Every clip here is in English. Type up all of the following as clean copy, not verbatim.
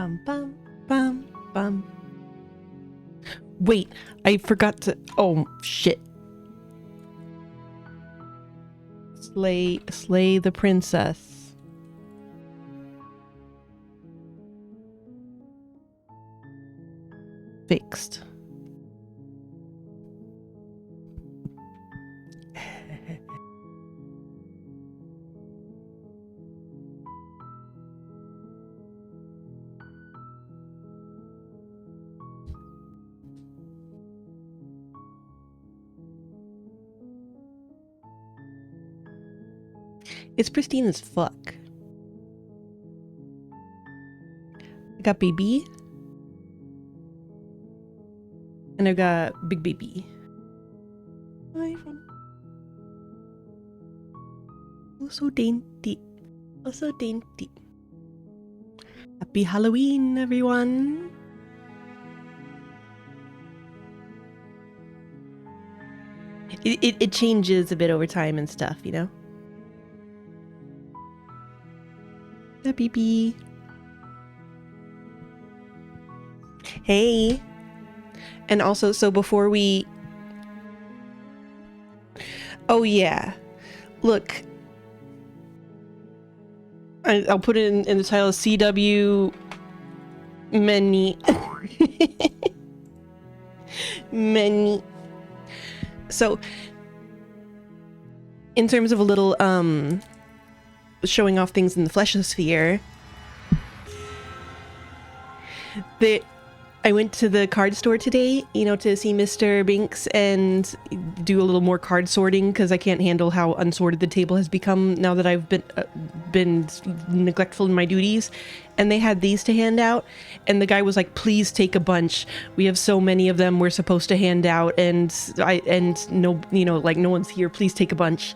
Bum bum bum bum. Wait, I forgot to. Oh shit! Slay the princess. Fixed. It's pristine as fuck. I got baby. And I got big baby. Oh, so dainty. Oh, so dainty. Happy Halloween, everyone. It changes a bit over time and stuff, you know? The baby. Hey. And also, so before we... Oh, yeah. Look. I'll put it in the title, CW... Many... Many... So, in terms of a little, showing off things in the fleshosphere, I went to the card store today, you know, to see Mr. Binks and do a little more card sorting because I can't handle how unsorted the table has become now that I've been neglectful in my duties. And they had these to hand out, and the guy was like, "Please take a bunch. We have so many of them we're supposed to hand out, and no, you know, like no one's here. Please take a bunch."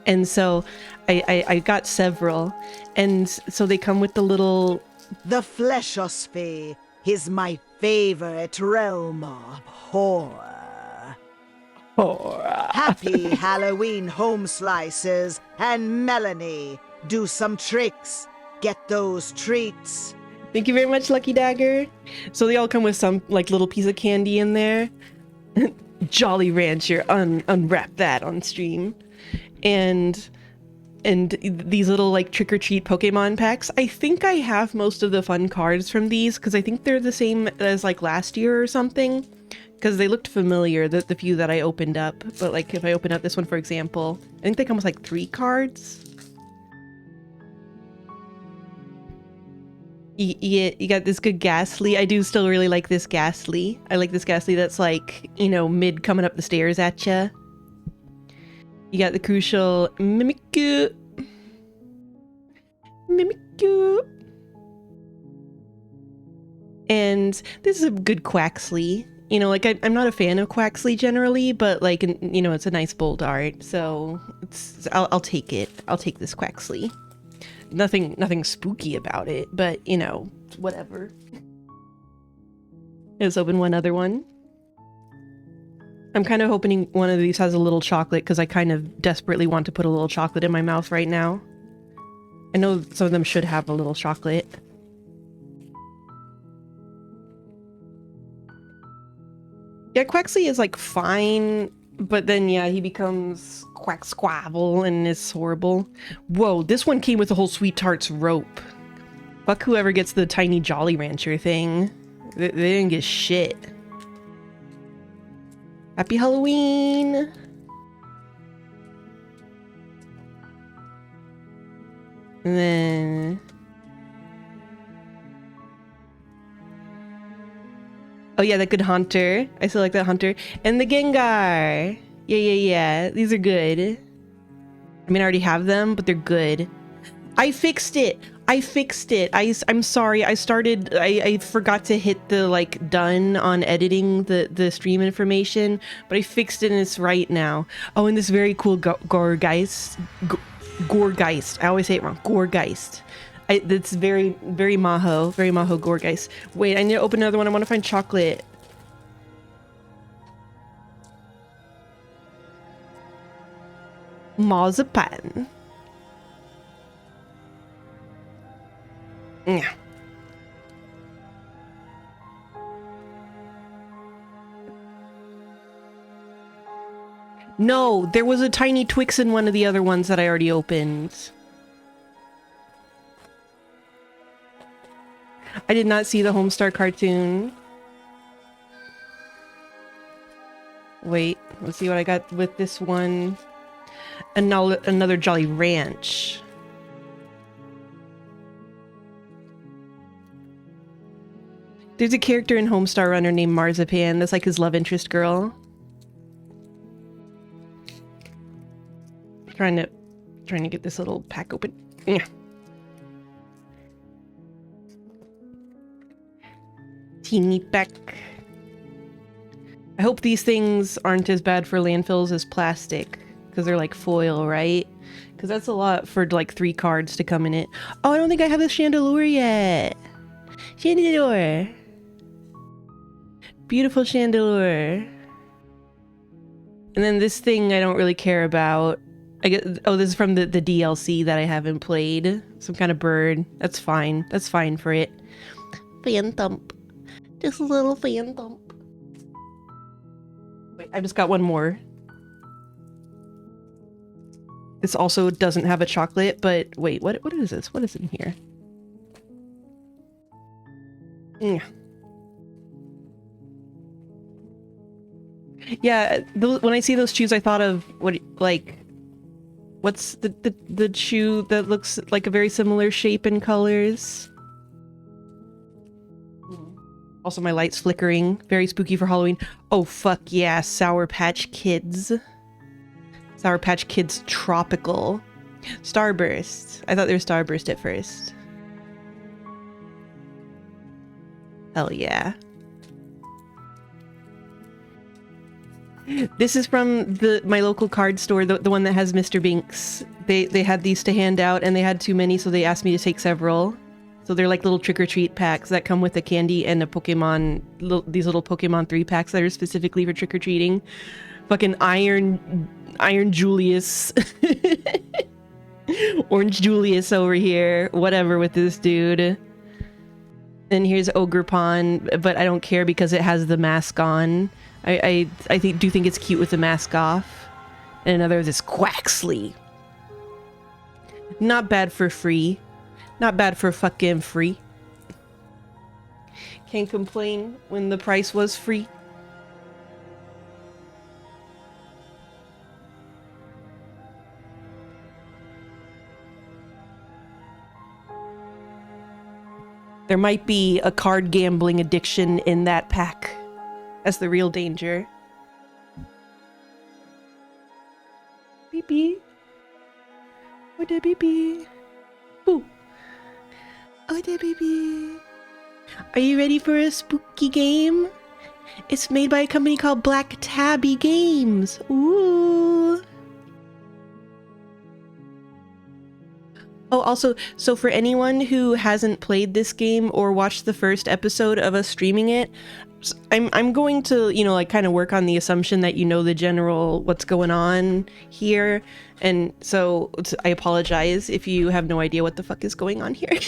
And so I got several, and so they come with the little. The fleshosphere is my favorite realm of horror. Happy Halloween, home slices and Melanie. Do some tricks. Get those treats. Thank you very much, Lucky Dagger. So they all come with some like little piece of candy in there. Jolly Rancher, unwrap that on stream. And these little like trick-or-treat Pokemon packs. I think I have most of the fun cards from these because I think they're the same as like last year or something, because they looked familiar, the few that I opened up. But like if I open up this one, for example, I think they come with like 3 cards. You got this good Ghastly. I do still really like this Ghastly. I like this Ghastly that's like, you know, mid coming up the stairs at ya. You got the crucial Mimikyu. And this is a good Quaxley. You know, like I'm not a fan of Quaxley generally, but like, you know, it's a nice bold art. So I'll take it. I'll take this Quaxley. Nothing spooky about it, but you know, whatever. Let's open one other one. I'm kind of hoping one of these has a little chocolate because I kind of desperately want to put a little chocolate in my mouth right now. I know some of them should have a little chocolate. Yeah, Quaxley is like fine, but then yeah, he becomes Quack Squabble and is horrible. Whoa, this one came with a whole Sweet Tarts rope. Fuck whoever gets the tiny Jolly Rancher thing. They didn't get shit. Happy Halloween! And then... Oh yeah, that good Haunter. I still like that Haunter. And the Gengar! Yeah. These are good. I mean, I already have them, but they're good. I fixed it! I'm sorry. I forgot to hit the like done on editing the stream information, but I fixed it and it's right now. Oh, and this very cool Goregeist. Goregeist. I always say it wrong. Goregeist. That's very Maho. Very Maho Goregeist. Wait, I need to open another one. I want to find chocolate. Marzipan. Yeah. No, there was a tiny Twix in one of the other ones that I already opened. I did not see the Homestar cartoon. Wait, let's see what I got with this one. And now another Jolly Ranch. There's a character in Homestar Runner named Marzipan. That's like his love interest girl. Trying to get this little pack open. Yeah. Teeny pack. I hope these things aren't as bad for landfills as plastic, because they're like foil, right? Because that's a lot for like 3 cards to come in it. Oh, I don't think I have the Chandelure yet. Chandelure. Beautiful Chandelure. And then this thing I don't really care about. I get, oh, this is from the DLC that I haven't played. Some kind of bird. That's fine. That's fine for it. Fan thump. Just a little fan thump. Wait, I just got one more. This also doesn't have a chocolate, but wait, what is this? What is in here? Yeah, when I see those chews, I thought of what's the chew that looks like a very similar shape and colors? Also, my light's flickering. Very spooky for Halloween. Oh, fuck yeah. Sour Patch Kids. Sour Patch Kids Tropical. Starburst. I thought they were Starburst at first. Hell yeah. This is from my local card store, the one that has Mr. Binks. They had these to hand out, and they had too many, so they asked me to take several. So they're like little trick-or-treat packs that come with a candy and a Pokemon, these little Pokemon 3 packs that are specifically for trick-or-treating. Fucking Iron Julius. Orange Julius over here. Whatever with this dude. And here's Ogre Pond, but I don't care because it has the mask on. I do think it's cute with the mask off. And another is this Quaxley. Not bad for free. Not bad for fucking free. Can't complain when the price was free. There might be a card gambling addiction in that pack. That's the real danger. Beep beep. Oh, da beep beep. Boo. Oh, da beep beep. Are you ready for a spooky game? It's made by a company called Black Tabby Games. Ooh. Oh, also, so for anyone who hasn't played this game or watched the first episode of us streaming it, I'm going to, you know, like kind of work on the assumption that you know the general what's going on here. And so I apologize if you have no idea what the fuck is going on here.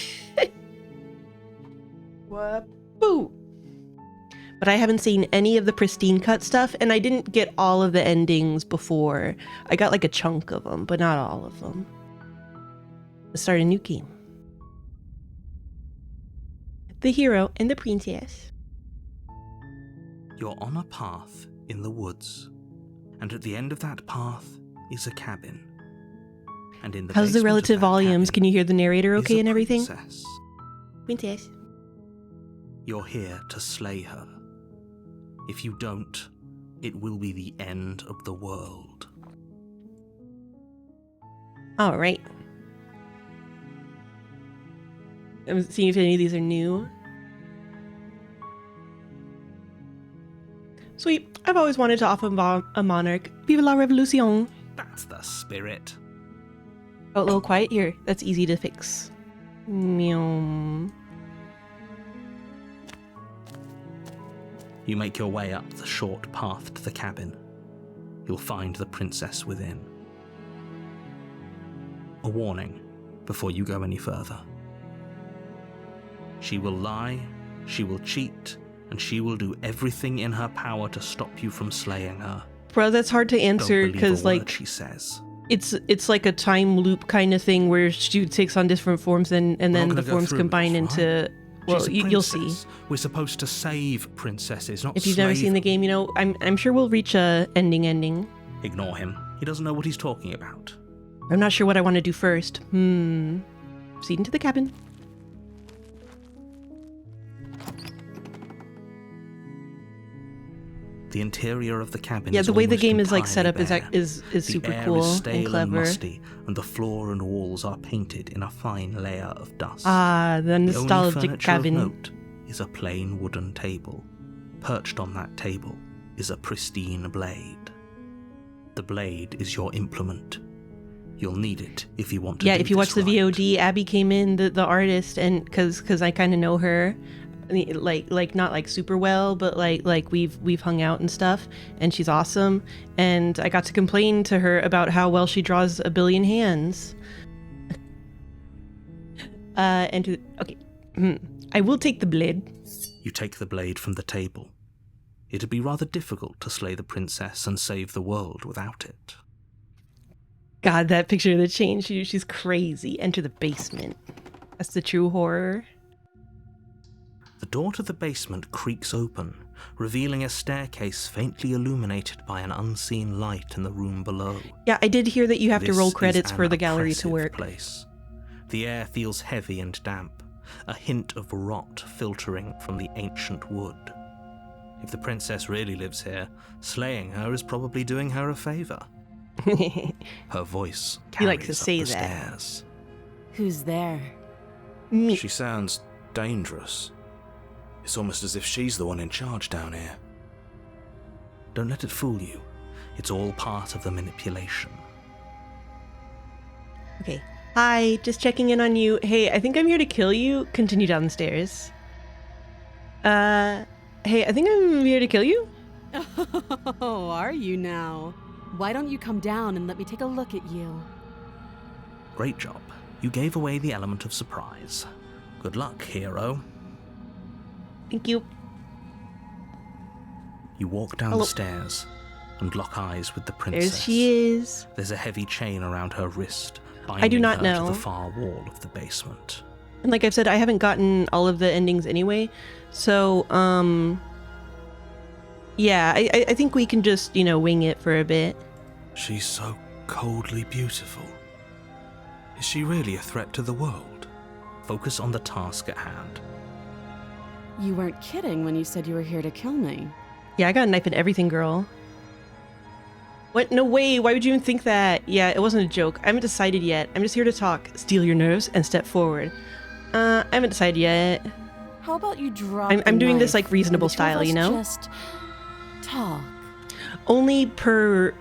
What? Boo! But I haven't seen any of the Pristine cut stuff, and I didn't get all of the endings before. I got like a chunk of them, but not all of them. Let's start a new game. The hero and the princess. You're on a path in the woods, and at the end of that path is a cabin. And in the How's the basement relative of that volumes? cabin Can you hear the narrator okay is a and everything? princess. Princess. You're here to slay her. If you don't, it will be the end of the world. All right. I'm seeing if any of these are new. Sweet. I've always wanted to offer a monarch. Vive la revolution. That's the spirit. Oh, a little quiet here. That's easy to fix. Meow. You make your way up the short path to the cabin. You'll find the princess within. A warning before you go any further. She will lie, she will cheat, and she will do everything in her power to stop you from slaying her. Bro, that's hard to Don't answer believe a because word like she says. it's like a time loop kind of thing where she takes on different forms and We're then not the gonna go forms through combine with this, into. Well, She's a you'll see. princess. We're supposed to save princesses, not If you've never slay seen the them. game, you know I'm sure we'll reach a ending. Ignore him. He doesn't know what he's talking about. I'm not sure what I want to do first. Proceed into the cabin. The interior of the cabin Yeah, is the way the almost game is like set up entirely is bare. is The super air cool is stale and clever. musty, and the floor and walls are painted in a fine layer of dust. Ah, the The only nostalgic furniture of cabin. note is a plain wooden table. Perched on that table is a pristine blade. The blade is your implement. You'll need it if you want to Yeah, do if you watch this the right. VOD, Abby came in, the artist, and because I kind of know her, I mean, like not like super well, but like we've hung out and stuff, and she's awesome. And I got to complain to her about how well she draws a billion hands. Okay, I will take the blade. You take the blade from the table. It'd be rather difficult to slay the princess and save the world without it. God, that picture of the chain, she's crazy. Enter the basement. That's the true horror. The door to the basement creaks open, revealing a staircase faintly illuminated by an unseen light in the room below. Yeah, I did hear that you have to This roll is credits an for the gallery to oppressive work. Place. The air feels heavy and damp, a hint of rot filtering from the ancient wood. If the princess really lives here, slaying her is probably doing her a favor. Her voice You like to carries up say the that. stairs. Who's there? Me. She sounds dangerous. It's almost as if she's the one in charge down here. Don't let it fool you. It's all part of the manipulation. Okay. Hi, just checking in on you. Hey, I think I'm here to kill you. Continue down the stairs. Hey, I think I'm here to kill you. Oh, are you now? Why don't you come down and let me take a look at you? Great job. You gave away the element of surprise. Good luck, hero. Thank you. You walk down Hello. the stairs and lock eyes with the princess. There she is. There's a heavy chain around her wrist, do binding not her know. to the far wall of the basement. And like I've said, I haven't gotten all of the endings anyway. So, yeah, I think we can just, wing it for a bit. She's so coldly beautiful. Is she really a threat to the world? Focus on the task at hand. You weren't kidding when you said you were here to kill me. Yeah, I got a knife and everything, girl. What? No way. Why would you even think that? Yeah, it wasn't a joke. I haven't decided yet. I'm just here to talk. Steal your nerves and step forward. I haven't decided yet. How about you drop I'm the doing this knife like reasonable and the two of style, us you know? Just talk. Only per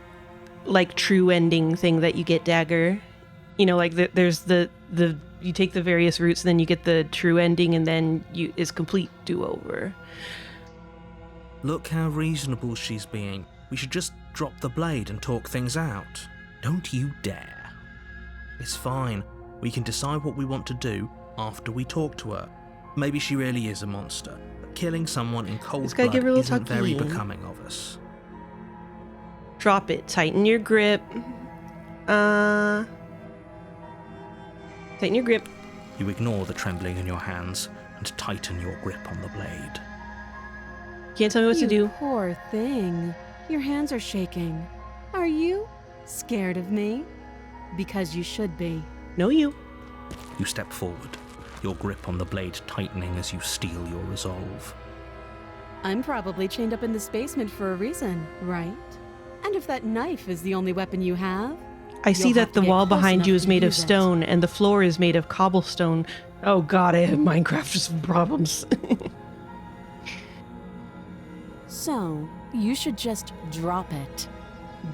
like true ending thing that you get dagger. Like there's the you take the various routes and then you get the true ending and then is complete do-over. Look how reasonable she's being. We should just drop the blade and talk things out. Don't you dare. It's fine. We can decide what we want to do after we talk to her. Maybe she really is a monster, but killing someone in cold Just gotta blood give her a little isn't very tucky. becoming of us. Drop it. Tighten your grip. Tighten your grip. You ignore the trembling in your hands and tighten your grip on the blade. Can't tell me what to You do. poor thing. Your hands are shaking. Are you scared of me? Because you should be. No, you. You step forward, your grip on the blade tightening as you steel your resolve. I'm probably chained up in this basement for a reason, right? And if that knife is the only weapon you have, I see you'll have that to the get wall close behind enough you is to made of use it. stone and the floor is made of cobblestone. Oh god, I have Minecraft problems. So, you should just drop it.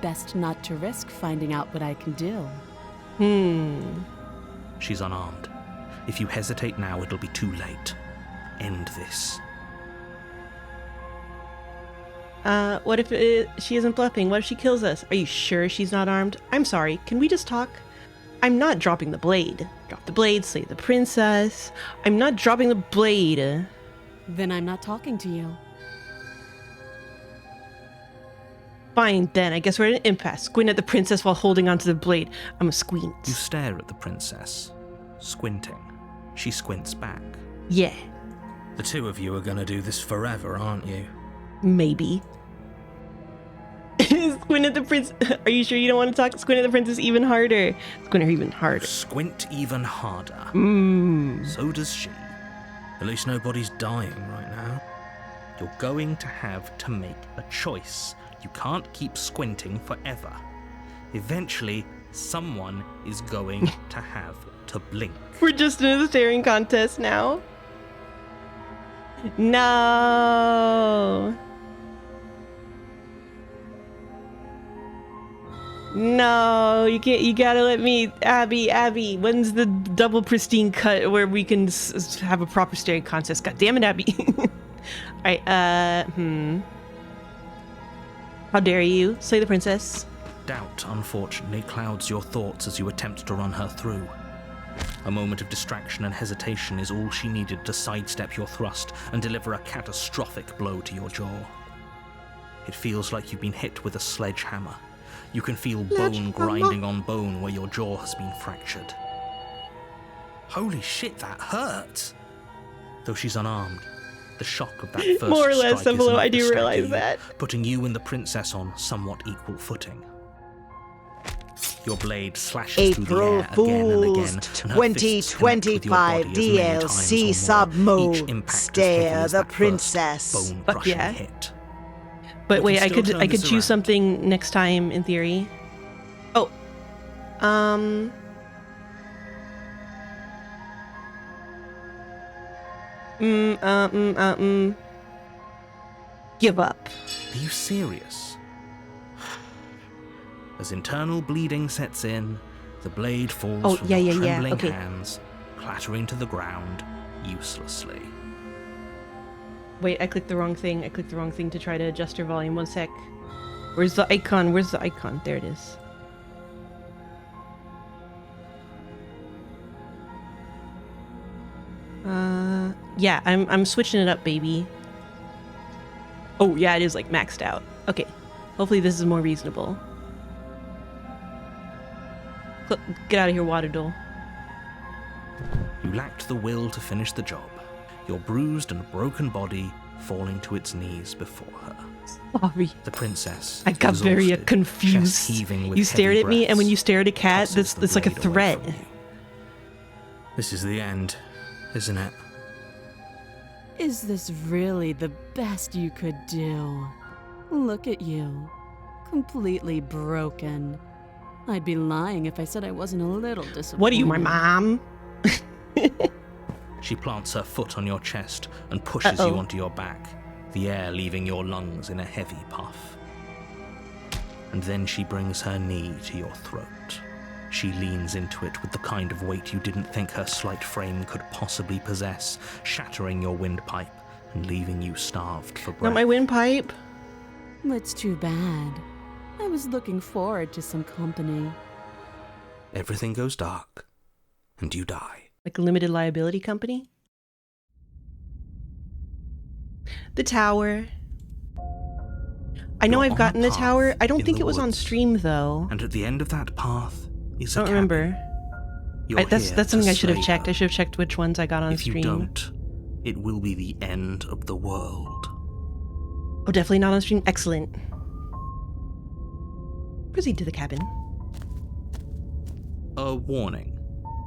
Best not to risk finding out what I can do. She's unarmed. If you hesitate now, it'll be too late. End this. What if she isn't bluffing? What if she kills us? Are you sure she's not armed? I'm sorry, can we just talk? I'm not dropping the blade. Drop the blade, slay the princess. I'm not dropping the blade. Then I'm not talking to you. Fine, then. I guess we're at an impasse. Squint at the princess while holding onto the blade. I'm a squint. You stare at the princess, squinting. She squints back. Yeah. The two of you are gonna do this forever, aren't you? Maybe. Squint at the prince. Are you sure you don't want to talk? Squint at the princess even harder. Squint her even harder. Squint even harder. So does she. At least nobody's dying right now. You're going to have to make a choice. You can't keep squinting forever. Eventually, someone is going to have to blink. We're just in a staring contest now. No. No, you can't. You gotta let me, Abby. When's the double pristine cut where we can have a proper staring contest? God damn it, Abby. All right. How dare you slay the princess? Doubt, unfortunately, clouds your thoughts as you attempt to run her through. A moment of distraction and hesitation is all she needed to sidestep your thrust and deliver a catastrophic blow to your jaw. It feels like you've been hit with a sledgehammer. You can feel bone grinding on bone where your jaw has been fractured. Holy shit, that hurt! Though she's unarmed, the shock of that first more or less, strike is below. enough I to do stagger realize you, that. putting you and the princess on somewhat equal footing. Your blade slashes through the April air again and again, Fools and her fists connect with your 2025 body as many times DLC or more, sub each mode. impact as Stare heavy as the that first princess. bone-crushing yeah. hit. But We wait, can I still could turn choose this around. something next time in theory. Oh. Give up. Are you serious? As internal bleeding sets in, the blade falls from your trembling okay. hands, clattering to the ground uselessly. Wait, I clicked the wrong thing. I clicked the wrong thing to try to adjust her volume. One sec. Where's the icon? Where's the icon? There it is. Yeah, I'm switching it up, baby. Oh, yeah, it is like maxed out. Okay. Hopefully this is more reasonable. Get out of here, Waterdoll. You lacked the will to finish the job, your bruised and broken body falling to its knees before her. Sorry. The princess, I got very exhausted, confused. chest heaving with You stared heavy at me, and when breaths, you stare at a cat, tosses the that's like a blade away threat. from you. This is the end, isn't it? Is this really the best you could do? Look at you. Completely broken. I'd be lying if I said I wasn't a little disappointed. What are you, my mom? She plants her foot on your chest and pushes you onto your back, the air leaving your lungs in a heavy puff. And then she brings her knee to your throat. She leans into it with the kind of weight you didn't think her slight frame could possibly possess, shattering your windpipe and leaving you starved for breath. Not my windpipe. It's too bad. I was looking forward to some company. Everything goes dark, and you die. Like a limited liability company? The tower. I know You're I've gotten on a the tower. path I don't in think the it was on woods. stream though. And at the end of that path is I a don't cabin. remember. You're That's here something to I should have slay checked. her. I should have checked which ones I got on If stream. you don't, it will be the end of the world. Oh, definitely not on stream. Excellent. Proceed to the cabin. A warning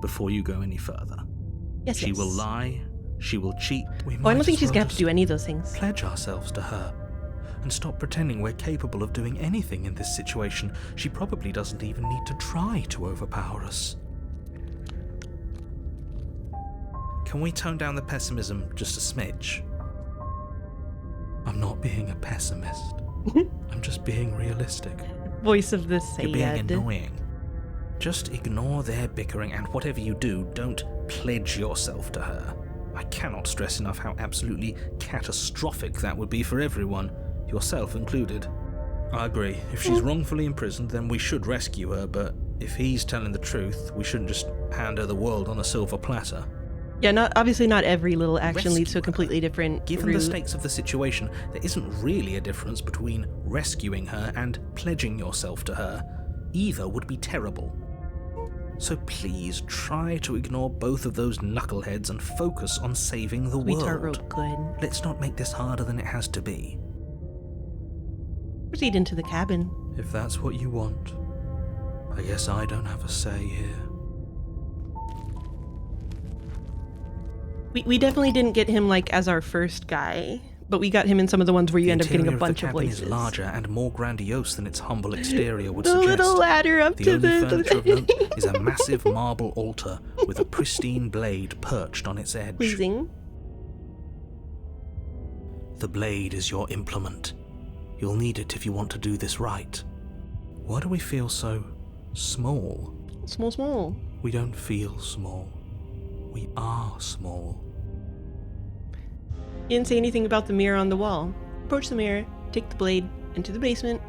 before you go any further. Yes, She yes. will lie, she will cheat. Oh, I don't think she's gonna have to do any of those things. Pledge ourselves to her and stop pretending we're capable of doing anything in this situation. She probably doesn't even need to try to overpower us. Can we tone down the pessimism just a smidge? I'm not being a pessimist. I'm just being realistic. Voice of the You're being Sayed. annoying. Just ignore their bickering, and whatever you do, don't pledge yourself to her. I cannot stress enough how absolutely catastrophic that would be for everyone, yourself included. I agree. If she's wrongfully imprisoned, then we should rescue her, but if he's telling the truth, we shouldn't just hand her the world on a silver platter. Yeah, obviously not every little action leads to a Rescue her. completely different Given route. the stakes of the situation, there isn't really a difference between rescuing her and pledging yourself to her. Either would be terrible. So please try to ignore both of those knuckleheads and focus on saving the Sweetheart world. wrote good. Let's not make this harder than it has to be. Proceed into the cabin. If that's what you want, I guess I don't have a say here. We definitely didn't get him like as our first guy, but we got him in some of the ones where you The end up getting a interior bunch of of the cabin voices. is larger and more grandiose than its humble exterior would The suggest. little ladder up The to only the furniture of note is a massive marble altar with a pristine blade perched on its edge. pleasing. The blade is your implement. You'll need it if you want to do this right. Why do we feel so small? Small. We don't feel small. We are small. You didn't say anything about the mirror on the wall. Approach the mirror, take the blade into the basement.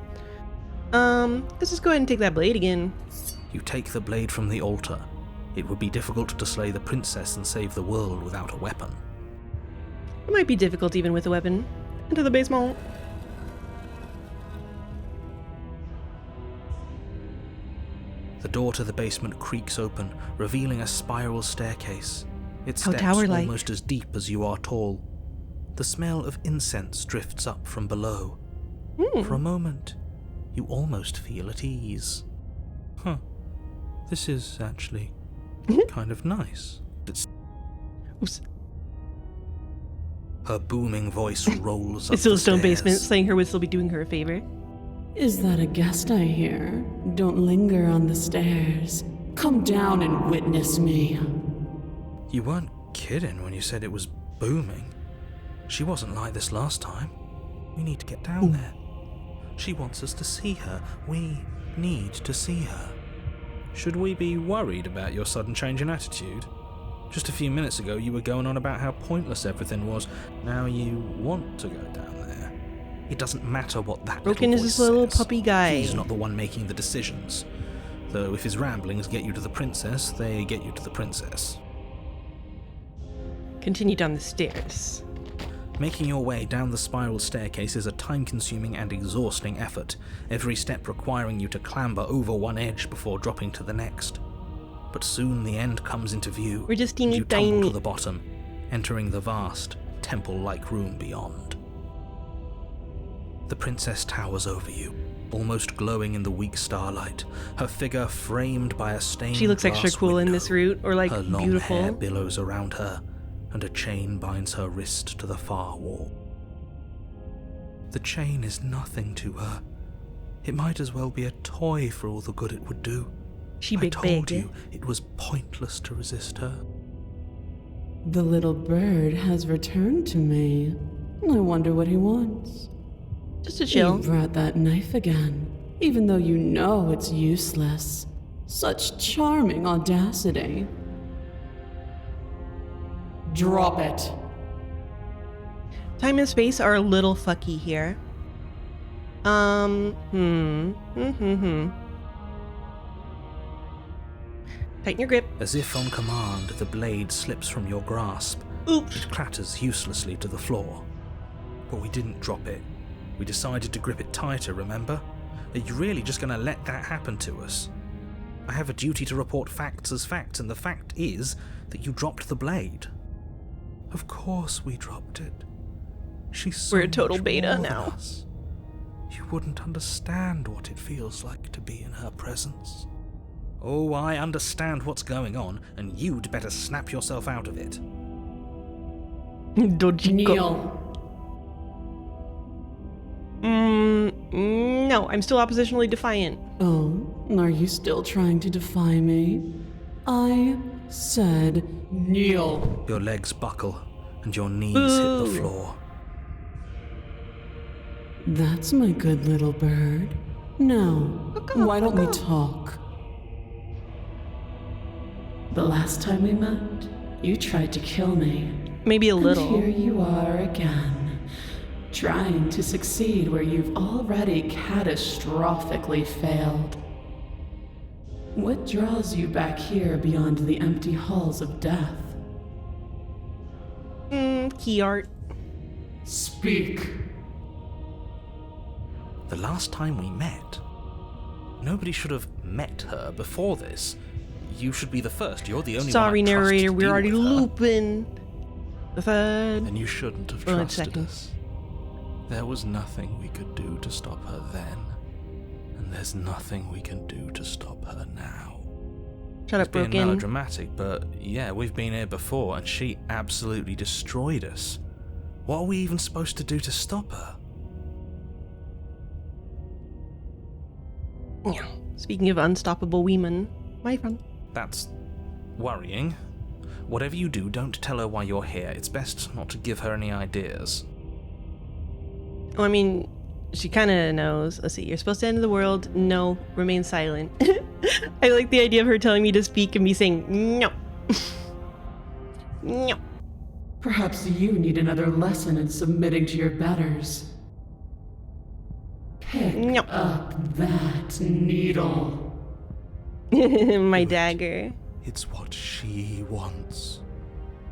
Let's just go ahead and take that blade again. You take the blade from the altar. It would be difficult to slay the princess and save the world without a weapon. It might be difficult even with a weapon. Into the basement. The door to the basement creaks open, revealing a spiral staircase. Its How steps tower-like. almost as deep as you are tall. The smell of incense drifts up from below. For a moment, you almost feel at ease. Huh. This is actually kind of nice. Oops. Her booming voice rolls up It's still the a stone basement. stairs. Slaying her would still be doing her a favor. Is that a guest I hear? Don't linger on the stairs. Come down and witness me. You weren't kidding when you said it was booming. She wasn't like this last time. We need to get down there. She wants us to see her. We need to see her. Should we be worried about your sudden change in attitude? Just a few minutes ago you were going on about how pointless everything was. Now you want to go down there. It doesn't matter what that Broken little is voice this little says. puppy guy. He's not the one making the decisions. Though if his ramblings get you to the princess, they get you to the princess. Continue down the stairs. Making your way down the spiral staircase is a time-consuming and exhausting effort, every step requiring you to clamber over one edge before dropping to the next. But soon the end comes into view. We're just and teeny you tumble tiny. to the bottom, entering the vast, temple-like room beyond. The princess towers over you, almost glowing in the weak starlight, her figure framed by a stained She looks extra glass cool in window. this route, or like Her long beautiful. hair billows around her, and a chain binds her wrist to the far wall. The chain is nothing to her. It might as well be a toy for all the good it would do. She I big told big. you it was pointless to resist her. The little bird has returned to me. I wonder what he wants. Just to chill. You brought that knife again, even though you know it's useless. Such charming audacity. Drop it. Time and space are a little fucky here. Tighten your grip. As if on command, the blade slips from your grasp. Oops. It clatters uselessly to the floor. But we didn't drop it. We decided to grip it tighter, remember? Are you really just going to let that happen to us? I have a duty to report facts as facts, and the fact is that you dropped the blade. Of course we dropped it. She's so We're a total much beta more than now. us. You wouldn't understand what it feels like to be in her presence. Oh, I understand what's going on, and you'd better snap yourself out of it. Don't you go. Kneel. No, I'm still oppositionally defiant. Oh, are you still trying to defy me? I said kneel. Your legs buckle, and your knees hit the floor. That's my good little bird. Now, why don't we talk? The last time we met, you tried to kill me. Maybe a And little. here you are again, trying to succeed where you've already catastrophically failed. What draws you back here beyond the empty halls of death? key art. Speak. The last time we met, nobody should have met her before this. You should be the first. You're the only Sorry, one I trust narrator, to we're deal already with her. looping. The third. And you shouldn't have Well, trusted second. us. There was nothing we could do to stop her then, and there's nothing we can do to stop her now. Shut up, Being Broken. melodramatic, but yeah, we've been here before, and she absolutely destroyed us. What are we even supposed to do to stop her? Yeah. Speaking of unstoppable women, my friend. That's worrying. Whatever you do, don't tell her why you're here. It's best not to give her any ideas. Well, I mean, she kind of knows. Let's see, you're supposed to end the world. No, remain silent. I like the idea of her telling me to speak and me saying, no. No. Perhaps you need another lesson in submitting to your betters. Pick No. up that needle. My dagger. It's what she wants.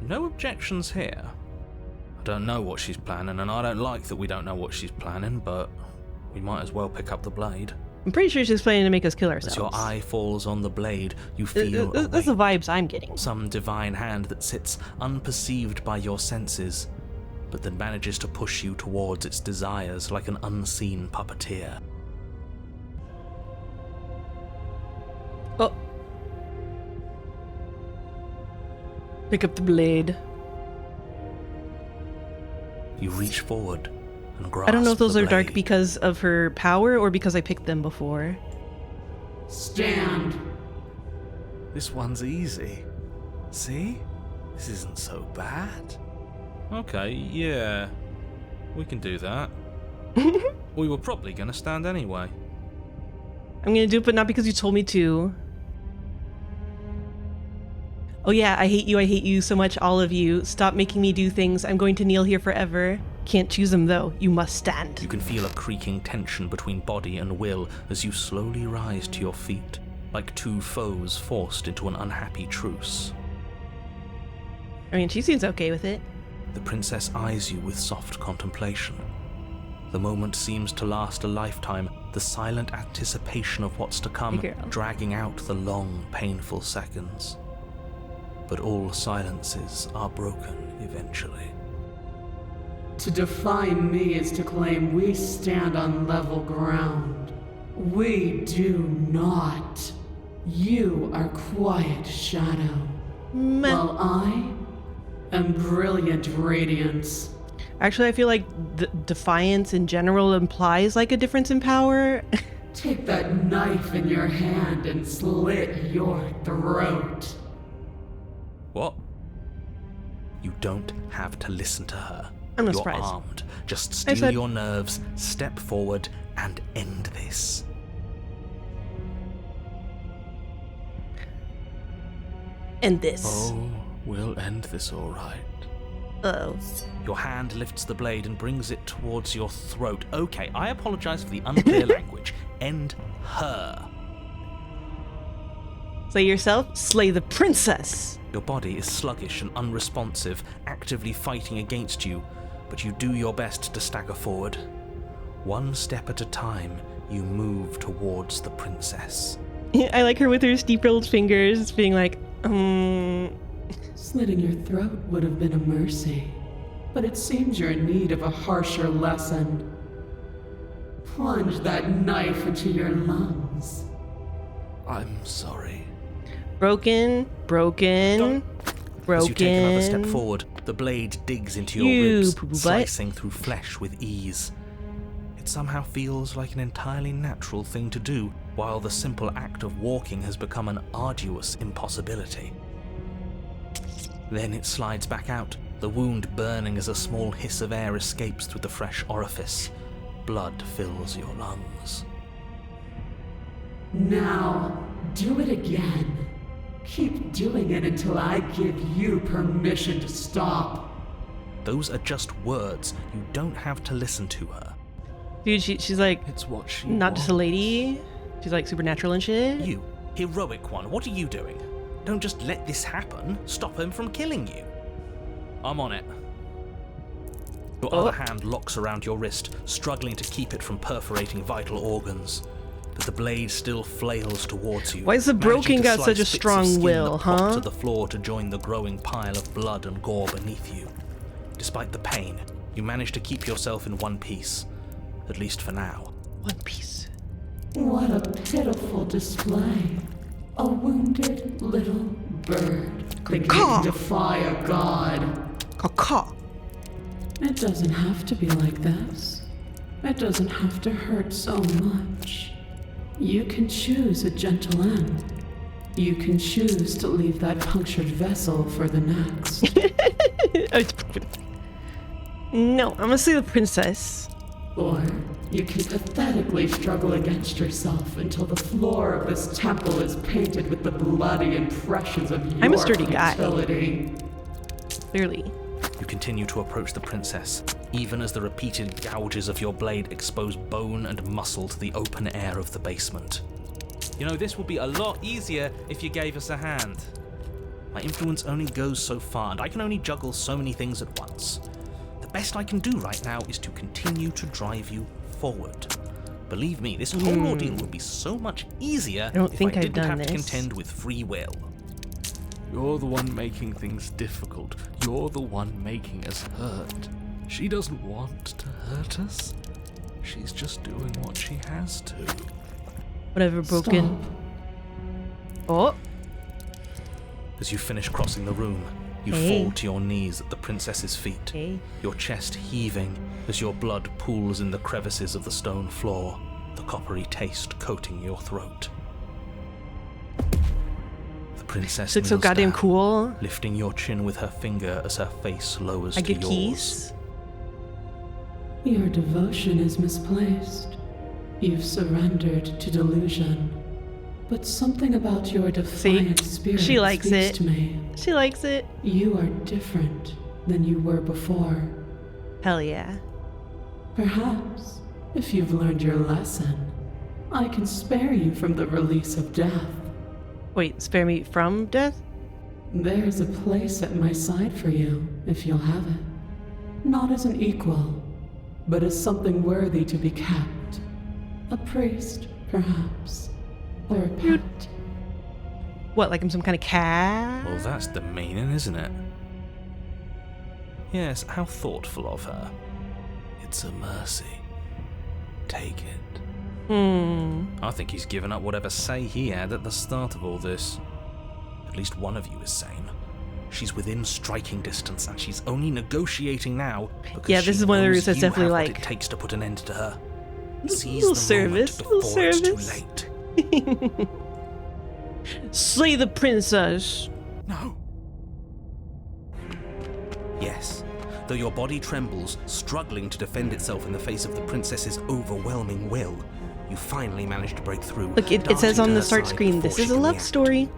No objections here. I don't know what she's planning, and I don't like that we don't know what she's planning, but we might as well pick up the blade. I'm pretty sure she's planning to make us kill As your ourselves. eye falls on the blade, you feel a That's the weight. vibes I'm getting. Some divine hand that sits unperceived by your senses, but that manages to push you towards its desires like an unseen puppeteer. Oh. Pick up the blade. You reach forward and grasp I don't know if those the are dark blade. because of her power or because I picked them before. Stand. This one's easy. See? This isn't so bad. Okay, yeah. We can do that. We were probably gonna stand anyway. I'm gonna do it, but not because you told me to. Oh yeah, I hate you so much, all of you. Stop making me do things. I'm going to kneel here forever. Can't choose them though. You must stand. You can feel a creaking tension between body and will as you slowly rise to your feet, like two foes forced into an unhappy truce. I mean, she seems okay with it. The princess eyes you with soft contemplation. The moment seems to last a lifetime, the silent anticipation of what's to come, Hey, girl. dragging out the long, painful seconds. But all silences are broken eventually. To define me is to claim we stand on level ground. We do not. You are quiet shadow, while I am brilliant radiance. Actually, I feel like defiance in general implies like a difference in power. Take that knife in your hand and slit your throat. What? You don't have to listen to her. I'm not You're surprised. armed. Just I steel said- your nerves, step forward, and end this. And this. Oh, we'll end this all right. Uh-oh. Your hand lifts the blade and brings it towards your throat. Okay, I apologize for the unclear language. End her. Slay yourself, slay the princess. Your body is sluggish and unresponsive, actively fighting against you, but you do your best to stagger forward. One step at a time, you move towards the princess. I like her with her steep-rolled fingers, being like, Slitting your throat would have been a mercy, but it seems you're in need of a harsher lesson. Plunge that knife into your lungs. I'm sorry. broken, broken, As you take another step broken. forward, the blade digs into your You ribs, poo-poo butt. slicing through flesh with ease. It somehow feels like an entirely natural thing to do, while the simple act of walking has become an arduous impossibility. Then it slides back out, the wound burning as a small hiss of air escapes through the fresh orifice. Blood fills your lungs. Now, do it again. Keep doing it until I give you permission to stop. Those are just words. You don't have to listen to her. Dude, she's like It's what she not just a wants. lady. She's like supernatural and shit. You, heroic one, what are you doing? Don't just let this happen. Stop him from killing you. I'm on it. Your other hand locks around your wrist, struggling to keep it from perforating vital organs. But the blade still flails towards you. Why is the broken got such a strong will, huh? To the floor to join the growing pile of blood and gore beneath you. Despite the pain, you manage to keep yourself in one piece, at least for now. One piece. What a pitiful display. A wounded little bird that can defy a god. Caw. It doesn't have to be like this. It doesn't have to hurt so much. You can choose a gentle end. You can choose to leave that punctured vessel for the next. No, I'm gonna say the princess. Or you can pathetically struggle against yourself until the floor of this temple is painted with the bloody impressions of your I'm a sturdy guy. futility. Clearly. You continue to approach the princess, even as the repeated gouges of your blade expose bone and muscle to the open air of the basement. You know, this would be a lot easier if you gave us a hand. My influence only goes so far, and I can only juggle so many things at once. The best I can do right now is to continue to drive you forward. Believe me, this whole ordeal would be so much easier if I didn't have to contend with free will. You're the one making things difficult. You're the one making us hurt. She doesn't want to hurt us. She's just doing what she has to. Whatever, broken. Stop. Oh. As you finish crossing the room, you fall to your knees at the princess's feet, your chest heaving as your blood pools in the crevices of the stone floor, the coppery taste coating your throat. The princess Looks so goddamn down, cool. lifting your chin with her finger as her face lowers I to get yours. keys. Your devotion is misplaced. You've surrendered to delusion. But something about your defiant spirit she likes speaks it. to me. She likes it. You are different than you were before. Hell yeah. Perhaps, if you've learned your lesson, I can spare you from the release of death. Wait, spare me from death? There's a place at my side for you, if you'll have it. Not as an equal, but as something worthy to be kept. A priest, perhaps. Or a pet. What, like I'm some kind of cat? Well, that's the meaning, isn't it? Yes, how thoughtful of her. It's a mercy. Take it. I think he's given up whatever say he had at the start of all this. At least one of you is sane. She's within striking distance, and she's only negotiating now because Yeah, this is one of the reasons I definitely what like. it takes to put an end to her. Seize Little the service, moment little before it's too service. late. Slay the princess. No. Yes. Though your body trembles, struggling to defend itself in the face of the princess's overwhelming will, you finally manage to break through. Look, it says on the start screen, this is a love story.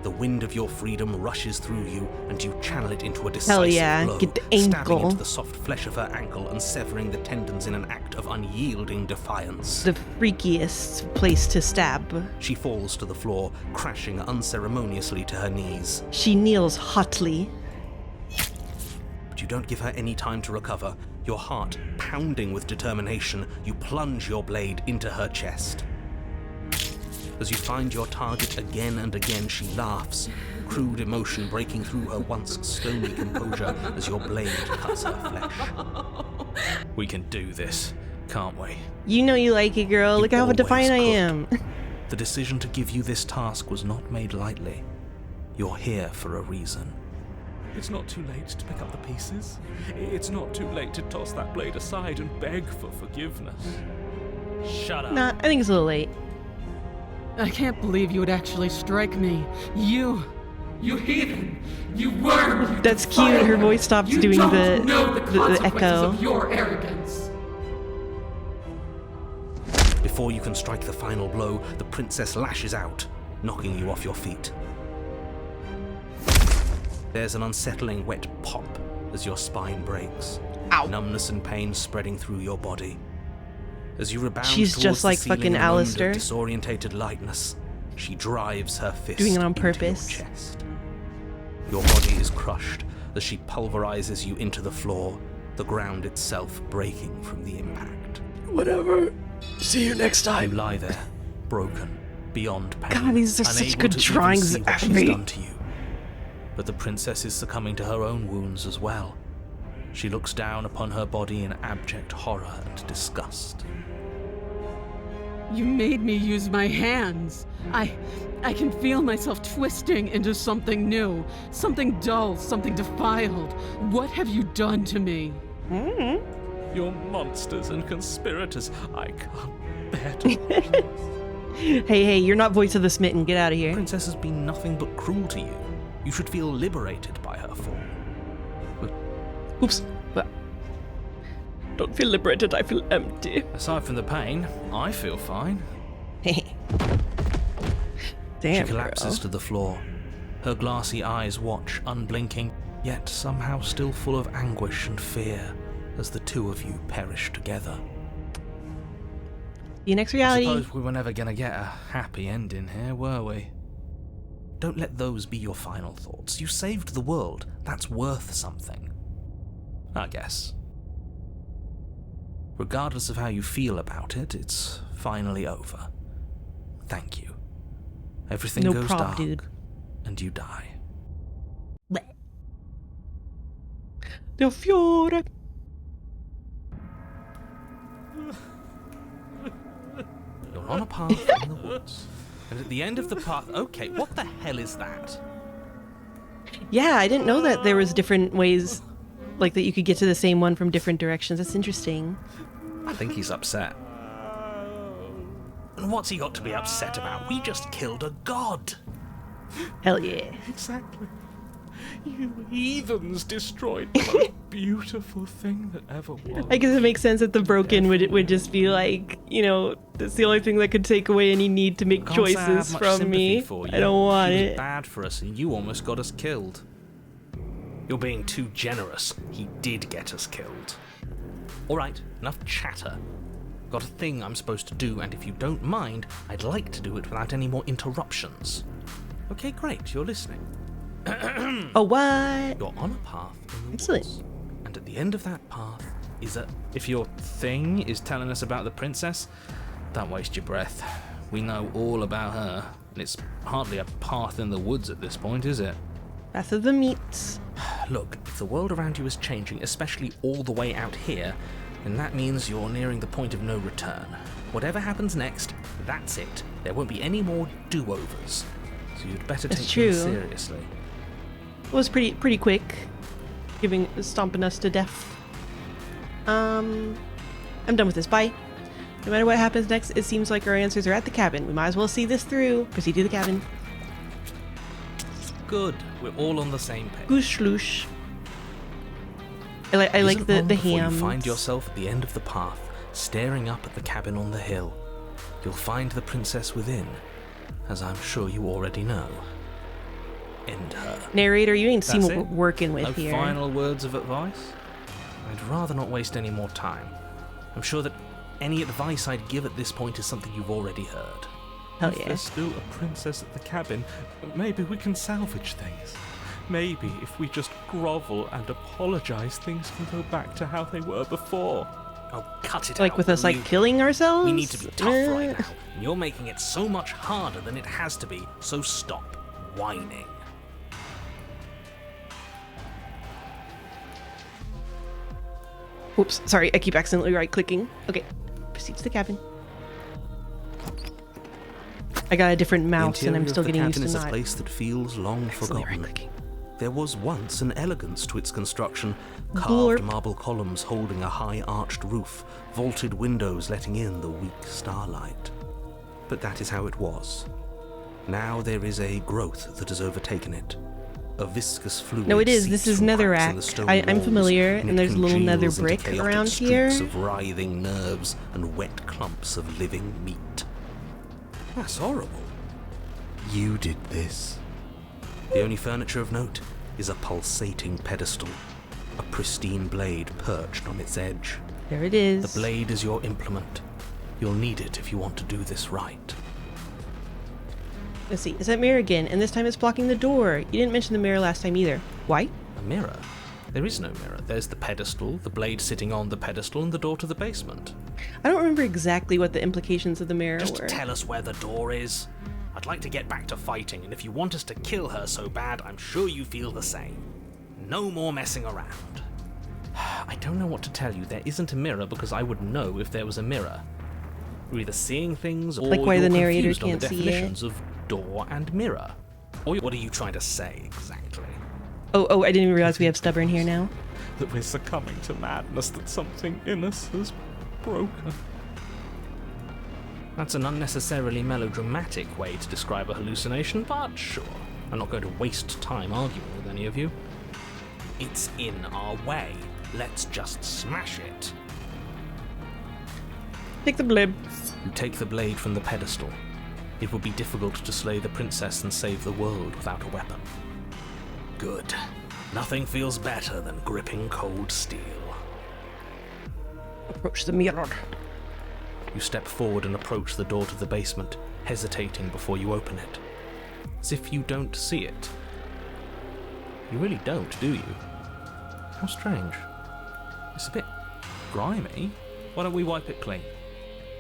The wind of your freedom rushes through you, and you channel it into a decisive Hell yeah, blow, get the stabbing ankle. into the soft flesh of her ankle and severing the tendons in an act of unyielding defiance. The freakiest place to stab. She falls to the floor, crashing unceremoniously to her knees. She kneels hotly. But you don't give her any time to recover. Your heart pounding with determination, you plunge your blade into her chest. As you find your target again and again, she laughs, crude emotion breaking through her once stony composure as your blade cuts her flesh. We can do this, can't we? You know you like it, girl. You Look how always defiant I could. am. The decision to give you this task was not made lightly. You're here for a reason. It's not too late to pick up the pieces. It's not too late to toss that blade aside and beg for forgiveness. Shut up. Nah, I think it's a little late. I can't believe you would actually strike me. You heathen! You worm! You That's cute. Her voice stops You doing don't know the consequences echo. of your arrogance. Before you can strike the final blow, the princess lashes out, knocking you off your feet. There's an unsettling wet pop as your spine breaks. Ow. Numbness and pain spreading through your body. As you rebound She's towards just the like ceiling fucking in a moment Alistair. of disorientated lightness, she drives her fist Doing it on into purpose. your chest. Your body is crushed as she pulverizes you into the floor, the ground itself breaking from the impact. Whatever. See you next You time. lie there, broken, beyond pain. God, these are such unable good to even drawings see what of she's me. done to you. But the princess is succumbing to her own wounds as well. She looks down upon her body in abject horror and disgust. You made me use my hands. I can feel myself twisting into something new, something dull, something defiled. What have you done to me? You're monsters and conspirators. I can't bear to. Hey, you're not voice of the smitten. Get out of The here. princess has been nothing but cruel to you. You should feel liberated by her fall. Oops. Don't feel liberated, I feel empty. Aside from the pain, I feel fine. Damn, She collapses bro. to the floor. Her glassy eyes watch, unblinking, yet somehow still full of anguish and fear, as the two of you perish together. See you next I reality. suppose we were never gonna get a happy ending here, were we? Don't let those be your final thoughts. You saved the world. That's worth something. I guess. Regardless of how you feel about it, it's finally over. Thank you. Everything No goes prob, dark, dude. and you die. Del Fiore. You're on a path in the woods. And at the end of the path... Okay, what the hell is that? Yeah, I didn't know that there was different ways, like that you could get to the same one from different directions. That's interesting. I think he's upset. And what's he got to be upset about? We just killed a god. Hell yeah. Exactly. You heathens destroyed the most beautiful thing that ever was. I guess it makes sense that the broken would just be like, you know, that's the only thing that could take away any need to make Can't say I have choices much from sympathy me. for you. I don't want She was it. bad for us, and you almost got us killed. You're being too generous. He did get us killed. All right, enough chatter. Got a thing I'm supposed to do, and if you don't mind, I'd like to do it without any more interruptions. Okay, great. You're listening. Oh, what? You're on a path in the Excellent. woods, and at the end of that path is a... If your thing is telling us about the princess, don't waste your breath. We know all about her, and it's hardly a path in the woods at this point, is it? Path of the meats. Look, if the world around you is changing, especially all the way out here, then that means you're nearing the point of no return. Whatever happens next, that's it. There won't be any more do-overs. So you'd better That's take true. things seriously. It was pretty quick, stomping us to death. I'm done with this. Bye. No matter what happens next, it seems like our answers are at the cabin. We might as well see this through. Proceed to the cabin. Good. We're all on the same page. Goosh sloosh. I like Isn't the long before hams. You find yourself at the end of the path, staring up at the cabin on the hill. You'll find the princess within, as I'm sure you already know. End her. Narrator, you ain't seen That's what it? we're working with No here. final words of advice? I'd rather not waste any more time. I'm sure that any advice I'd give at this point is something you've already heard. Hell If yeah. there's still a princess at the cabin, maybe we can salvage things. Maybe if we just grovel and apologize, things can go back to how they were before. Oh, cut it out. Like with us, will like you? killing ourselves. We need to be tough right Eh. now. And you're making it so much harder than it has to be, so stop whining. Oops, sorry, I keep accidentally right-clicking. Okay, proceed to the cabin. I got a different The mouse, and I'm interior still of the getting used cabin to is a not place that feels long accidentally forgotten. right-clicking. There was once an elegance to its construction, carved Glorp. marble columns holding a high arched roof, vaulted windows letting in the weak starlight. But that is how it was. Now there is a growth that has overtaken it. A viscous fluid. No, it is. seeps This is from cracks in netherrack. the stone I'm walls, familiar, and and it there's a little nether congeals into brick chaotic around streaks here. of writhing nerves and wet clumps of living meat. That's horrible. You did this. The only furniture of note is a pulsating pedestal, a pristine blade perched on its edge. There it is. The blade is your implement. You'll need it if you want to do this right. Let's see. It's that mirror again, and this time it's blocking the door. You didn't mention the mirror last time either. Why? A Mirror? There is no mirror. There's the pedestal, the blade sitting on the pedestal, and the door to the basement. I don't remember exactly what the implications of the mirror Just were. tell us where the door is. I'd like to get back to fighting, and if you want us to kill her so bad, I'm sure you feel the same. No more messing around. I don't know what to tell you. There isn't a mirror because I would know if there was a mirror. You're either seeing things or Like why you're the narrator confused on can't the see it. definitions of door and mirror. Or what are you trying to say exactly? Oh, I didn't even realize we have stubborn here now. That we're succumbing to madness, that something in us has broken. That's an unnecessarily melodramatic way to describe a hallucination, but sure. I'm not going to waste time arguing with any of you. It's in our way. Let's just smash it. Take the blib. You take the blade from the pedestal. It would be difficult to slay the princess and save the world without a weapon. Good. Nothing feels better than gripping cold steel. Approach the mirror. You step forward and approach the door to the basement, hesitating before you open it. As if you don't see it. You really don't, do you? How strange. It's a bit grimy. Why don't we wipe it clean?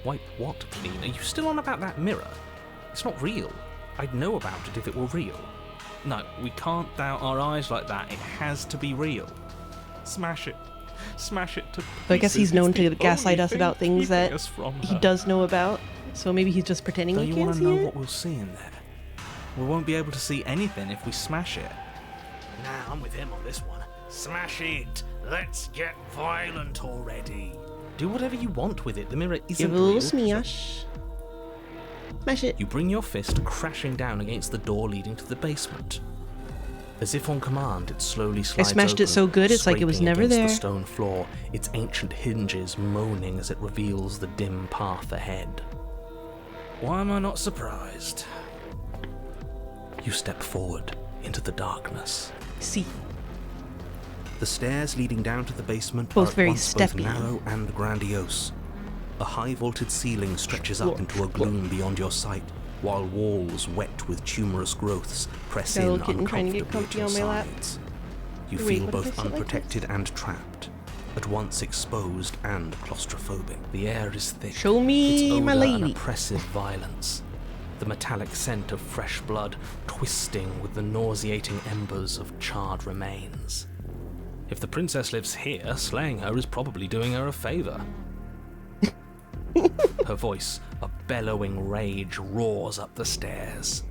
Wipe what clean? Are you still on about that mirror? It's not real. I'd know about it if it were real. No, we can't doubt our eyes like that. It has to be real. Smash it. Smash it to pieces. So I guess he's known It's to the gaslight only us thing about things keeping that us from he her. does know about. So maybe he's just pretending Don't he you can't want to see know it? what we'll see in there? We won't be able to see anything if we smash it. Nah, I'm with him on this one. Smash it! Let's get violent already. Do whatever you want with it. The mirror isn't Give it a little real, so smash. Smash it. you bring your fist crashing down against the door leading to the basement. As if on command, it slowly slides smashed it open, so good, it's like it was scraping never against there. the stone floor, its ancient hinges moaning as it reveals the dim path ahead. Why am I not surprised? You step forward into the darkness. See. The stairs leading down to the basement Both are at very once both steppy. narrow and grandiose. A high-vaulted ceiling stretches up into a gloom beyond your sight, while walls wet with tumorous growths press Got a in little kitten trying to get uncomfortably at comfy your on my lap. sides. You Wait, feel what if I both sit like this? unprotected and trapped, at once exposed and claustrophobic. The air is thick. Show me its my odor an lady. oppressive violence. The metallic scent of fresh blood twisting with the nauseating embers of charred remains. If the princess lives here, slaying her is probably doing her a favor. Her voice, a bellowing rage, roars up the stairs.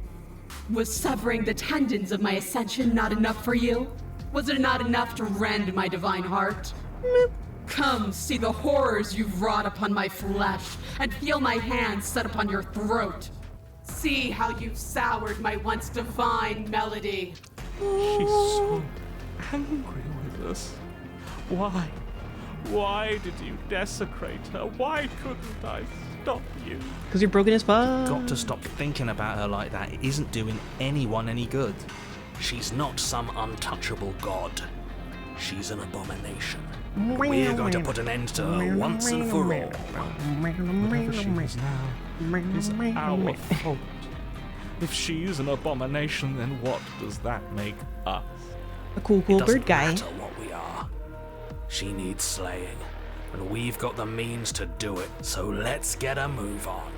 Was severing the tendons of my ascension not enough for you? Was it not enough to rend my divine heart? Come, see the horrors you've wrought upon my flesh, and feel my hands set upon your throat. See how you've soured my once divine melody. She's so angry with us. Why? Why did you desecrate her? Why couldn't I stop you? Because you're broken as fuck. Got to stop thinking about her like that. It isn't doing anyone any good. She's not some untouchable god. She's an abomination. We're going to put an end to her once and for all. Whatever she is now is our fault. If she's an abomination, then what does that make us? A cool It doesn't bird guy. matter what we are. She needs slaying, and we've got the means to do it, so let's get a move on.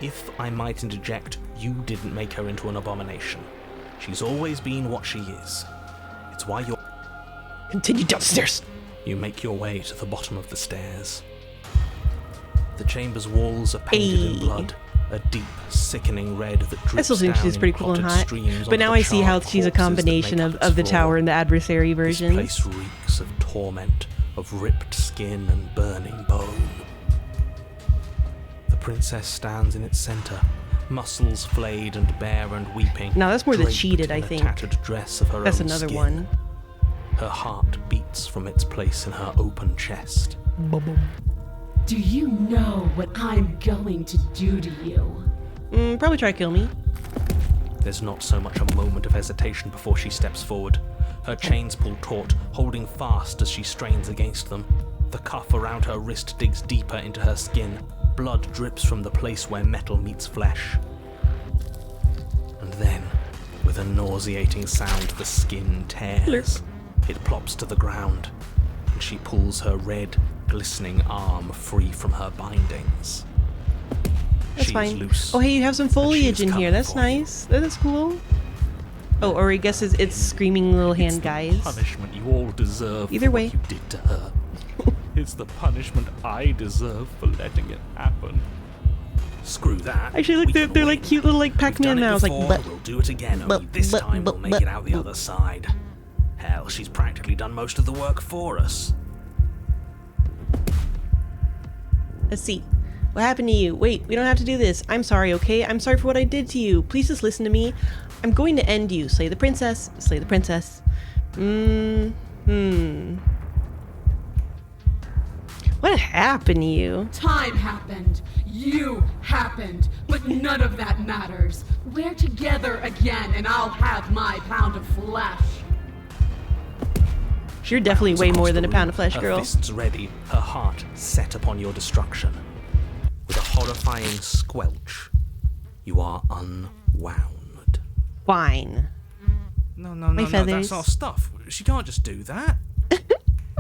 If I might interject, you didn't make her into an abomination. She's always been what she is. It's why you're... Continue downstairs. You make your way to the bottom of the stairs. The chamber's walls are painted in Ayy. blood, a deep, sickening red that drips I still think down she's in pretty cool and clotted hot. streams But onto now the I see how charred she's a corpses that combination make of, up of its the tower floor. and the adversary This version. place reeks of torment, of ripped skin and burning bone. The princess stands in its center, muscles flayed and bare and weeping. No, that's more the draped cheated, I in a think. tattered dress of her That's own another skin. one. Her heart beats from its place in her open chest. Do you know what I'm going to do to you? Probably try to kill me. There's not so much a moment of hesitation before she steps forward. Her chains pull taut, holding fast as she strains against them. The cuff around her wrist digs deeper into her skin. Blood drips from the place where metal meets flesh. And then, with a nauseating sound, the skin tears. It plops to the ground, and she pulls her red, glistening arm free from her bindings. That's She is fine. loose, Oh, hey, you have some and she foliage is in here. coming That's for you. nice. That is cool. Oh, or I guess it's screaming little hand It's guys. the punishment you all deserve Either for way. what you did to her. It's the punishment I deserve for letting it happen. Screw that. Actually, look, We can they're like win. cute little like We've Pac-Man done it mouths. Like, before, but we'll do it again, only this time we'll make it out the other side. Hell, she's practically done most of the work for us. let's see. What happened to you? Wait, we don't have to do this. I'm sorry, okay? I'm sorry for what I did to you. Please just listen to me. I'm going to end you. Slay the princess. Slay the princess. What happened to you? Time happened. You happened. But none of that matters. We're together again, and I'll have my pound of flesh. You're definitely way Across more the than a room, pound of flesh, her girl. fists ready, her heart set upon your destruction. With a horrifying squelch, you are unwound. Fine. No, feathers. that's our stuff. She can't just do that.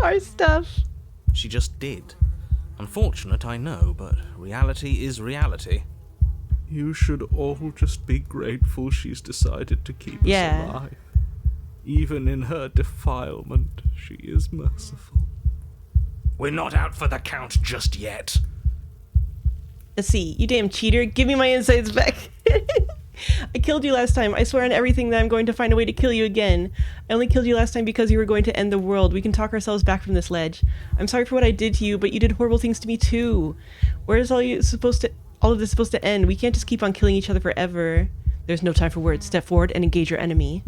Our stuff. She just did. Unfortunate, I know, but reality is reality. You should all just be grateful she's decided to keep Yeah. us alive. Even in her defilement, she is merciful. We're not out for the count just yet. Let's see. You damn cheater. Give me my insides back. I killed you last time. I swear on everything that I'm going to find a way to kill you again. I only killed you last time because you were going to end the world. We can talk ourselves back from this ledge. I'm sorry for what I did to you, but you did horrible things to me too. Where is all of this supposed to end? We can't just keep on killing each other forever. There's no time for words. Step forward and engage your enemy.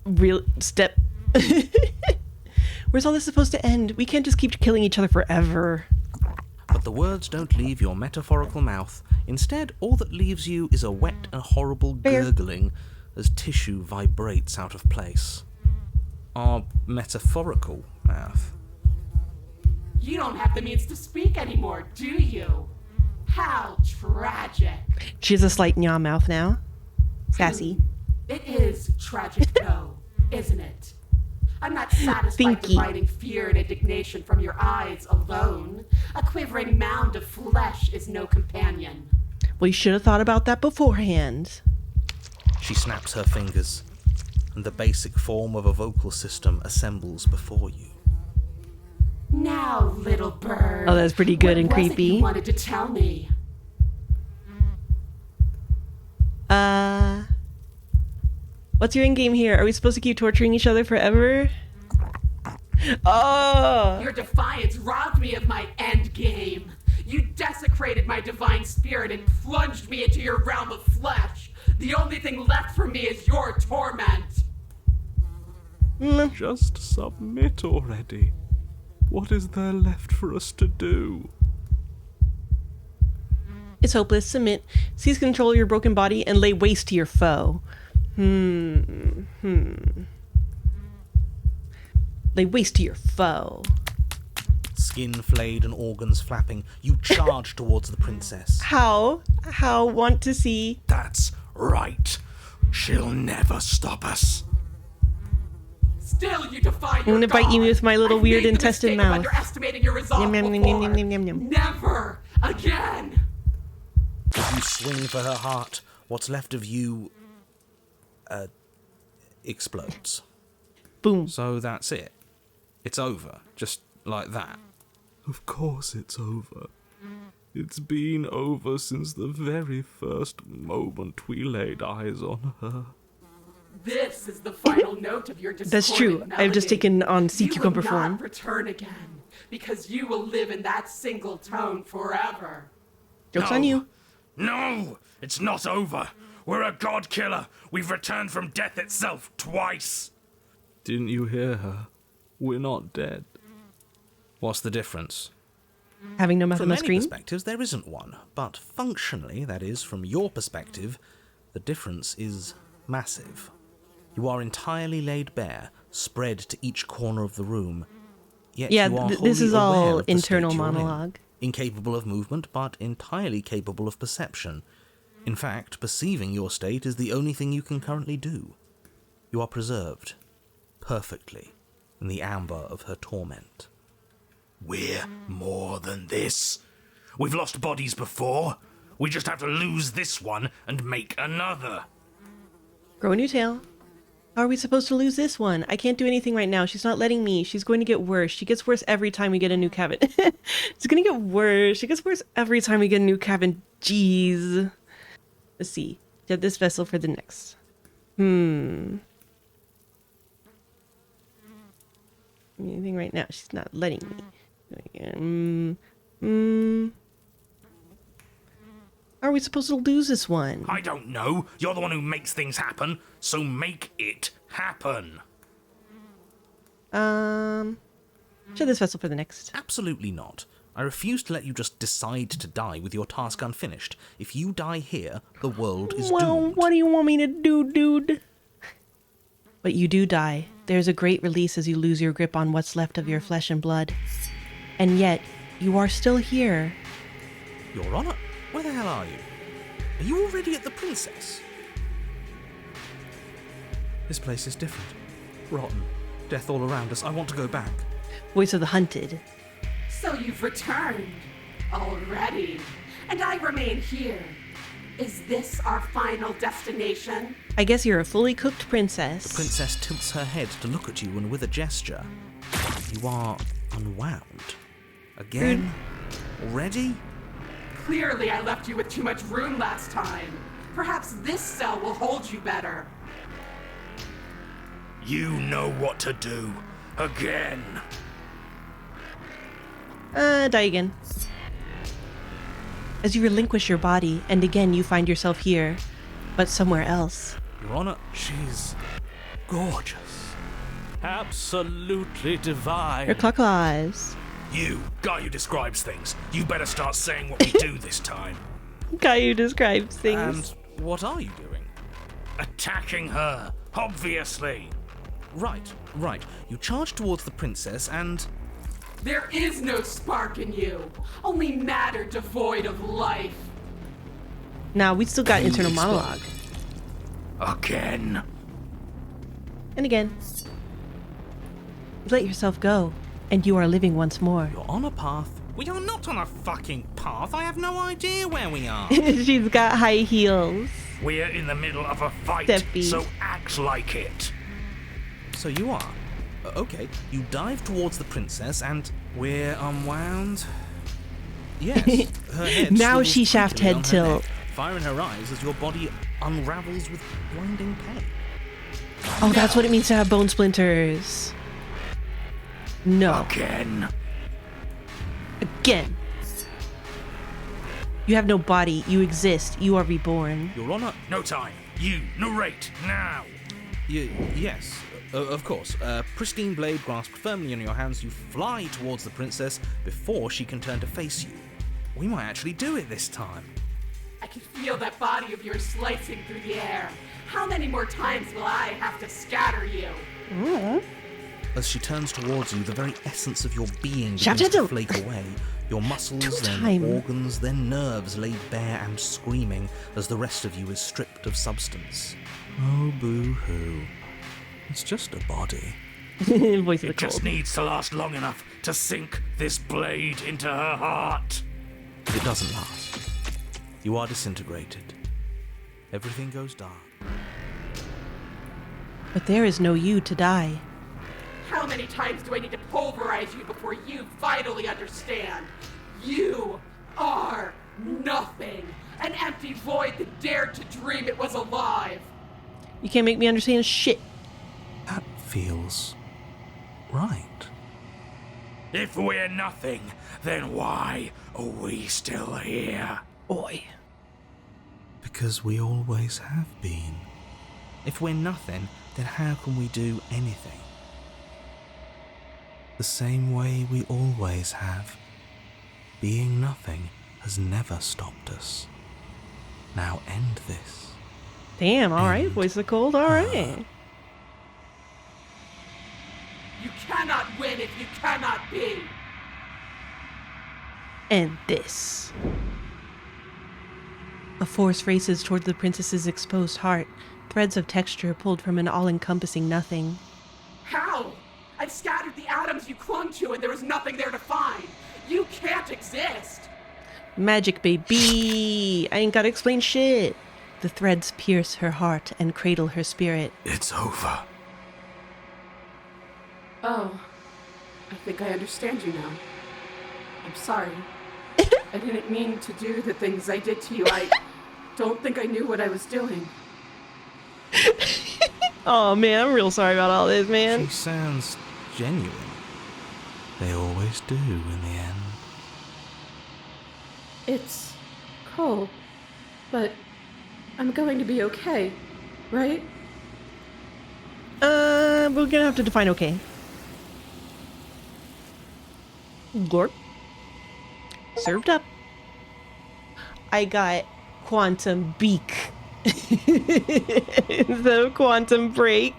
Real step. Where's all this supposed to end? We can't just keep killing each other forever. But the words don't leave your metaphorical mouth. Instead, all that leaves you is a wet and horrible Fair. gurgling as tissue vibrates out of place. Our metaphorical mouth. You don't have the means to speak anymore, do you? How tragic. She has a slight nya mouth now. Sassy. It is tragic, though, isn't it? I'm not satisfied Thinky. dividing fear and indignation from your eyes alone. A quivering mound of flesh is no companion. Well, you should have thought about that beforehand. She snaps her fingers, and the basic form of a vocal system assembles before you. Now, little bird. Oh, that's pretty good and what was it creepy. you wanted to tell me? What's your end game here? Are we supposed to keep torturing each other forever? Oh! Your defiance robbed me of my end game. You desecrated my divine spirit and plunged me into your realm of flesh. The only thing left for me is your torment. Just submit already. What is there left for us to do? It's hopeless. Submit. Seize control of your broken body and lay waste to your foe. Lay waste to your foe. Skin flayed and organs flapping, you charge towards the princess. How? Want to see? That's right. She'll never stop us. Still, you defy your I'm gonna bite you God. with my little I've weird made the intestine mistake of mouth. Underestimating your resolve Yum, yum, yum, before. yum, yum, yum, yum. Never again. You swing for her heart. What's left of you explodes. Boom. So that's it. It's over. Just like that. Of course it's over. It's been over since the very first moment we laid eyes on her. This is the final note of your That's discordant true. I've just melody. taken on sea You cucumber will form. not return again, because you will live in that single tone forever. Joke's on you. No, it's not over. We're a god killer. We've returned from death itself twice. Didn't you hear her? We're not dead. What's the difference? Having no mouth on From my many screen. perspectives, there isn't one. But functionally, that is, from your perspective, the difference is massive. You are entirely laid bare, spread to each corner of the room. Yet Yeah, you are this wholly is aware all of the internal state you're in. monologue. Incapable of movement, but entirely capable of perception. In fact, perceiving your state is the only thing you can currently do. You are preserved. perfectly in the amber of her torment. We're more than this. We've lost bodies before. We just have to lose this one and make another. Grow a new tail. How are we supposed to lose this one? I can't do anything right now. She's not letting me. She's going to get worse. She gets worse every time we get a new cabin. It's going to get worse. She gets worse every time we get a new cabin. Jeez. Let's see. Get this vessel for the next. Anything right now? She's not letting me. How are we supposed to lose this one? I don't know. You're the one who makes things happen, so make it happen. Share this vessel for the next. Absolutely not. I refuse to let you just decide to die with your task unfinished. If you die here, the world is Well, doomed. what do you want me to do, dude? But you do die. There's a great release as you lose your grip on what's left of your flesh and blood. And yet, you are still here. Your Honor, where the hell are you? Are you already at the Princess? This place is different. Rotten. Death all around us. I want to go back. Voice of the hunted. So you've returned already, and I remain here. Is this our final destination? I guess you're a fully cooked princess. The Princess tilts her head to look at you, and with a gesture, you are unwound. Again? Already? Clearly I left you with too much room last time. Perhaps this cell will hold you better. You know what to do. Again. Die again. As you relinquish your body, and again you find yourself here, but somewhere else. Your Honor, She's gorgeous. Absolutely divine. Your claws. You, guy who describes things, you better start saying what we do this time. Guy who describes things. and what are you doing? Attacking her, obviously. Right. You charge towards the Princess and... There is no spark in you, only matter devoid of life. Now, we still got internal monologue. Again. And again. Let yourself go, and you are living once more. You're on a path. We are not on a fucking path. I have no idea where we are. She's got high heels. We're in the middle of a fight, Steffi. so act like it. So you are. Okay, you dive towards the Princess and we're unwound. Yes, her head Now swivels she shaft creepily head on her tilt. neck, fire in her eyes as your body unravels with blinding pain. Oh, that's what it means to have bone splinters. No. Again. Again. You have no body. You exist. You are reborn. Your Honor, No time. You, narrate, now. yes, of course. Pristine blade grasped firmly in your hands, you fly towards the Princess before she can turn to face you. We might actually do it this time. I can feel that body of yours slicing through the air. How many more times will I have to scatter you? As she turns towards you, the very essence of your being Shout begins it to out. flake away. Your muscles, Two then time. organs, then nerves laid bare and screaming as the rest of you is stripped of substance. Oh, boo-hoo. It's just a body. Voice of the It just cold. needs to last long enough to sink this blade into her heart. It doesn't last. You are disintegrated. Everything goes dark. But there is no you to die. How many times do I need to pulverize you before you finally understand? You are nothing. An empty void that dared to dream it was alive. You can't make me understand shit. That feels right. If we're nothing, then why are we still here? Oi. Because we always have been. If we're nothing, then how can we do anything? The same way we always have. Being nothing has never stopped us. Now end this. Damn, alright, voice of the cold, alright. You cannot win if you cannot be. And this. A force races toward the princess's exposed heart, threads of texture pulled from an all-encompassing nothing. How? I've scattered the atoms you clung to and there is nothing there to find. You can't exist. Magic, baby. I ain't gotta explain shit. The threads pierce her heart and cradle her spirit. It's over. Oh, I think I understand you now. I'm sorry. I didn't mean to do the things I did to you. I don't think I knew what I was doing. Oh man, I'm real sorry about all this, man. She sounds genuine. They always do in the end. It's cold, but I'm going to be okay, right? We're gonna have to define okay. Gorp. Served up. I got quantum beak instead of quantum break.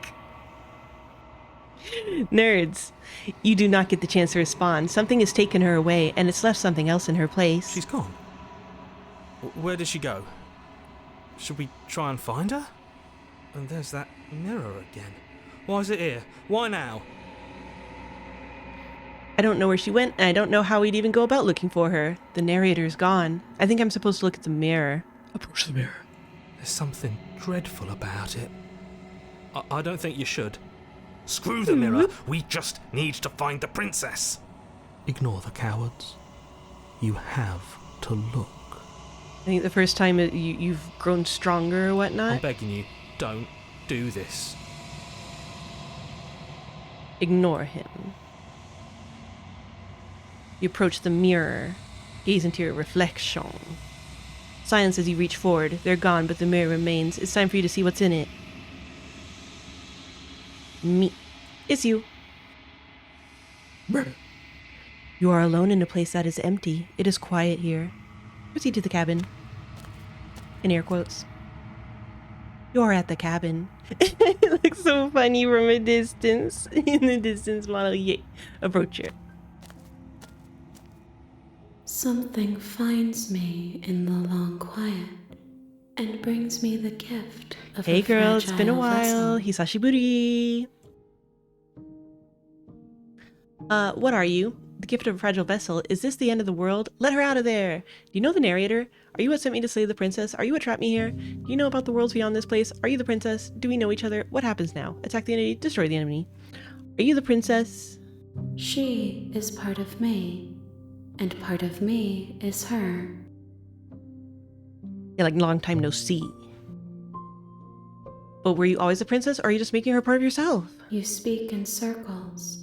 Nerds, you do not get the chance to respond. Something has taken her away, and it's left something else in her place. She's gone. Where did she go? Should we try and find her? And there's that mirror again. Why is it here? Why now? I don't know where she went, and I don't know how we'd even go about looking for her. The narrator's gone. I think I'm supposed to look at the mirror. Approach the mirror. There's something dreadful about it. I don't think you should. Screw the mirror. We just need to find the princess. Ignore the cowards. You have to look. I think the first time you've grown stronger or I'm whatnot. begging you, don't do this. Ignore him. You approach the mirror. Gaze into your reflection. Silence as you reach forward. They're gone, but the mirror remains. It's time for you to see what's in it. Me. It's you. You are alone in a place that is empty. It is quiet here. Proceed to the cabin. In air quotes. You're at the cabin. It looks so funny from a distance. In the distance model, yeah. Approach it. Something finds me in the long quiet and brings me the gift of Hey a girl, it's been a fragile while. vessel. Hisashiburi. What are you? The gift of a fragile vessel. Is this the end of the world? Let her out of there. Do you know the narrator? Are you what sent me to slay the princess? Are you what trapped me here? Do you know about the worlds beyond this place? Are you the princess? Do we know each other? What happens now? Attack the enemy, destroy the enemy. Are you the princess? She is part of me, and part of me is her. Yeah, like long time no see. But were you always the princess, or are you just making her part of yourself? You speak in circles.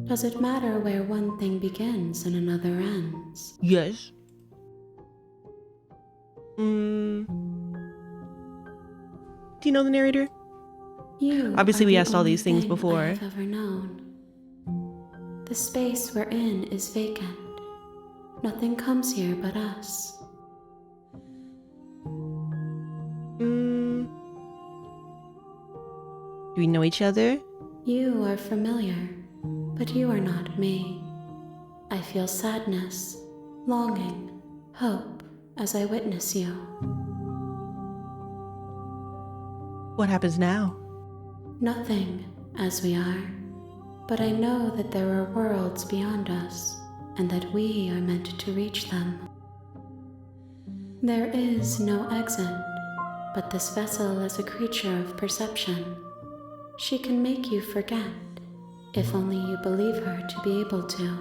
Does it matter where one thing begins and another ends? Yes. Do you know the narrator? You Obviously, are we the asked all only these things thing before. I have ever known. The space we're in is vacant. Nothing comes here but us. Do we know each other? You are familiar, but you are not me. I feel sadness, longing, hope as I witness you. What happens now? Nothing, as we are, but I know that there are worlds beyond us, and that we are meant to reach them. There is no exit, but this vessel is a creature of perception. She can make you forget, if only you believe her to be able to.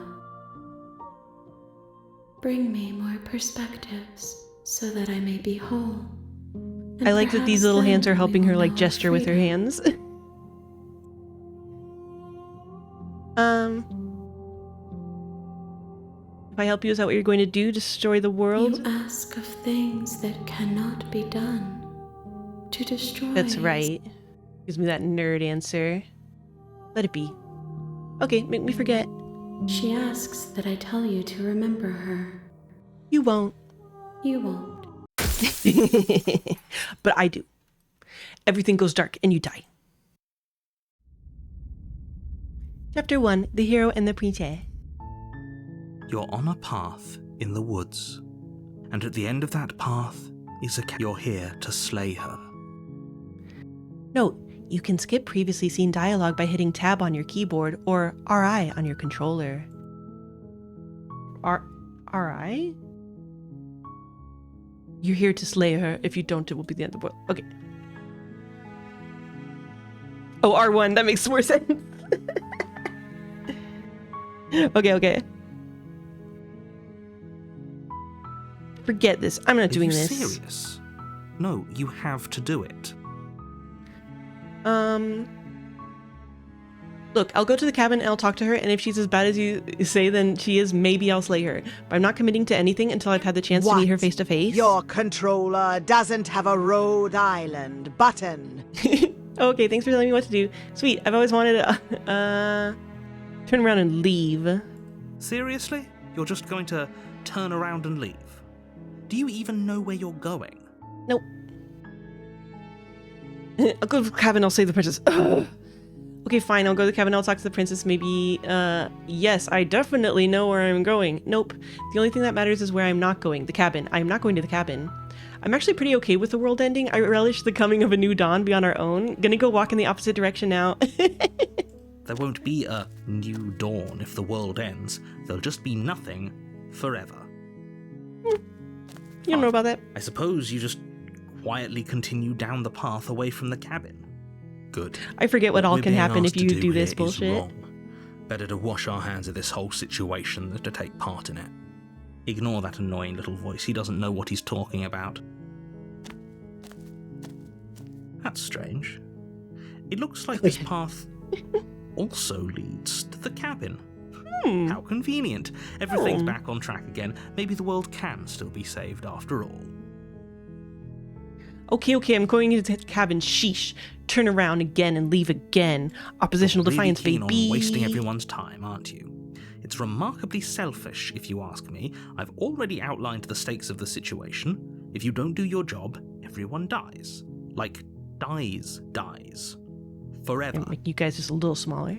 Bring me more perspectives, so that I may be whole. And I like that these perhaps little hands then are we helping will her like know our gesture with her freedom. hands. If I help you, is that what you're going to do? Destroy the world? You ask of things that cannot be done. To destroy. That's is- right. Gives me that nerd answer. Let it be. Okay, make me forget. She asks that I tell you to remember her. You won't. You won't. But I do. Everything goes dark and you die. Chapter 1, The Hero and the Princess. You're on a path in the woods, and at the end of that path is a cat. You're here to slay her. No, You can skip previously seen dialogue by hitting tab on your keyboard or RI on your controller. RI? You're here to slay her. If you don't, it will be the end of the world. Okay. Oh, R1. That makes more sense. Okay. Forget this. I'm not doing this. Are you serious? No, you have to do it. Look, I'll go to the cabin and I'll talk to her, and if she's as bad as you say then she is, maybe I'll slay her. But I'm not committing to anything until I've had the chance to meet her face to face. Your controller doesn't have a Rhode Island button. Okay, thanks for telling me what to do. Sweet, I've always wanted to turn around and leave. Seriously? You're just going to turn around and leave? Do you even know where you're going? Nope. I'll go to the cabin, I'll save the princess. Ugh. Okay, fine, I'll go to the cabin, I'll talk to the princess, maybe, yes, I definitely know where I'm going. Nope. The only thing that matters is where I'm not going, the cabin. I'm not going to the cabin. I'm actually pretty okay with the world ending. I relish the coming of a new dawn beyond our own. Gonna go walk in the opposite direction now. There won't be a new dawn if the world ends. There'll just be nothing forever. You don't know about that. I suppose you just quietly continue down the path away from the cabin. Good. I forget what all we're can being happen if asked to you do this here is bullshit. wrong. Better to wash our hands of this whole situation than to take part in it. Ignore that annoying little voice. He doesn't know what he's talking about. That's strange. It looks like this path also leads to the cabin. How convenient. Everything's back on track again. Maybe the world can still be saved after all. Okay, I'm going into the cabin. Sheesh. Turn around again and leave again. Oppositional You're really defiance, keen baby. on wasting everyone's time, aren't you? It's remarkably selfish, if you ask me. I've already outlined the stakes of the situation. If you don't do your job, everyone dies. Like, dies. Forever. Make you guys just a little smaller.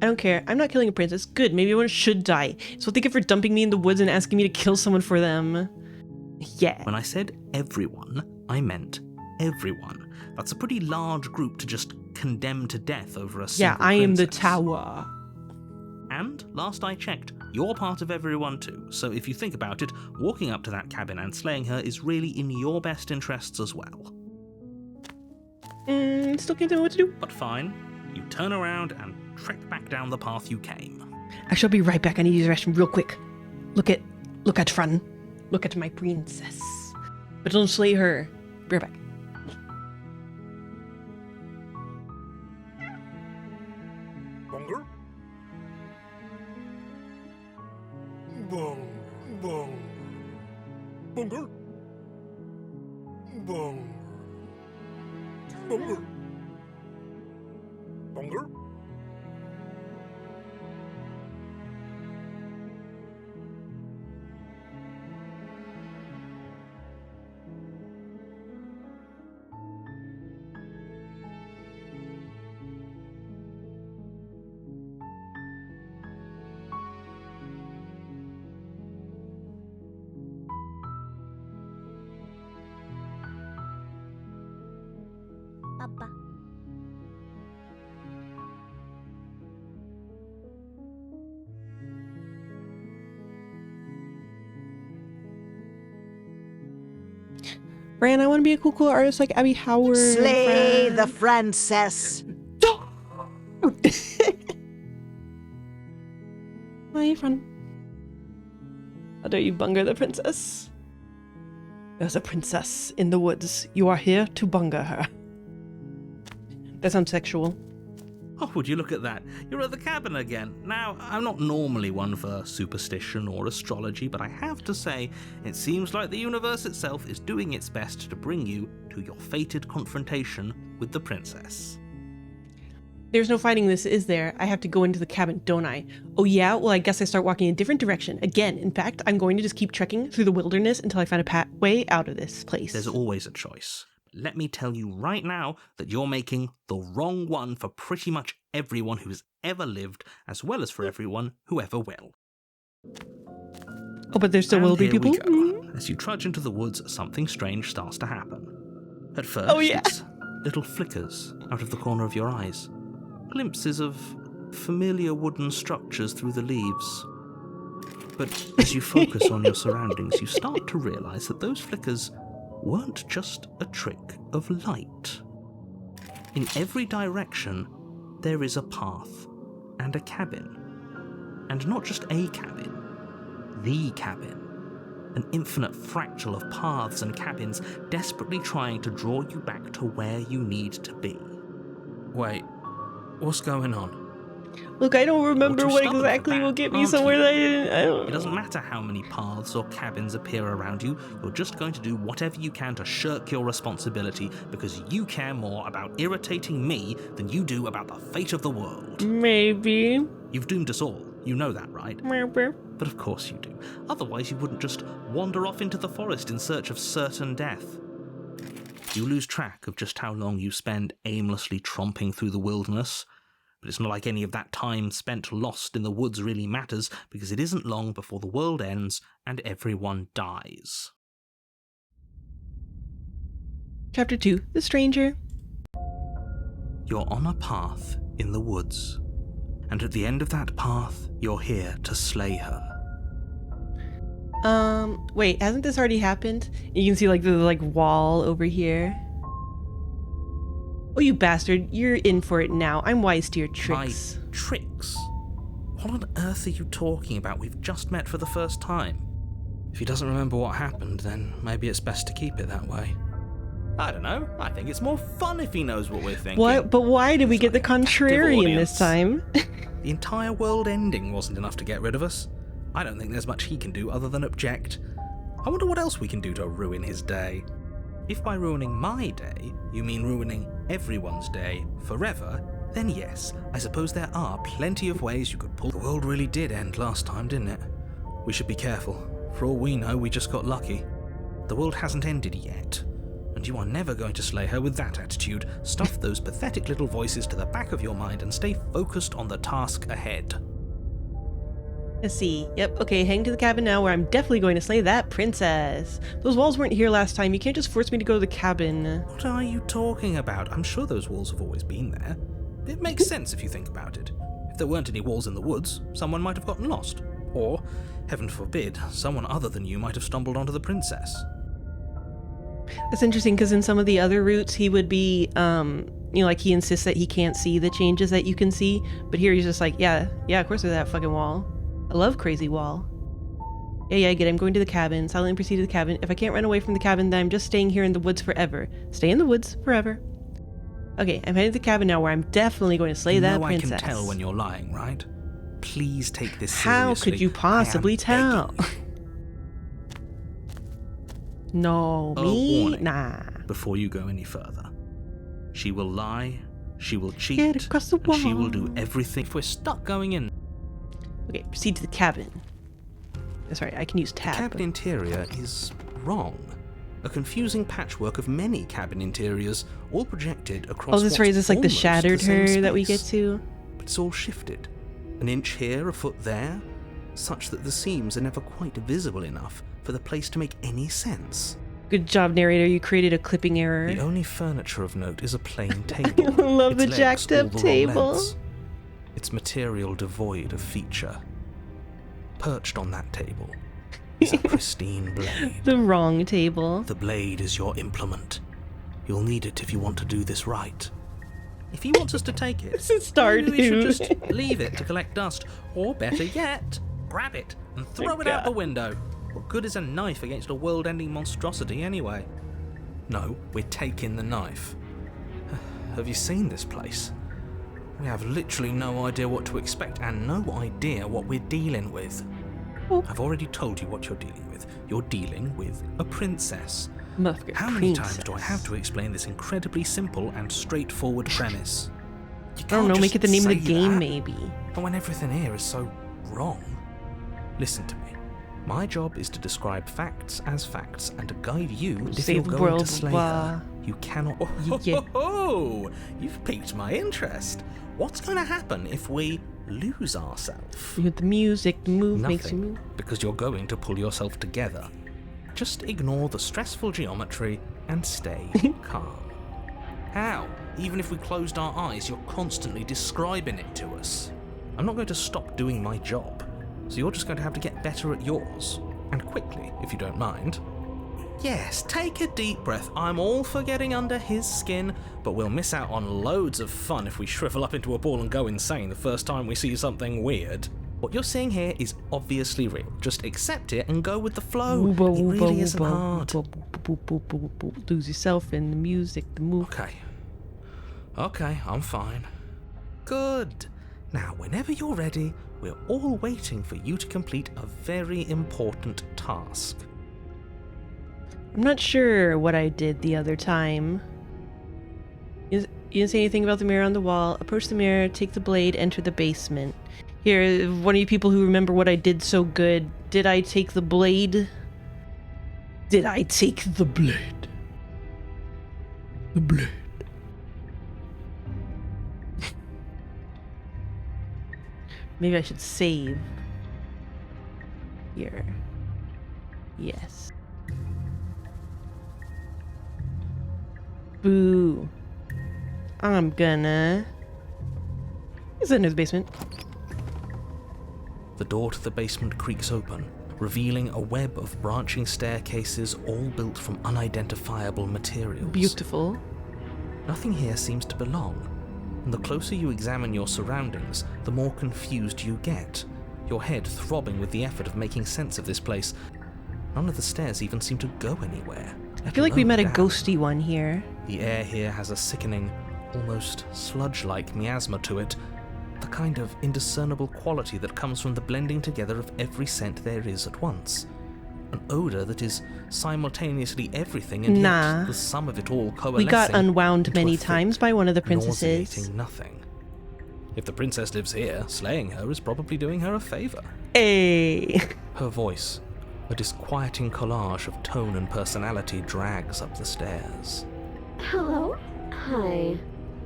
I don't care. I'm not killing a princess. Good. Maybe everyone should die. So thank you for dumping me in the woods and asking me to kill someone for them. Yeah. When I said everyone, I meant everyone. That's a pretty large group to just condemn to death over a single I am the princess. tower. And, last I checked, you're part of everyone too, so if you think about it, walking up to that cabin and slaying her is really in your best interests as well. Still can't tell me what to do. But fine, you turn around and trek back down the path you came. I shall be right back. I need to use the restroom real quick. Look at Fran. Look at my princess. But don't slay her. Be right back. Bunger? Bung, bung. Bunger? Bung. Bunger? Bunger? Papa. Fran, I want to be a cool artist like Abby Howard. Slay Fran. the Princess. Hi, Fran. How dare you bunger the princess? There's a princess in the woods. You are here to bunger her. That sounds sexual. Oh, would you look at that? You're at the cabin again. Now, I'm not normally one for superstition or astrology, but I have to say, it seems like the universe itself is doing its best to bring you to your fated confrontation with the princess. There's no fighting this, is there? I have to go into the cabin, don't I? Oh yeah? Well, I guess I start walking in a different direction. Again, in fact, I'm going to just keep trekking through the wilderness until I find a pathway out of this place. There's always a choice. Let me tell you right now that you're making the wrong one for pretty much everyone who's ever lived, as well as for everyone who ever will. Oh, but there still And will be here we people? go. As you trudge into the woods, something strange starts to happen. At first, Oh, yeah. it's little flickers out of the corner of your eyes. Glimpses of familiar wooden structures through the leaves. But as you focus on your surroundings, you start to realise that those flickers weren't just a trick of light. In every direction, there is a path and a cabin. And not just a cabin, the cabin. An infinite fractal of paths and cabins desperately trying to draw you back to where you need to be. Wait, what's going on? Look, I don't remember You're too what stubborn for exactly that, will get me aren't somewhere you? that I didn't. I don't It doesn't matter how many paths or cabins appear around you, you're just going to do whatever you can to shirk your responsibility because you care more about irritating me than you do about the fate of the world. Maybe. You've doomed us all, you know that, right? Maybe. But of course you do. Otherwise you wouldn't just wander off into the forest in search of certain death. You lose track of just how long you spend aimlessly tromping through the wilderness. But it's not like any of that time spent lost in the woods really matters, because it isn't long before the world ends and everyone dies. Chapter 2, The Stranger. You're on a path in the woods, and at the end of that path, you're here to slay her. Wait, hasn't this already happened? You can see like the wall over here. Oh, you bastard, you're in for it now. I'm wise to your tricks. My tricks? What on earth are you talking about? We've just met for the first time. If he doesn't remember what happened, then maybe it's best to keep it that way. I don't know. I think it's more fun if he knows what we're thinking. What? But why did we get the It's like an active contrarian this audience. time? The entire world ending wasn't enough to get rid of us. I don't think there's much he can do other than object. I wonder what else we can do to ruin his day. If by ruining my day, you mean ruining everyone's day forever, then yes, I suppose there are plenty of ways you could pull. The world really did end last time, didn't it? We should be careful. For all we know, we just got lucky. The world hasn't ended yet, and you are never going to slay her with that attitude. Stuff those pathetic little voices to the back of your mind and stay focused on the task ahead. Let's see. Yep, okay, heading to the cabin now where I'm definitely going to slay that princess. Those walls weren't here last time. You can't just force me to go to the cabin. What are you talking about? I'm sure those walls have always been there. It makes sense if you think about it. If there weren't any walls in the woods, someone might have gotten lost. Or, heaven forbid, someone other than you might have stumbled onto the princess. That's interesting because in some of the other routes he would be, like he insists that he can't see the changes that you can see. But here he's just like, yeah, of course there's that fucking wall. I love crazy wall. Yeah, I get it. I'm going to the cabin. Silently proceed to the cabin. If I can't run away from the cabin, then I'm just staying here in the woods forever. Stay in the woods forever. Okay, I'm heading to the cabin now where I'm definitely going to slay that princess. I can tell when you're lying, right? Please take this How seriously. could you possibly tell? No, A me? warning. Nah. Before you go any further. She will lie, she will cheat, Get across the and she will wall. do everything. If we're stuck going in, Okay, proceed to the cabin. Sorry, I can use the tab. cabin interior is wrong. A confusing patchwork of many cabin interiors, all projected across. Oh, this right, is this like the almost shattered same her that we get space. to? But it's all shifted. An inch here, a foot there, such that the seams are never quite visible enough for the place to make any sense. Good job, narrator. You created a clipping error. The only furniture of note is a plain table. I love the Its legs jacked all up the wrong table. lengths. Its material devoid of feature. Perched on that table is a pristine blade. The wrong table. The blade is your implement. You'll need it if you want to do this right. If he wants us to take it, This is Stardew. maybe we should just leave it to collect dust. Or better yet, grab it and throw it out the window. What good is a knife against a world-ending monstrosity anyway? No, we're taking the knife. Have you seen this place? We have literally no idea what to expect and no idea what we're dealing with. Oh. I've already told you what you're dealing with. You're dealing with a princess. Motherfucking How many princess. times do I have to explain this incredibly simple and straightforward premise? You I don't know, can't make it the name just of the say game, that. maybe. But when everything here is so wrong. Listen to me. My job is to describe facts as facts and to guide you if Save you're the going world, to slay blah. her. You cannot. Yeah. Oh, you've piqued my interest. What's going to happen if we lose ourselves? With the music, the move makes you Nothing, move. because you're going to pull yourself together. Just ignore the stressful geometry and stay calm. How? Even if we closed our eyes, you're constantly describing it to us. I'm not going to stop doing my job, so you're just going to have to get better at yours. And quickly, if you don't mind. Yes, take a deep breath. I'm all for getting under his skin, but we'll miss out on loads of fun if we shrivel up into a ball and go insane the first time we see something weird. What you're seeing here is obviously real. Just accept it and go with the flow. It really isn't hard. Lose yourself in the music, the move. Okay, I'm fine. Good. Now, whenever you're ready, we're all waiting for you to complete a very important task. I'm not sure what I did the other time. You didn't say anything about the mirror on the wall. Approach the mirror, take the blade, enter the basement. Here, one of you people who remember what I did so good. Did I take the blade? Did I take the blade? The blade. Maybe I should save. Here. Yes. Boo. I'm gonna... Is that in the basement? The door to the basement creaks open, revealing a web of branching staircases all built from unidentifiable materials. Beautiful. Nothing here seems to belong, and the closer you examine your surroundings, the more confused you get, your head throbbing with the effort of making sense of this place. None of the stairs even seem to go anywhere. I feel like we met a ghosty one here. The air here has a sickening, almost sludge-like miasma to it, the kind of indiscernible quality that comes from the blending together of every scent there is at once. An odour that is simultaneously everything and yet the sum of it all coalescing. We got unwound many times by one of the princesses. Nauseating nothing. If the princess lives here, slaying her is probably doing her a favour. Hey! Her voice, a disquieting collage of tone and personality, drags up the stairs. Hello? Hi.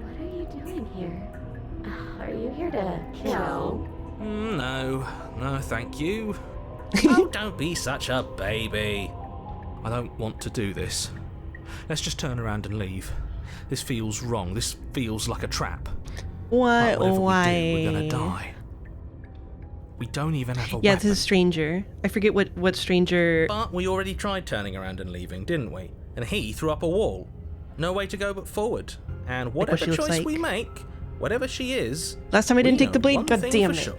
What are you doing here? Are you here to kill? No, thank you. Oh, don't be such a baby. I don't want to do this. Let's just turn around and leave. This feels wrong. This feels like a trap. What? Whatever Why? we do, we're gonna die. We don't even have a Yeah, weapon. this is stranger. I forget what stranger... But we already tried turning around and leaving, didn't we? And he threw up a wall. No way to go but forward. And whatever she looks choice like. we make, whatever she is... Last time I didn't we take the know blade, one god thing damn for it. sure.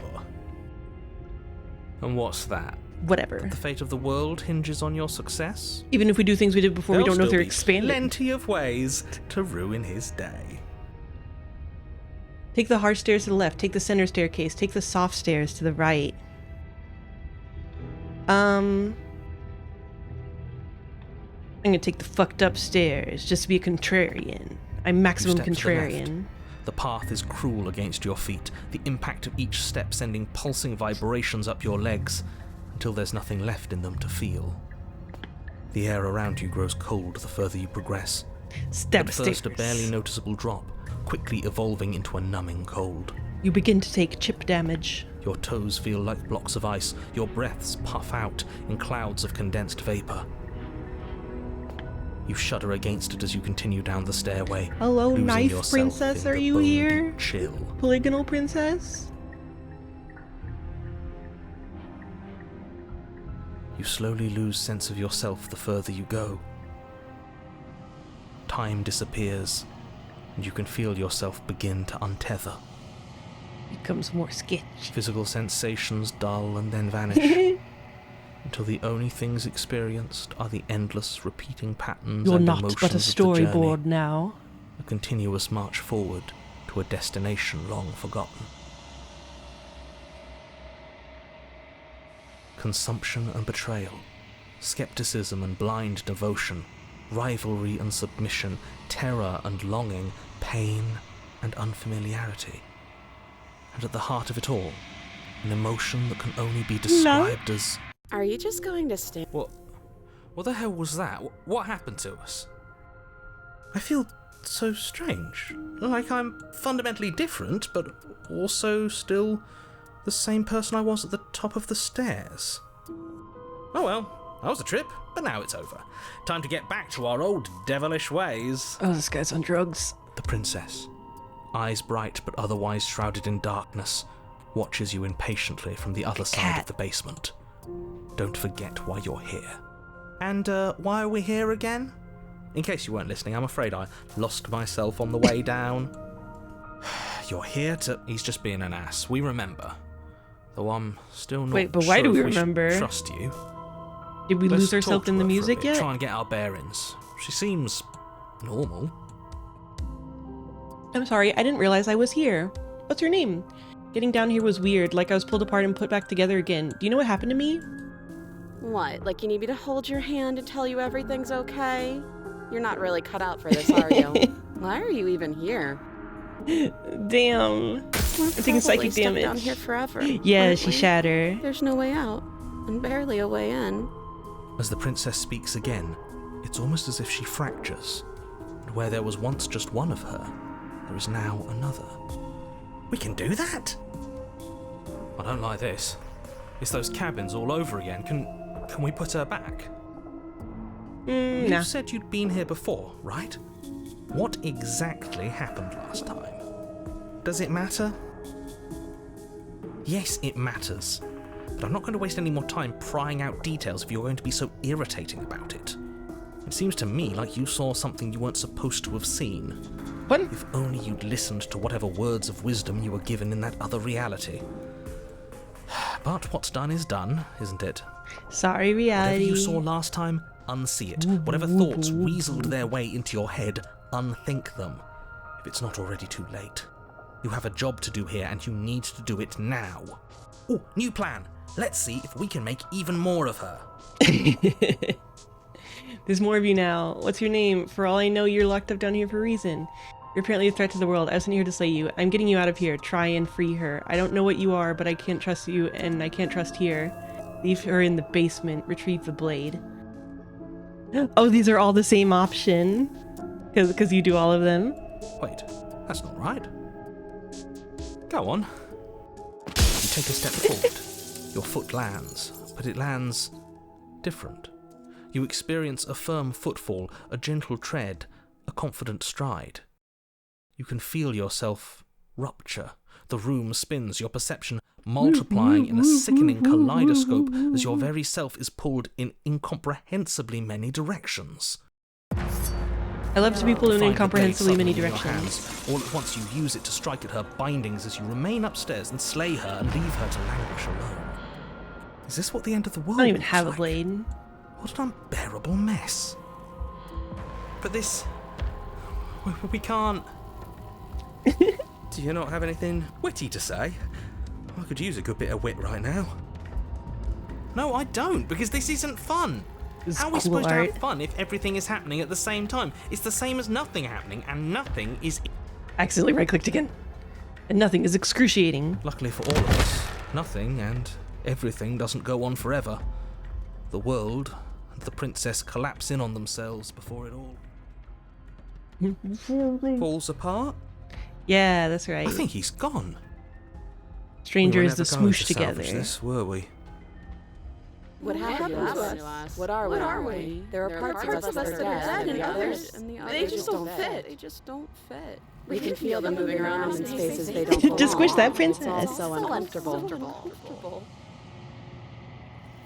And what's that? Whatever. The fate of the world hinges on your success? Even if we do things we did before, we don't know if they're expanded. Plenty of ways to ruin his day. Take the hard stairs to the left. Take the center staircase. Take the soft stairs to the right. I'm gonna take the fucked up stairs just to be a contrarian. I'm maximum You step to the left. contrarian. The path is cruel against your feet, the impact of each step sending pulsing vibrations up your legs, until there's nothing left in them to feel. The air around you grows cold the further you progress. Step At first stairs. a barely noticeable drop, quickly evolving into a numbing cold. You begin to take chip damage. Your toes feel like blocks of ice, your breaths puff out in clouds of condensed vapor. You shudder against it as you continue down the stairway. Hello, losing knife yourself princess, in are the you bone-deep here? Chill. Polygonal princess? You slowly lose sense of yourself the further you go. Time disappears, and you can feel yourself begin to untether. Becomes more sketch. Physical sensations dull and then vanish, until the only things experienced are the endless repeating patterns You're and not emotions but a of the journey, storyboard now. a continuous march forward to a destination long forgotten. Consumption and betrayal, skepticism and blind devotion, rivalry and submission, terror and longing, pain and unfamiliarity. And at the heart of it all, an emotion that can only be described as... Are you just going to stay? What the hell was that? What happened to us? I feel so strange. Like I'm fundamentally different, but also still the same person I was at the top of the stairs. Oh well, That was a trip, but now it's over. Time to get back to our old devilish ways. Oh, this guy's on drugs. The princess, eyes bright but otherwise shrouded in darkness, watches you impatiently from the other side of the basement. Don't forget why you're here. And why are we here again? In case you weren't listening, I'm afraid I lost myself on the way down. You're here to... He's just being an ass. We remember. Though I'm still not Wait, but why do we should remember? Trust you. Did we Let's lose talk ourselves to in the her for a music bit, yet? Try and get our bearings. She seems normal. I'm sorry, I didn't realize I was here. What's your name? Getting down here was weird, like I was pulled apart and put back together again. Do you know what happened to me? What? Like you need me to hold your hand and tell you everything's okay? You're not really cut out for this, are you? Why are you even here? Damn. I'm taking psychic damage. Down here forever. Yeah, she shattered. There's no way out, and barely a way in. As the princess speaks again, it's almost as if she fractures. And where there was once just one of her, there is now another. We can do that? I don't like this. It's those cabins all over again. Can we put her back? You Nah. said you'd been here before, right? What exactly happened last time? Does it matter? Yes, it matters. But I'm not going to waste any more time prying out details if you're going to be so irritating about it. It seems to me like you saw something you weren't supposed to have seen. What? If only you'd listened to whatever words of wisdom you were given in that other reality. But what's done is done, isn't it? Sorry, reality. Whatever you saw last time, unsee it. Whatever thoughts weaseled their way into your head, unthink them. If it's not already too late. You have a job to do here, and you need to do it now. Oh, new plan. Let's see if we can make even more of her. There's more of you now. What's your name? For all I know, you're locked up down here for a reason. You're apparently a threat to the world. I wasn't here to slay you. I'm getting you out of here. Try and free her. I don't know what you are, but I can't trust you, and I can't trust here. Leave her in the basement. Retrieve the blade. Oh, these are all the same option. Because you do all of them. Wait, that's not right. Go on. You take a step forward. Your foot lands, but it lands different. You experience a firm footfall, a gentle tread, a confident stride. You can feel yourself rupture. The room spins, your perception multiplying in a sickening kaleidoscope as your very self is pulled in incomprehensibly many directions. I love to be pulled in Find the incomprehensibly blade many suddenly in your directions. hands. All at once you use it to strike at her bindings as you remain upstairs and slay her and leave her to languish alone. Is this what the end of the world I don't even looks have a like? blade. What an unbearable mess. But this... We can't... Do you not have anything witty to say? I could use a good bit of wit right now. No, I don't, because this isn't fun. This How are we cool supposed to art. have fun if everything is happening at the same time? It's the same as nothing happening, and nothing is... Accidentally right-clicked again. And nothing is excruciating. Luckily for all of us, nothing and everything doesn't go on forever. The world and the princess collapse in on themselves before it all falls apart. Yeah, that's right. I think he's gone. Strangers We were the never going smoosh to salvage together. This, were we? What happened to us? What are we? There are parts of us that are dead, and others, they just don't fit. They just don't fit. We can feel them moving around in spaces they don't belong. Just squish that princess. It's all so uncomfortable.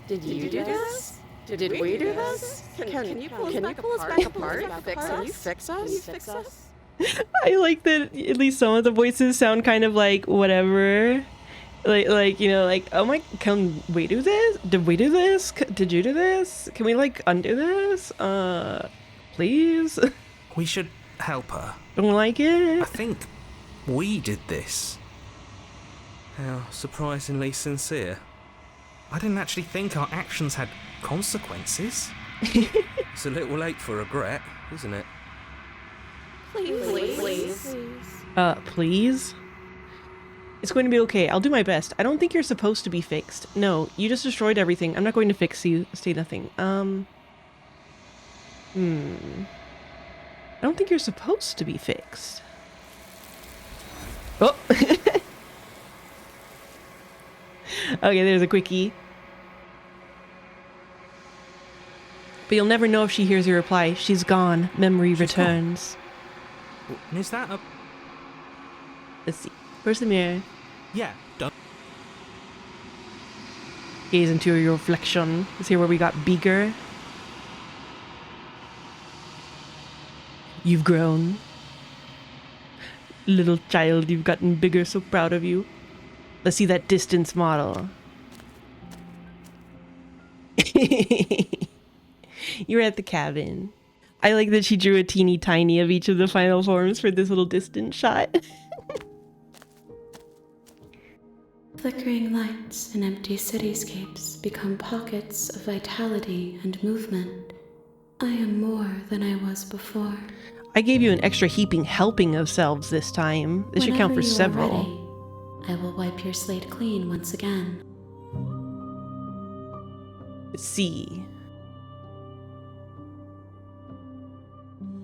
Did you do this? Did we do this? Can you pull us back apart? Can you fix us? I like that at least some of the voices sound kind of like whatever. Like you know, like, oh my, can we do this? Did we do this? Did you do this? Can we like undo this? Please? We should help her. Don't like I it? think we did this. How surprisingly sincere. I didn't actually think our actions had consequences. It's a little late for regret, isn't it? Please. Please? It's going to be okay. I'll do my best. I don't think you're supposed to be fixed. No, you just destroyed everything. I'm not going to fix you. Say nothing. I don't think you're supposed to be fixed. Oh! Okay, there's a quickie. But you'll never know if she hears your reply. She's gone. Memory returns. Is that a... Let's see. Where's the mirror? Yeah, don't... Gaze into your reflection. Is here where we got bigger? You've grown. Little child, you've gotten bigger, so proud of you. Let's see that distance model. You're at the cabin. I like that she drew a teeny tiny of each of the final forms for this little distance shot. Flickering lights in empty cityscapes become pockets of vitality and movement. I am more than I was before. I gave you an extra heaping helping of selves this time. This should count for several. Ready, I will wipe your slate clean once again. Let's see.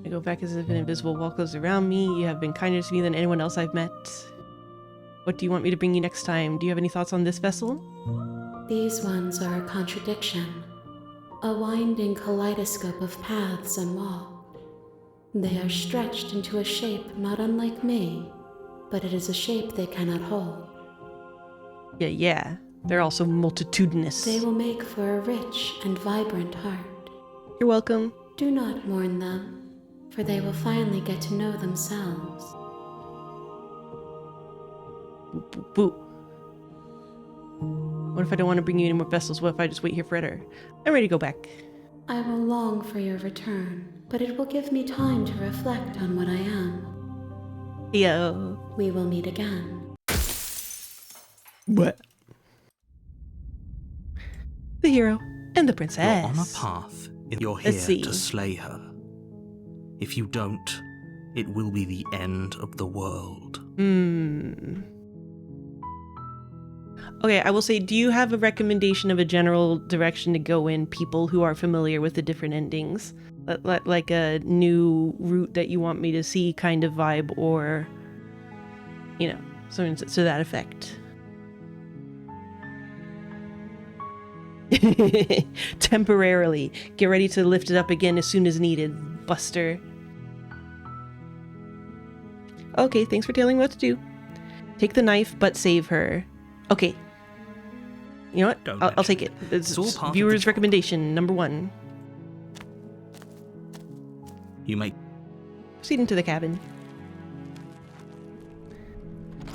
I go back as if an invisible wall closes around me. You have been kinder to me than anyone else I've met. What do you want me to bring you next time? Do you have any thoughts on this vessel? These ones are a contradiction. A winding kaleidoscope of paths and walls. They are stretched into a shape not unlike me, but it is a shape they cannot hold. Yeah. They're also multitudinous. They will make for a rich and vibrant heart. You're welcome. Do not mourn them, for they will finally get to know themselves. Boop, boop, boop. What if I don't want to bring you any more vessels? What if I just wait here forever? I'm ready to go back. I will long for your return, but it will give me time to reflect on what I am. Yo. We will meet again. What? The hero and the princess. You're on a path. You're here to slay her. If you don't, it will be the end of the world. Okay, I will say, do you have a recommendation of a general direction to go in, people who are familiar with the different endings? Like a new route that you want me to see kind of vibe, or, you know, something to that effect. Temporarily. Get ready to lift it up again as soon as needed, Buster. Okay, thanks for telling me what to do. Take the knife, but save her. Okay. You know what? I'll take it. It's viewer's recommendation, number 1. You may proceed into the cabin.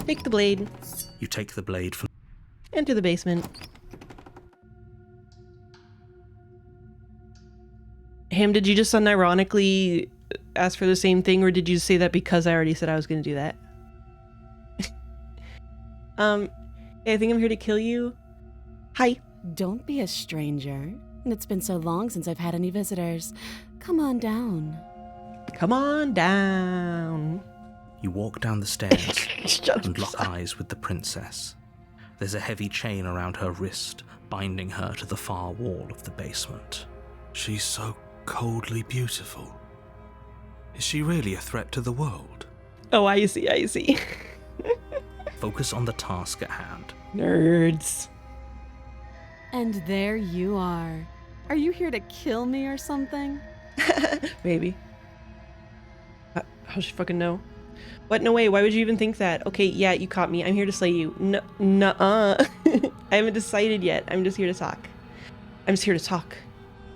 Take the blade. You take the blade from... Enter the basement. Ham, did you just unironically ask for the same thing, or did you say that because I already said I was going to do that? I think I'm here to kill you. Hi. Don't be a stranger. It's been so long since I've had any visitors. Come on down. Come on down. You walk down the stairs and lock eyes with the princess. There's a heavy chain around her wrist, binding her to the far wall of the basement. She's so coldly beautiful. Is she really a threat to the world? Oh, I see. Focus on the task at hand. Nerds. And there you are. Are you here to kill me or something? Maybe. How'd she fucking know? What? No way. Why would you even think that? Okay, yeah, you caught me. I'm here to slay you. Nuh-uh. I haven't decided yet. I'm just here to talk.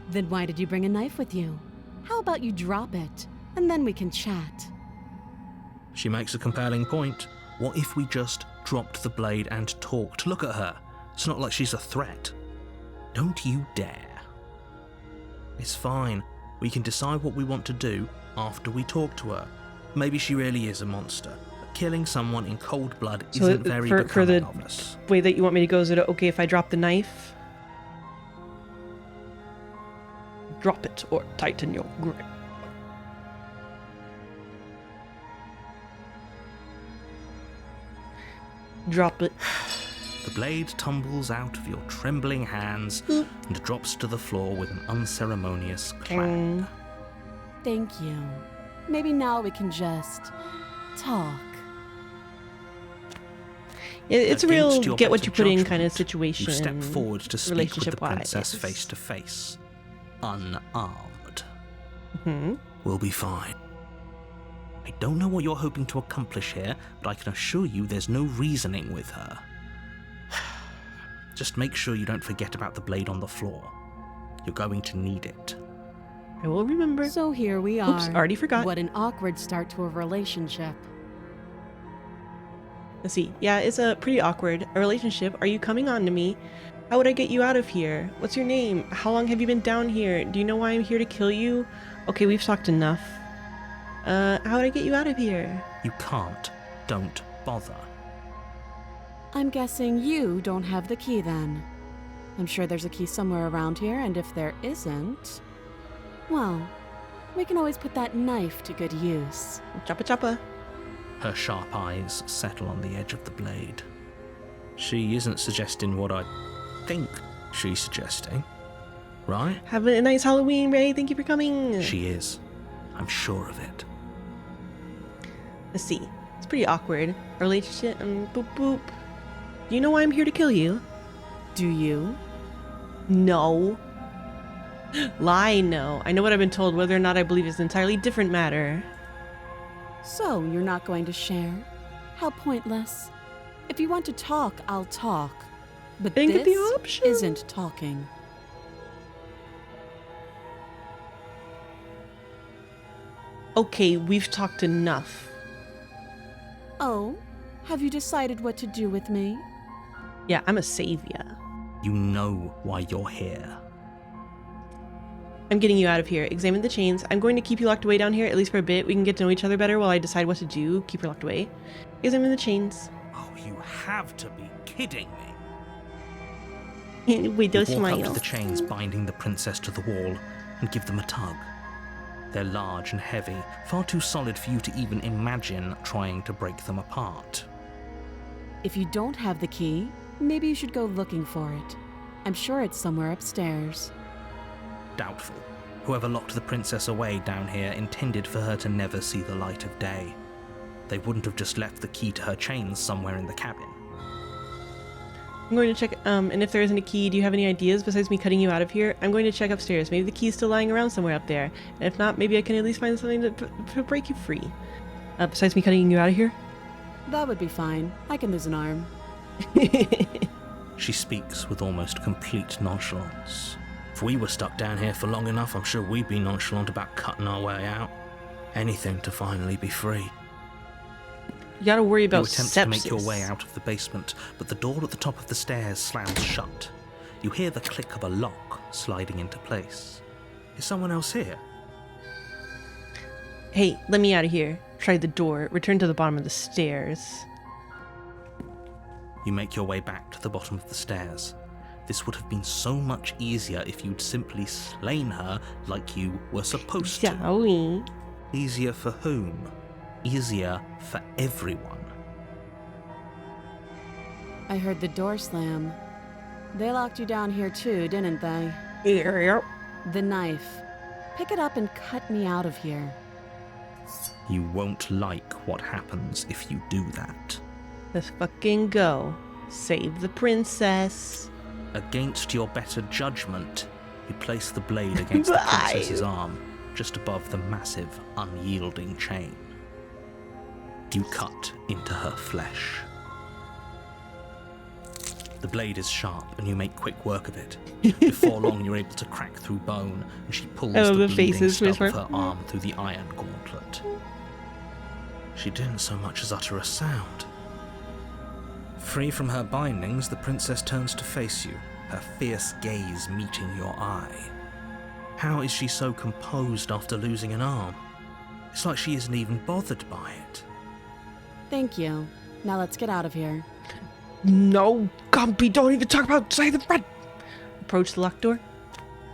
Then why did you bring a knife with you? How about you drop it, and then we can chat? She makes a compelling point. What if we just dropped the blade and talked? Look at her. It's not like she's a threat. Don't you dare. It's fine. We can decide what we want to do after we talk to her. Maybe she really is a monster. But killing someone in cold blood isn't very becoming of us. Way that you want me to go, is it okay if I drop the knife? Drop it or tighten your grip. Drop it. The blade tumbles out of your trembling hands and drops to the floor with an unceremonious clang. Thank you. Maybe now we can just talk. It's a real get what you put in kind of situation. You step forward to speak with the princess face to face. unarmed. Hmm. We'll be fine. I don't know what you're hoping to accomplish here, but I can assure you there's no reasoning with her. Just make sure you don't forget about the blade on the floor. You're going to need it. I will remember. So here we are. Oops, already forgot. What an awkward start to a relationship. Let's see. Yeah, it's a pretty awkward. A relationship. Are you coming on to me? How would I get you out of here? What's your name? How long have you been down here? Do you know why I'm here to kill you? Okay, we've talked enough. How would I get you out of here? You can't. Don't bother. I'm guessing you don't have the key then. I'm sure there's a key somewhere around here, and if there isn't, well, we can always put that knife to good use. Choppa choppa. Her sharp eyes settle on the edge of the blade. She isn't suggesting what I think she's suggesting, right? Have a nice Halloween, Ray. Thank you for coming. She is. I'm sure of it. Let's see. It's pretty awkward. A relationship. Boop boop. Do you know why I'm here to kill you? Do you? No. Lie, no. I know what I've been told. Whether or not I believe is an entirely different matter. So, you're not going to share? How pointless. If you want to talk, I'll talk. But Think of the this option. isn't talking. Okay, we've talked enough. Oh? Have you decided what to do with me? Yeah, I'm a savior. You know why you're here. I'm getting you out of here. Examine the chains. I'm going to keep you locked away down here, at least for a bit. We can get to know each other better while I decide what to do. Keep her locked away. Examine the chains. Oh, you have to be kidding Wait, me. don't You walk up to smile. the chains binding the princess to the wall and give them a tug. They're large and heavy, far too solid for you to even imagine trying to break them apart. If you don't have the key, maybe you should go looking for it. I'm sure it's somewhere upstairs. Doubtful. Whoever locked the princess away down here intended for her to never see the light of day. They wouldn't have just left the key to her chains somewhere in the cabin. I'm going to check, and if there isn't a key, do you have any ideas besides me cutting you out of here? I'm going to check upstairs. Maybe the key's still lying around somewhere up there. And if not, maybe I can at least find something to break you free. Besides me cutting you out of here? That would be fine. I can lose an arm. She speaks with almost complete nonchalance. If we were stuck down here for long enough, I'm sure we'd be nonchalant about cutting our way out. Anything to finally be free. You gotta worry about You attempt sepsis. to make your way out of the basement, but the door at the top of the stairs slams shut. You hear the click of a lock sliding into place. Is someone else here? Hey, let me out of here. Try the door. Return to the bottom of the stairs. You make your way back to the bottom of the stairs. This would have been so much easier if you'd simply slain her like you were supposed to. Shall we? Easier for whom? Easier for everyone. I heard the door slam. They locked you down here too, didn't they? Yep. The knife. Pick it up and cut me out of here. You won't like what happens if you do that. Let's fucking go. Save the princess. Against your better judgment, you place the blade against the Bye. princess's arm, just above the massive, unyielding chain. You cut into her flesh. The blade is sharp, and you make quick work of it. Before long, you're able to crack through bone, and she pulls I love the the bleeding faces, stub of Whisper. her arm through the iron gauntlet. She didn't so much as utter a sound. Free from her bindings, the princess turns to face you, her fierce gaze meeting your eye. How is she so composed after losing an arm? It's like she isn't even bothered by it. Thank you. Now let's get out of here. No, Gumpy, don't even talk about say the front. Approach the locked door.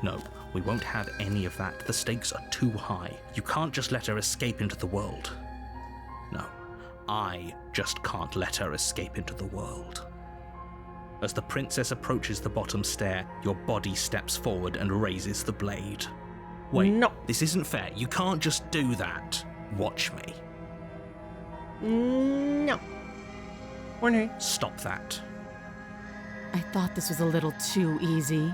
No, we won't have any of that. The stakes are too high. You can't just let her escape into the world. No, I just can't let her escape into the world. As the princess approaches the bottom stair, your body steps forward and raises the blade. Wait, No. this isn't fair. You can't just do that. Watch me. No. Warn her. Stop that. I thought this was a little too easy.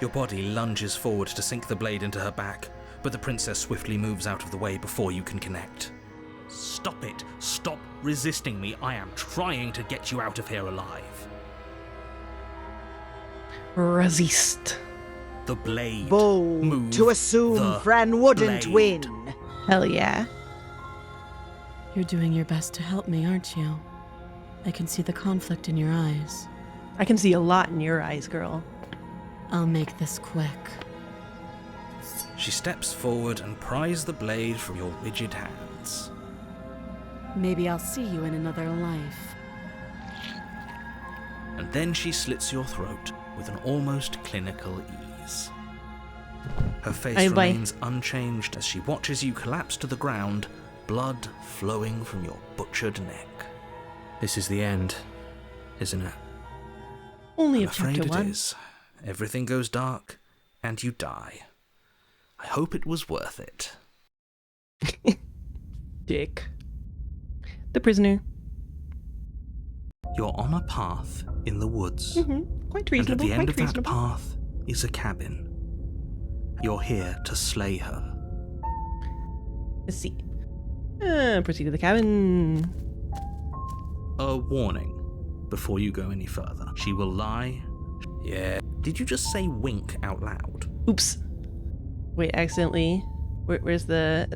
Your body lunges forward to sink the blade into her back, but the princess swiftly moves out of the way before you can connect. Stop it! Stop resisting me! I am trying to get you out of here alive. Resist. The blade. Bold Move to assume the Fran wouldn't blade. win. Hell yeah. You're doing your best to help me, aren't you? I can see the conflict in your eyes. I can see a lot in your eyes, girl. I'll make this quick. She steps forward and pries the blade from your rigid hands. Maybe I'll see you in another life. And then she slits your throat with an almost clinical ease. Her face Bye bye. remains unchanged as she watches you collapse to the ground, blood flowing from your butchered neck. This is the end, isn't it? Only I'm of afraid chapter it 1. is. Everything goes dark, and you die. I hope it was worth it. Dick. The prisoner. You're on a path in the woods. Quite And at reasonable. the end Quite of that reasonable. path is a cabin. You're here to slay her. Let's see. Proceed to the cabin. A warning before you go any further. She will lie. Yeah. Did you just say wink out loud? Oops. Wait, accidentally. Where's the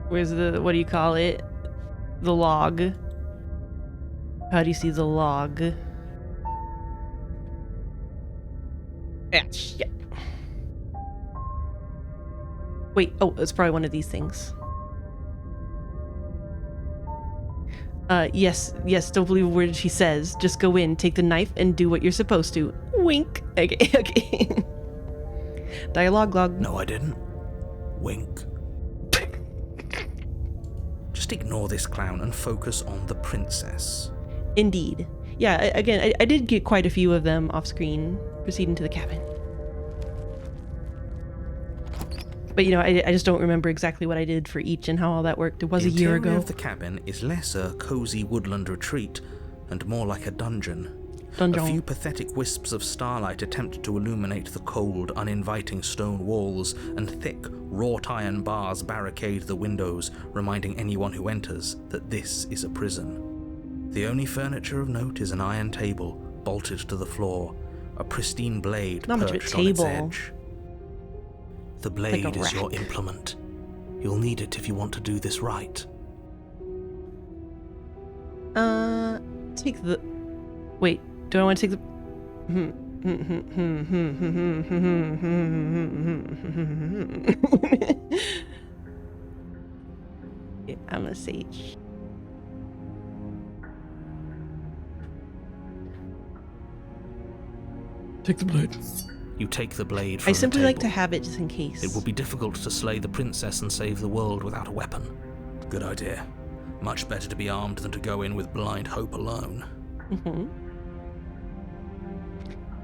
what do you call it? The log. How do you see the log? Ah, shit. Wait, oh, it's probably one of these things. Yes, don't believe a word she says. Just go in, take the knife, and do what you're supposed to. Wink. Okay. Dialogue log. No, I didn't. Wink. Just ignore this clown and focus on the princess. Indeed. Yeah, again, I did get quite a few of them off screen. Proceeding to the cabin. But, you know, I just don't remember exactly what I did for each and how all that worked. It was a year The ago. interior of the cabin is less a cozy woodland retreat and more like a dungeon. Dungeon. A few pathetic wisps of starlight attempt to illuminate the cold, uninviting stone walls, and thick, wrought iron bars barricade the windows, reminding anyone who enters that this is a prison. The only furniture of note is an iron table, bolted to the floor, a pristine blade Not much of a perched on its table. edge. The blade Like a is your rack. implement. You'll need it if you want to do this right. Take the... Wait, do I want to take the... Yeah, I'm a sage. Take the blade. You take the blade from I the simply like to table. have it just in case. It will be difficult to slay the princess and save the world without a weapon. Good idea. Much better to be armed than to go in with blind hope alone.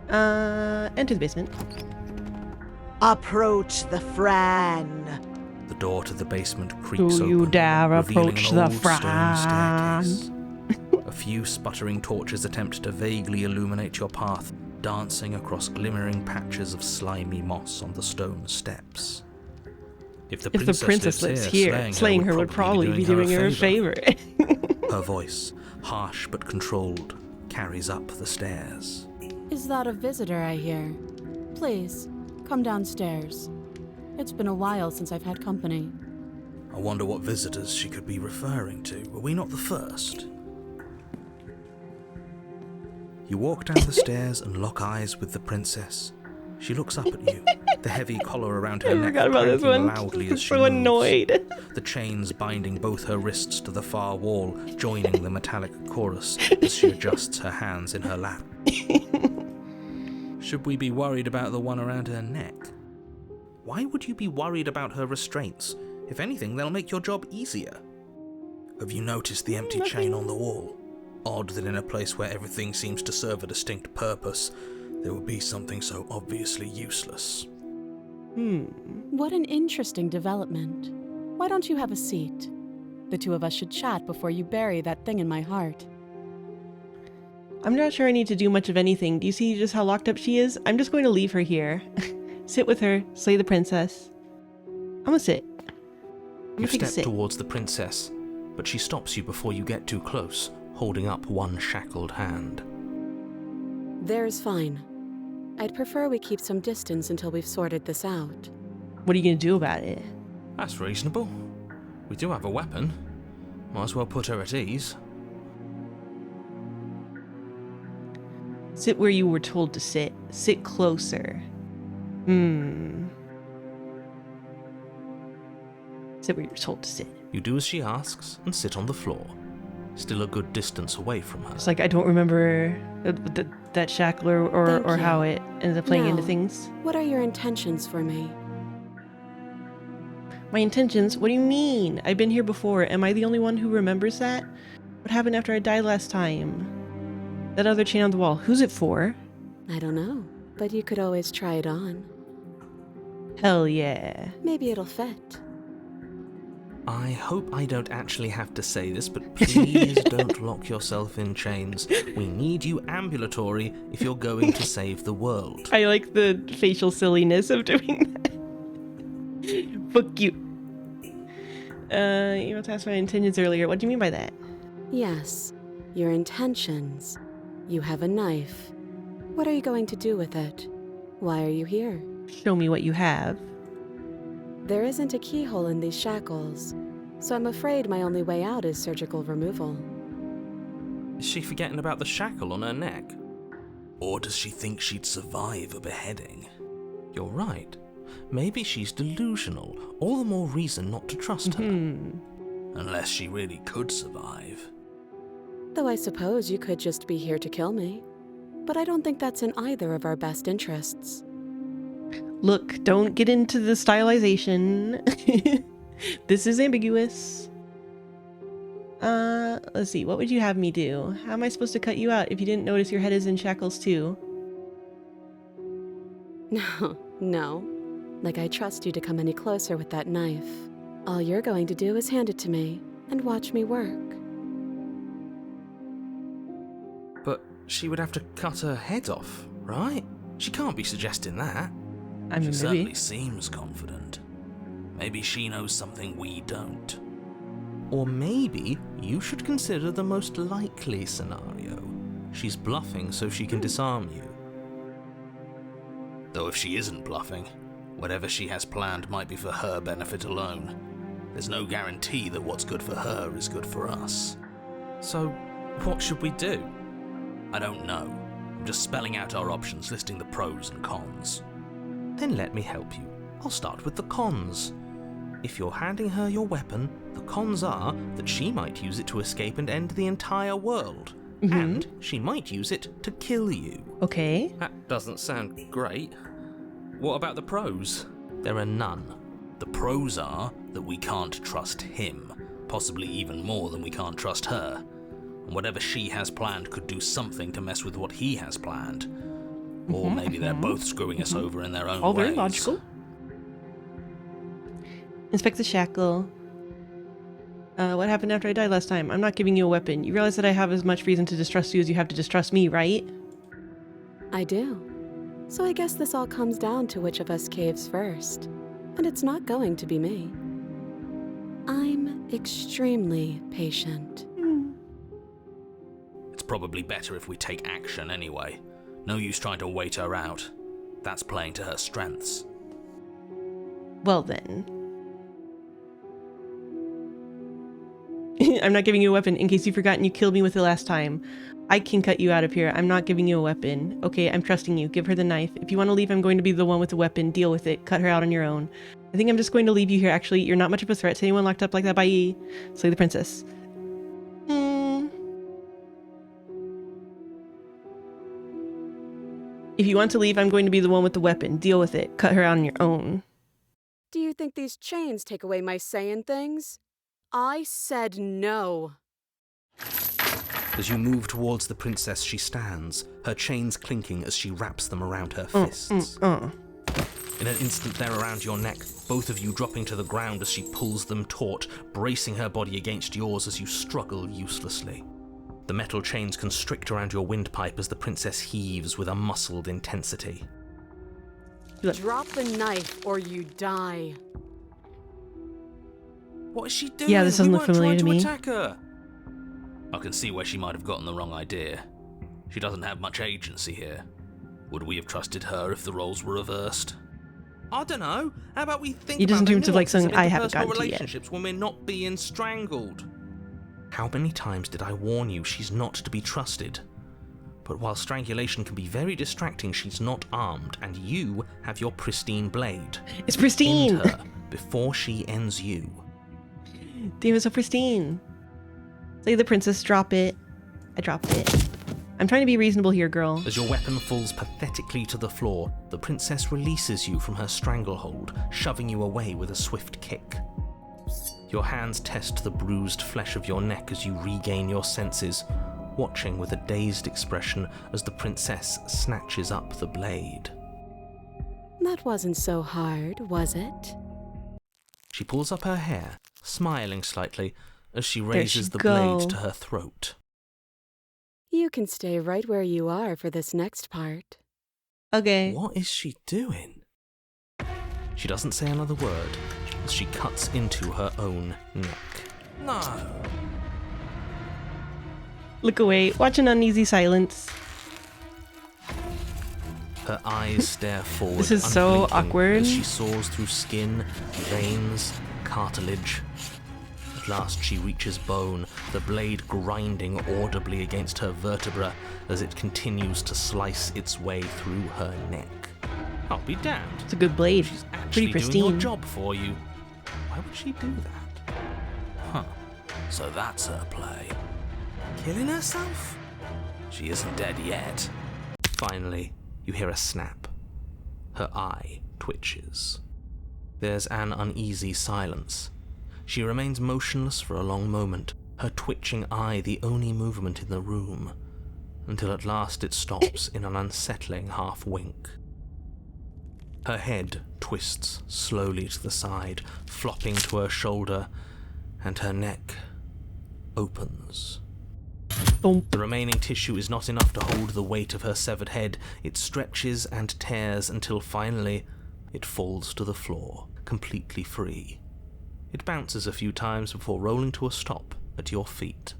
Enter the basement. Approach the Fran. The door to the basement creaks Do open, you dare revealing approach an the old stone Fran? staircase. A few sputtering torches attempt to vaguely illuminate your path, dancing across glimmering patches of slimy moss on the stone steps. If the princess lives here, slaying her would probably be doing her a favor. Her voice, harsh but controlled, carries up the stairs. Is that a visitor I hear? Please, come downstairs. It's been a while since I've had company. I wonder what visitors she could be referring to. Were we not the first? You walk down the stairs and lock eyes with the princess. She looks up at you, the heavy collar around her I neck forgot about this clanking one. loudly I'm as she so moves. annoyed. The chains binding both her wrists to the far wall, joining the metallic chorus as she adjusts her hands in her lap. Should we be worried about the one around her neck? Why would you be worried about her restraints? If anything, they'll make your job easier. Have you noticed the empty chain on the wall? Odd that in a place where everything seems to serve a distinct purpose, there would be something so obviously useless. What an interesting development. Why don't you have a seat? The two of us should chat before you bury that thing in my heart. I'm not sure I need to do much of anything. Do you see just how locked up she is? I'm just going to leave her here. Sit with her, slay the princess. I'm gonna sit. You take a step sit. towards the princess, but she stops you before you get too close, holding up one shackled hand. There's fine. I'd prefer we keep some distance until we've sorted this out. What are you gonna do about it? That's reasonable. We do have a weapon. Might as well put her at ease. Sit where you were told to sit. Sit closer. Sit where you're told to sit. You do as she asks and sit on the floor, still a good distance away from her. It's like I don't remember that shackle or Thank you. how it ended up playing into Now, things. What are your intentions for me? My intentions? What do you mean? I've been here before. Am I the only one who remembers that? What happened after I died last time? That other chain on the wall. Who's it for? I don't know, but you could always try it on. Hell yeah. Maybe it'll fit. I hope I don't actually have to say this, but please don't lock yourself in chains. We need you ambulatory if you're going to save the world. I like the facial silliness of doing that. Fuck you. You want to ask my intentions earlier. What do you mean by that? Yes, your intentions. You have a knife. What are you going to do with it? Why are you here? Show me what you have. There isn't a keyhole in these shackles, so I'm afraid my only way out is surgical removal. Is she forgetting about the shackle on her neck? Or does she think she'd survive a beheading? You're right. Maybe she's delusional. All the more reason not to trust her. Unless she really could survive. Though I suppose you could just be here to kill me. But I don't think that's in either of our best interests. Look, don't get into the stylization. This is ambiguous. Let's see. What would you have me do? How am I supposed to cut you out if you didn't notice your head is in shackles too? No. Like I trust you to come any closer with that knife. All you're going to do is hand it to me and watch me work. But she would have to cut her head off, right? She can't be suggesting that. I mean, She certainly maybe. seems confident. Maybe she knows something we don't. Or maybe you should consider the most likely scenario. She's bluffing so she can disarm you. Though if she isn't bluffing, whatever she has planned might be for her benefit alone. There's no guarantee that what's good for her is good for us. So, what should we do? I don't know. I'm just spelling out our options, listing the pros and cons. Then let me help you. I'll start with the cons. If you're handing her your weapon, the cons are that she might use it to escape and end the entire world. And she might use it to kill you. Okay. That doesn't sound great. What about the pros? There are none. The pros are that we can't trust him, possibly even more than we can't trust her. And whatever she has planned could do something to mess with what he has planned. Or maybe they're both screwing us over in their own All ways. very logical. Inspect the shackle. What happened after I died last time? I'm not giving you a weapon. You realize that I have as much reason to distrust you as you have to distrust me, right? I do. So I guess this all comes down to which of us caves first. And it's not going to be me. I'm extremely patient. It's probably better if we take action anyway. No use trying to wait her out. That's playing to her strengths. Well then. I'm not giving you a weapon in case you've forgotten you killed me with it last time. I can cut you out of here. I'm not giving you a weapon. Okay, I'm trusting you. Give her the knife. If you want to leave, I'm going to be the one with the weapon. Deal with it. Cut her out on your own. I think I'm just going to leave you here, actually. You're not much of a threat to anyone locked up like that. Bye. Slay the princess. If you want to leave, I'm going to be the one with the weapon. Deal with it. Cut her out on your own. Do you think these chains take away my saying things? I said no. As you move towards the princess, she stands, her chains clinking as she wraps them around her fists. In an instant, they're around your neck, both of you dropping to the ground as she pulls them taut, bracing her body against yours as you struggle uselessly. The metal chains constrict around your windpipe as the princess heaves with a muscled intensity. Drop the knife or you die. What is she doing? Yeah, this doesn't look familiar to me. Attack her. I can see where she might have gotten the wrong idea. She doesn't have much agency here. Would we have trusted her if the roles were reversed? I don't know. How about we think It doesn't about seem the to like nuances something in I haven't interpersonal gotten to yet. relationships when we're not being strangled. How many times did I warn you she's not to be trusted? But while strangulation can be very distracting, she's not armed, and you have your pristine blade. It's pristine! End her before she ends you. Damn, it's so pristine. Say the princess, drop it. I dropped it. I'm trying to be reasonable here, girl. As your weapon falls pathetically to the floor, the princess releases you from her stranglehold, shoving you away with a swift kick. Your hands test the bruised flesh of your neck as you regain your senses, watching with a dazed expression as the princess snatches up the blade. That wasn't so hard, was it? She pulls up her hair, smiling slightly, as she There raises she the go. blade to her throat. You can stay right where you are for this next part. Okay. What is she doing? She doesn't say another word as she cuts into her own neck. No. Look away. Watch an uneasy silence. Her eyes stare forward. This is so unblinking, awkward. As she soars through skin, veins, cartilage. At last she reaches bone, the blade grinding audibly against her vertebra as it continues to slice its way through her neck. I'll be damned. It's a good blade. She's Pretty actually doing pristine. your job for you. Why would she do that? Huh. So that's her play. Killing herself? She isn't dead yet. Finally, you hear a snap. Her eye twitches. There's an uneasy silence. She remains motionless for a long moment, her twitching eye the only movement in the room, until at last it stops in an unsettling half-wink. Her head twists slowly to the side, flopping to her shoulder, and her neck opens. Boom. The remaining tissue is not enough to hold the weight of her severed head. It stretches and tears until finally it falls to the floor, completely free. It bounces a few times before rolling to a stop at your feet.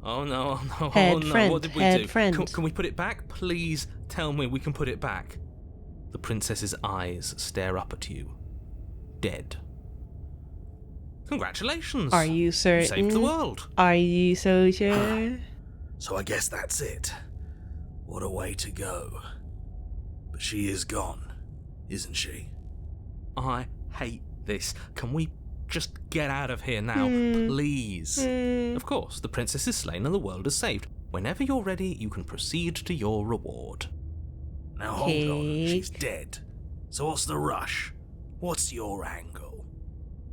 Oh no, oh no, Head oh no, friend, what did we head do? friend. Can we put it back? Please tell me we can put it back. The princess's eyes stare up at you. Dead. Congratulations. Are you certain? Saved the world. Are you so sure? So I guess that's it. What a way to go. But she is gone, isn't she? I hate this. Can we just get out of here now, please? Of course, the princess is slain and the world is saved. Whenever you're ready, you can proceed to your reward. Now hold on, she's dead. So what's the rush? What's your angle?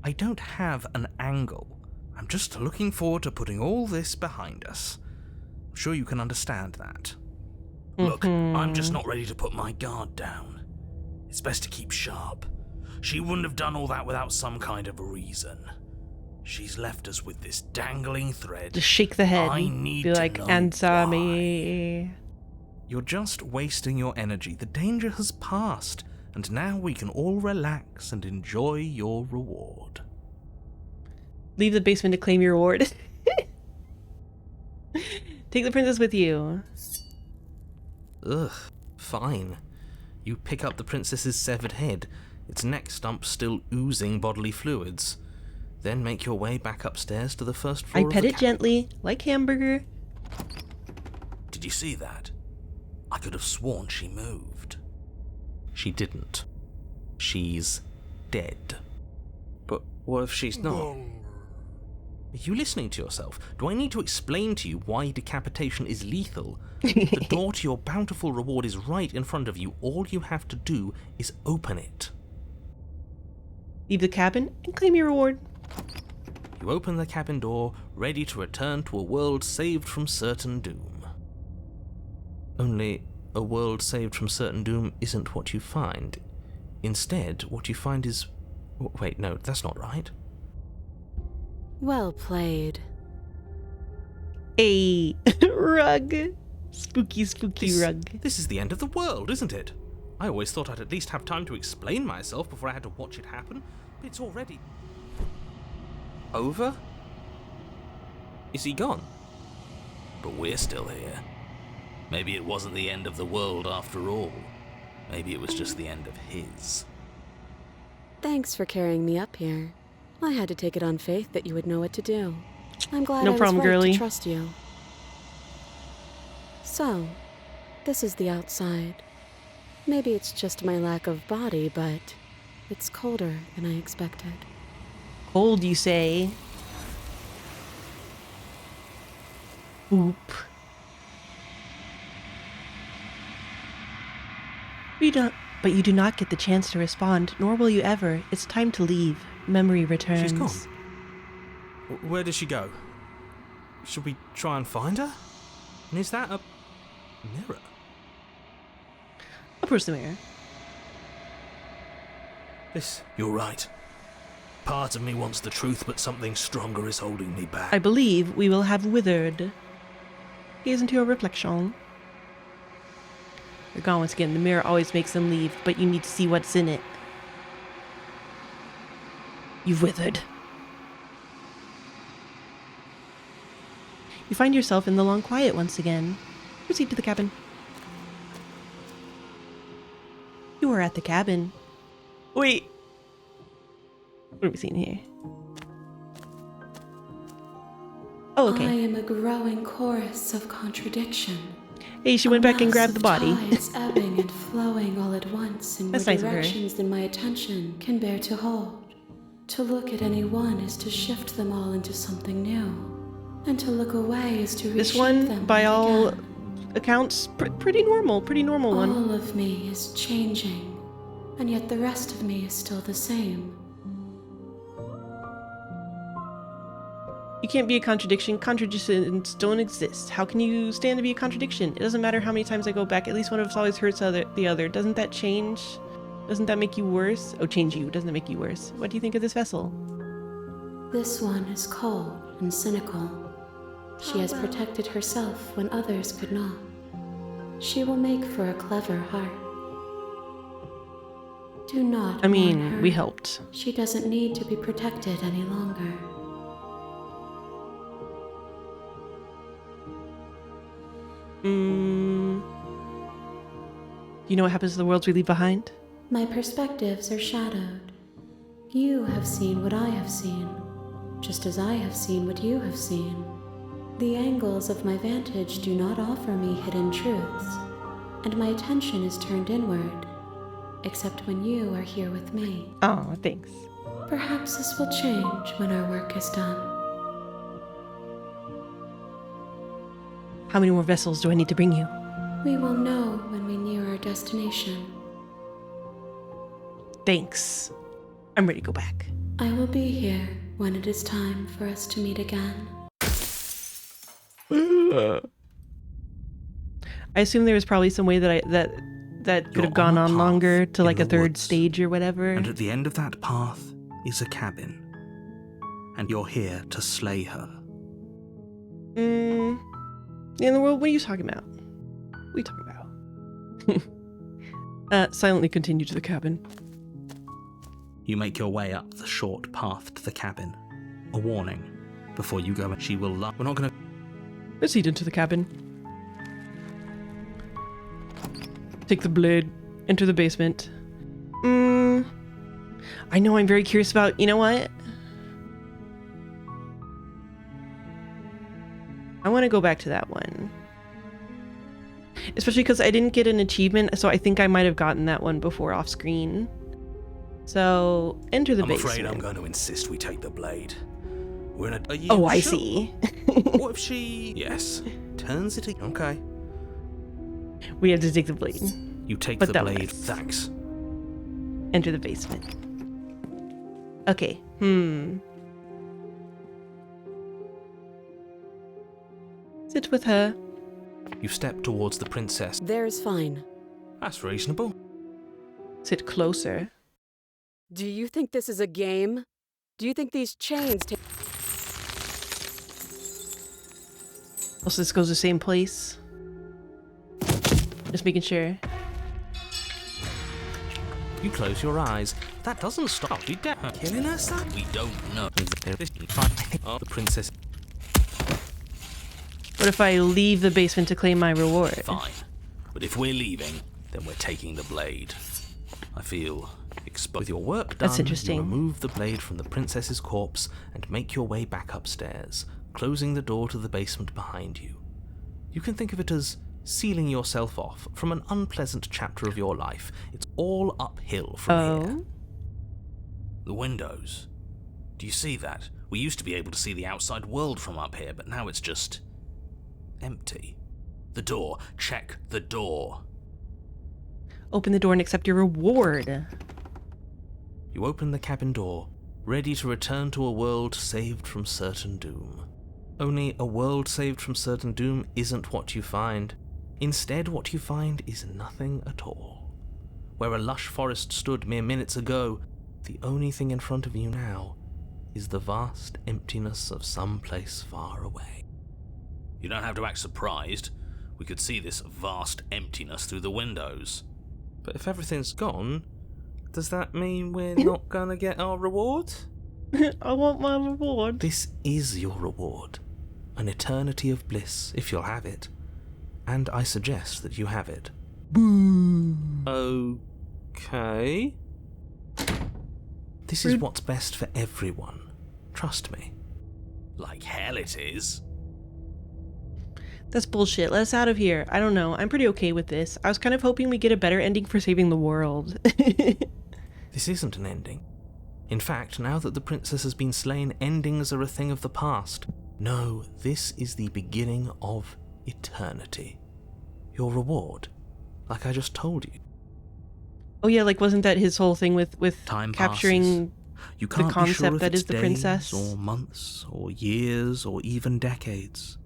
I don't have an angle. I'm just looking forward to putting all this behind us. I'm sure you can understand that. Look, I'm just not ready to put my guard down. It's best to keep sharp. She wouldn't have done all that without some kind of a reason. She's left us with this dangling thread. Just shake the head. I need Be to like, know answer why." me. You're just wasting your energy. The danger has passed, and now we can all relax and enjoy your reward. Leave the basement to claim your reward. Take the princess with you. Ugh, fine. You pick up the princess's severed head, its neck stump still oozing bodily fluids. Then make your way back upstairs to the first floor I of pet the it gently, like hamburger. Did you see that? I could have sworn she moved. She didn't. She's dead. But what if she's not? Are you listening to yourself? Do I need to explain to you why decapitation is lethal? The door to your bountiful reward is right in front of you. All you have to do is open it. Leave the cabin and claim your reward. You open the cabin door, ready to return to a world saved from certain doom. Only, a world saved from certain doom isn't what you find. Instead, what you find is... Wait, no, that's not right. Well played. A rug. Spooky, spooky rug. This is the end of the world, isn't it? I always thought I'd at least have time to explain myself before I had to watch it happen, but it's already... over? Is he gone? But we're still here. Maybe it wasn't the end of the world after all. Maybe it was just the end of his. Thanks for carrying me up here. I had to take it on faith that you would know what to do. I'm glad No I was problem, right girly. to trust you. So, this is the outside. Maybe it's just my lack of body, but it's colder than I expected. Cold, you say? Oop. But you do not get the chance to respond, nor will you ever. It's time to leave. Memory returns. She's gone. Where did she go? Should we try and find her? And is that a mirror? Approach the mirror. You're right. Part of me wants the truth, but something stronger is holding me back. I believe we will have withered. Gaze into your reflection. They're gone once again. The mirror always makes them leave, but you need to see what's in it. You've withered. You find yourself in the long quiet once again. Proceed to the cabin. You are at the cabin. Wait. What are we seeing here? Oh, okay. I am a growing chorus of contradiction. Hey, she went back and grabbed the body. Tides ebbing and flowing all at once in That's more nice of her. directions than my attention can bear to hold. To look at any one is to shift them all into something new, and to look away is to reshape This one, them by all again. accounts, pretty normal one. All of me is changing, and yet the rest of me is still the same. You can't be a contradiction. Contradictions don't exist. How can you stand to be a contradiction? It doesn't matter how many times I go back. At least one of us always hurts the other. Doesn't that change? Doesn't that make you worse? Oh, change you. Doesn't it make you worse? What do you think of this vessel? This one is cold and cynical. She has protected herself when others could not. She will make for a clever heart. Do not I mourn mean, her. we helped. She doesn't need to be protected any longer. You know what happens to the worlds we leave behind? My perspectives are shadowed. You have seen what I have seen, just as I have seen what you have seen. The angles of my vantage do not offer me hidden truths, and my attention is turned inward, except when you are here with me. Oh, thanks. Perhaps this will change when our work is done. How many more vessels do I need to bring you? We will know when we near our destination. Thanks. I'm ready to go back. I will be here when it is time for us to meet again. I assume there was probably some way that that could You're have gone on a on path longer to in like a the third woods. stage or whatever. And at the end of that path is a cabin. And you're here to slay her. In the world, what are you talking about? What are you talking about? Silently continue to the cabin. You make your way up the short path to the cabin. A warning. Before you go, she will We're not gonna... Proceed into the cabin. Take the blade. Enter the basement. I know I'm very curious about... You know what? I want to go back to that one. Especially because I didn't get an achievement, so I think I might have gotten that one before off screen. So, enter the basement. I'm afraid I'm going to insist we take the blade. We're in a... Are you Oh, I sure? see. What if she... Yes. turns it... Okay. We have to take the blade. You take But the that blade. works. Thanks. Enter the basement. Okay. Sit with her. You step towards the princess. There's fine. That's reasonable. Sit closer. Do you think this is a game? Do you think these chains take... Also, this goes the same place. Just making sure. You close your eyes. That doesn't stop you killing her, son. We don't know. Oh, the princess. What if I leave the basement to claim my reward? Fine. But if we're leaving, then we're taking the blade. I feel exposed. With your work done, That's interesting. you remove the blade from the princess's corpse and make your way back upstairs, closing the door to the basement behind you. You can think of it as sealing yourself off from an unpleasant chapter of your life. It's all uphill from here. The windows. Do you see that? We used to be able to see the outside world from up here, but now it's just empty. The door. Check the door. Open the door and accept your reward. You open the cabin door, ready to return to a world saved from certain doom. Only a world saved from certain doom isn't what you find. Instead, what you find is nothing at all. Where a lush forest stood mere minutes ago, the only thing in front of you now is the vast emptiness of some place far away. You don't have to act surprised. We could see this vast emptiness through the windows. But if everything's gone, does that mean we're not gonna get our reward? I want my reward. This is your reward. An eternity of bliss, if you'll have it. And I suggest that you have it. Boo. Okay. This is what's best for everyone. Trust me. Like hell it is. That's bullshit. Let us out of here. I don't know. I'm pretty okay with this. I was kind of hoping we get a better ending for saving the world. This isn't an ending. In fact, now that the princess has been slain, endings are a thing of the past. No, this is the beginning of eternity. Your reward, like I just told you. Oh yeah, like wasn't that his whole thing with Time capturing passes. You can't the concept be sure if that it's is the days princess? or months or years or even decades.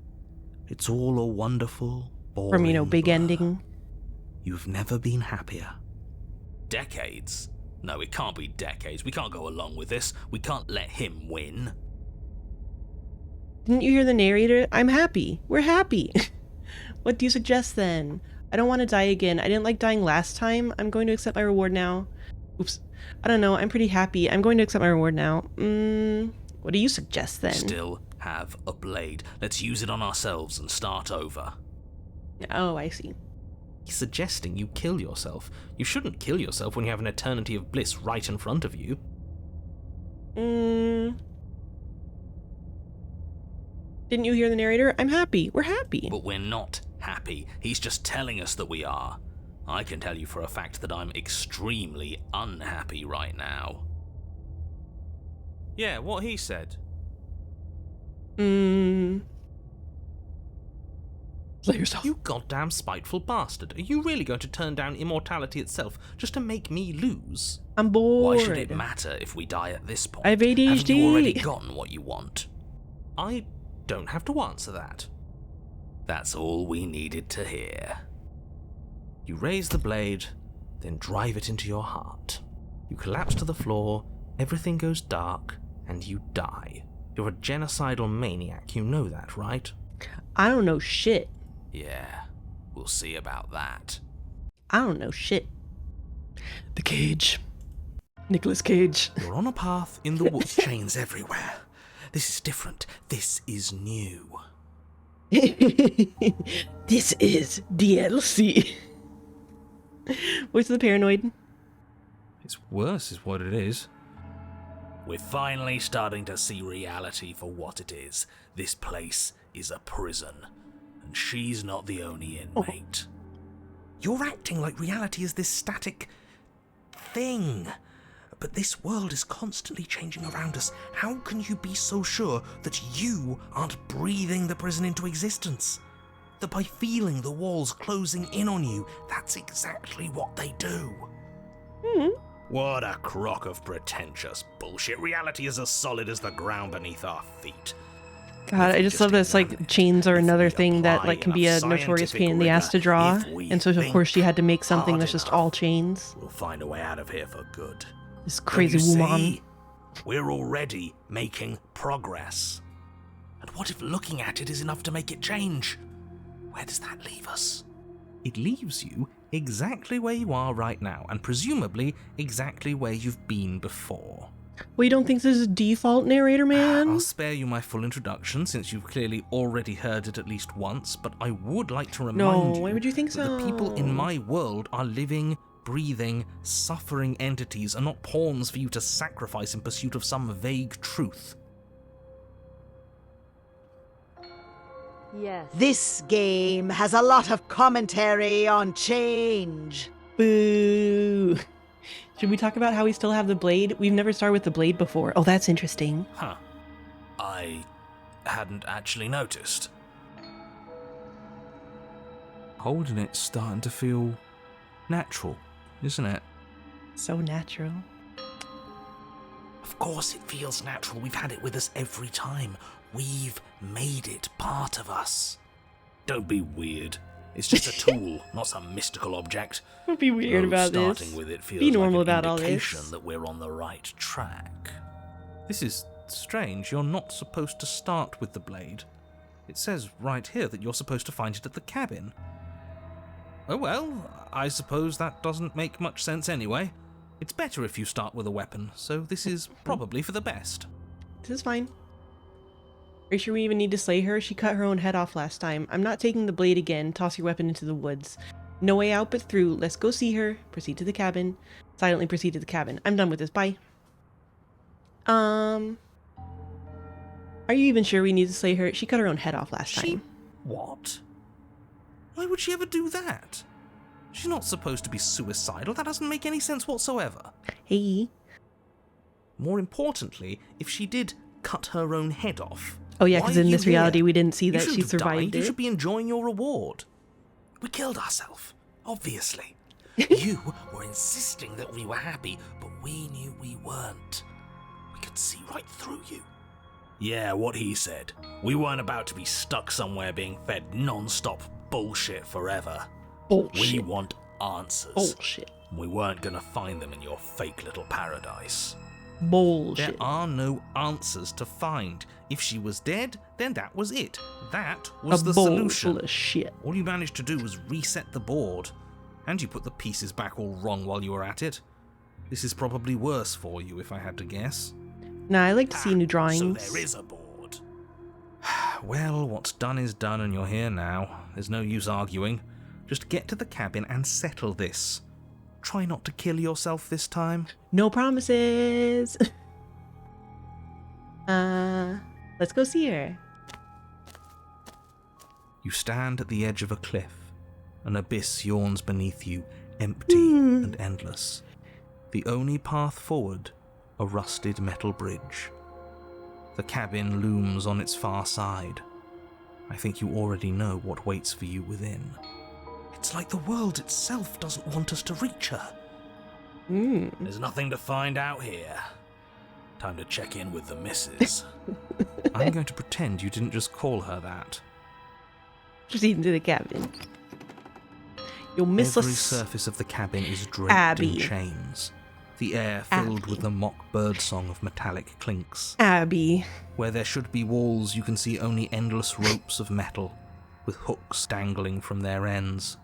It's all a wonderful, boring from, big blur. ending. You've never been happier. Decades? No, it can't be decades. We can't go along with this. We can't let him win. Didn't you hear the narrator? I'm happy. We're happy. What do you suggest then? I don't want to die again. I didn't like dying last time. I'm going to accept my reward now. Oops. I don't know. I'm pretty happy. I'm going to accept my reward now. What do you suggest then? Still have a blade. Let's use it on ourselves and start over. Oh, I see. He's suggesting you kill yourself. You shouldn't kill yourself when you have an eternity of bliss right in front of you. Didn't you hear the narrator? I'm happy. We're happy. But we're not happy. He's just telling us that we are. I can tell you for a fact that I'm extremely unhappy right now. Yeah, what he said. Slay yourself. You goddamn spiteful bastard. Are you really going to turn down immortality itself just to make me lose? I'm bored. Why should it matter if we die at this point? I have ADHD. Haven't you already gotten what you want? I don't have to answer that. That's all we needed to hear. You raise the blade, then drive it into your heart. You collapse to the floor, everything goes dark, and you die. You're a genocidal maniac, you know that, right? I don't know shit. Yeah, we'll see about that. I don't know shit. The Cage. Nicolas Cage. You're on a path in the woods. Chains everywhere. This is different. This is new. This is DLC. What's the paranoid? It's worse is what it is. We're finally starting to see reality for what it is. This place is a prison, and she's not the only inmate. You're acting like reality is this static thing. But this world is constantly changing around us. How can you be so sure that you aren't breathing the prison into existence? That by feeling the walls closing in on you, that's exactly what they do. What a crock of pretentious bullshit. Reality is as solid as the ground beneath our feet. God, I just love this, like, chains are another thing that, like, can be a notorious pain in the ass to draw. And so, of course, she had to make something that's just all chains. We'll find a way out of here for good. This crazy Don't you woman. see? We're already making progress. And what if looking at it is enough to make it change? Where does that leave us? It leaves you exactly where you are right now, and presumably exactly where you've been before. Well, you don't think this is a default narrator, man? I'll spare you my full introduction since you've clearly already heard it at least once, but I would like to remind you why would you think that so? the people in my world are living, breathing, suffering entities and not pawns for you to sacrifice in pursuit of some vague truth. Yes. This game has a lot of commentary on change. Boo. Should we talk about how we still have the blade? We've never started with the blade before. Oh, that's interesting. Huh. I hadn't actually noticed. Holding it's starting to feel natural, isn't it? So natural. Of course it feels natural. We've had it with us every time. We've made it part of us. Don't be weird. It's just a tool, not some mystical object. Don't be weird about this. Starting with it feels Be normal like an about all indication this. that we're on the right track. This is strange. You're not supposed to start with the blade. It says right here that you're supposed to find it at the cabin. Oh well, I suppose that doesn't make much sense anyway. It's better if you start with a weapon, so this is probably for the best. This is fine. Are you sure we even need to slay her? She cut her own head off last time. I'm not taking the blade again. Toss your weapon into the woods. No way out but through. Let's go see her. Proceed to the cabin. Silently proceed to the cabin. I'm done with this. Bye. Are you even sure we need to slay her? She cut her own head off last time. What? Why would she ever do that? She's not supposed to be suicidal. That doesn't make any sense whatsoever. Hey. More importantly, if she did cut her own head off... Oh yeah, why because are in you this reality here? we didn't see You that she shouldn't have survived died. You it. should be enjoying your reward. We killed ourselves, obviously. You were insisting that we were happy, but we knew we weren't. We could see right through you. Yeah, what he said. We weren't about to be stuck somewhere being fed non-stop bullshit forever. Bullshit. We want answers. Bullshit. We weren't gonna find them in your fake little paradise. Bullshit. There are no answers to find. If she was dead, then that was it. That was A the bowl solution. full of shit. All you managed to do was reset the board. And you put the pieces back all wrong while you were at it. This is probably worse for you, if I had to guess. Nah, I like to see new drawings. So there is a board. Well, what's done is done and you're here now. There's no use arguing. Just get to the cabin and settle this. Try not to kill yourself this time. No promises. Let's go see her. You stand at the edge of a cliff. An abyss yawns beneath you, empty and endless. The only path forward, a rusted metal bridge. The cabin looms on its far side. I think you already know what waits for you within. It's like the world itself doesn't want us to reach her. There's nothing to find out here. Time to check in with the missus. I'm going to pretend you didn't just call her that. Proceed into the cabin. You'll miss Every us. surface of the cabin is draped Abby. in chains. The air filled with the mock birdsong of metallic clinks. Abby. Where there should be walls, you can see only endless ropes of metal, with hooks dangling from their ends.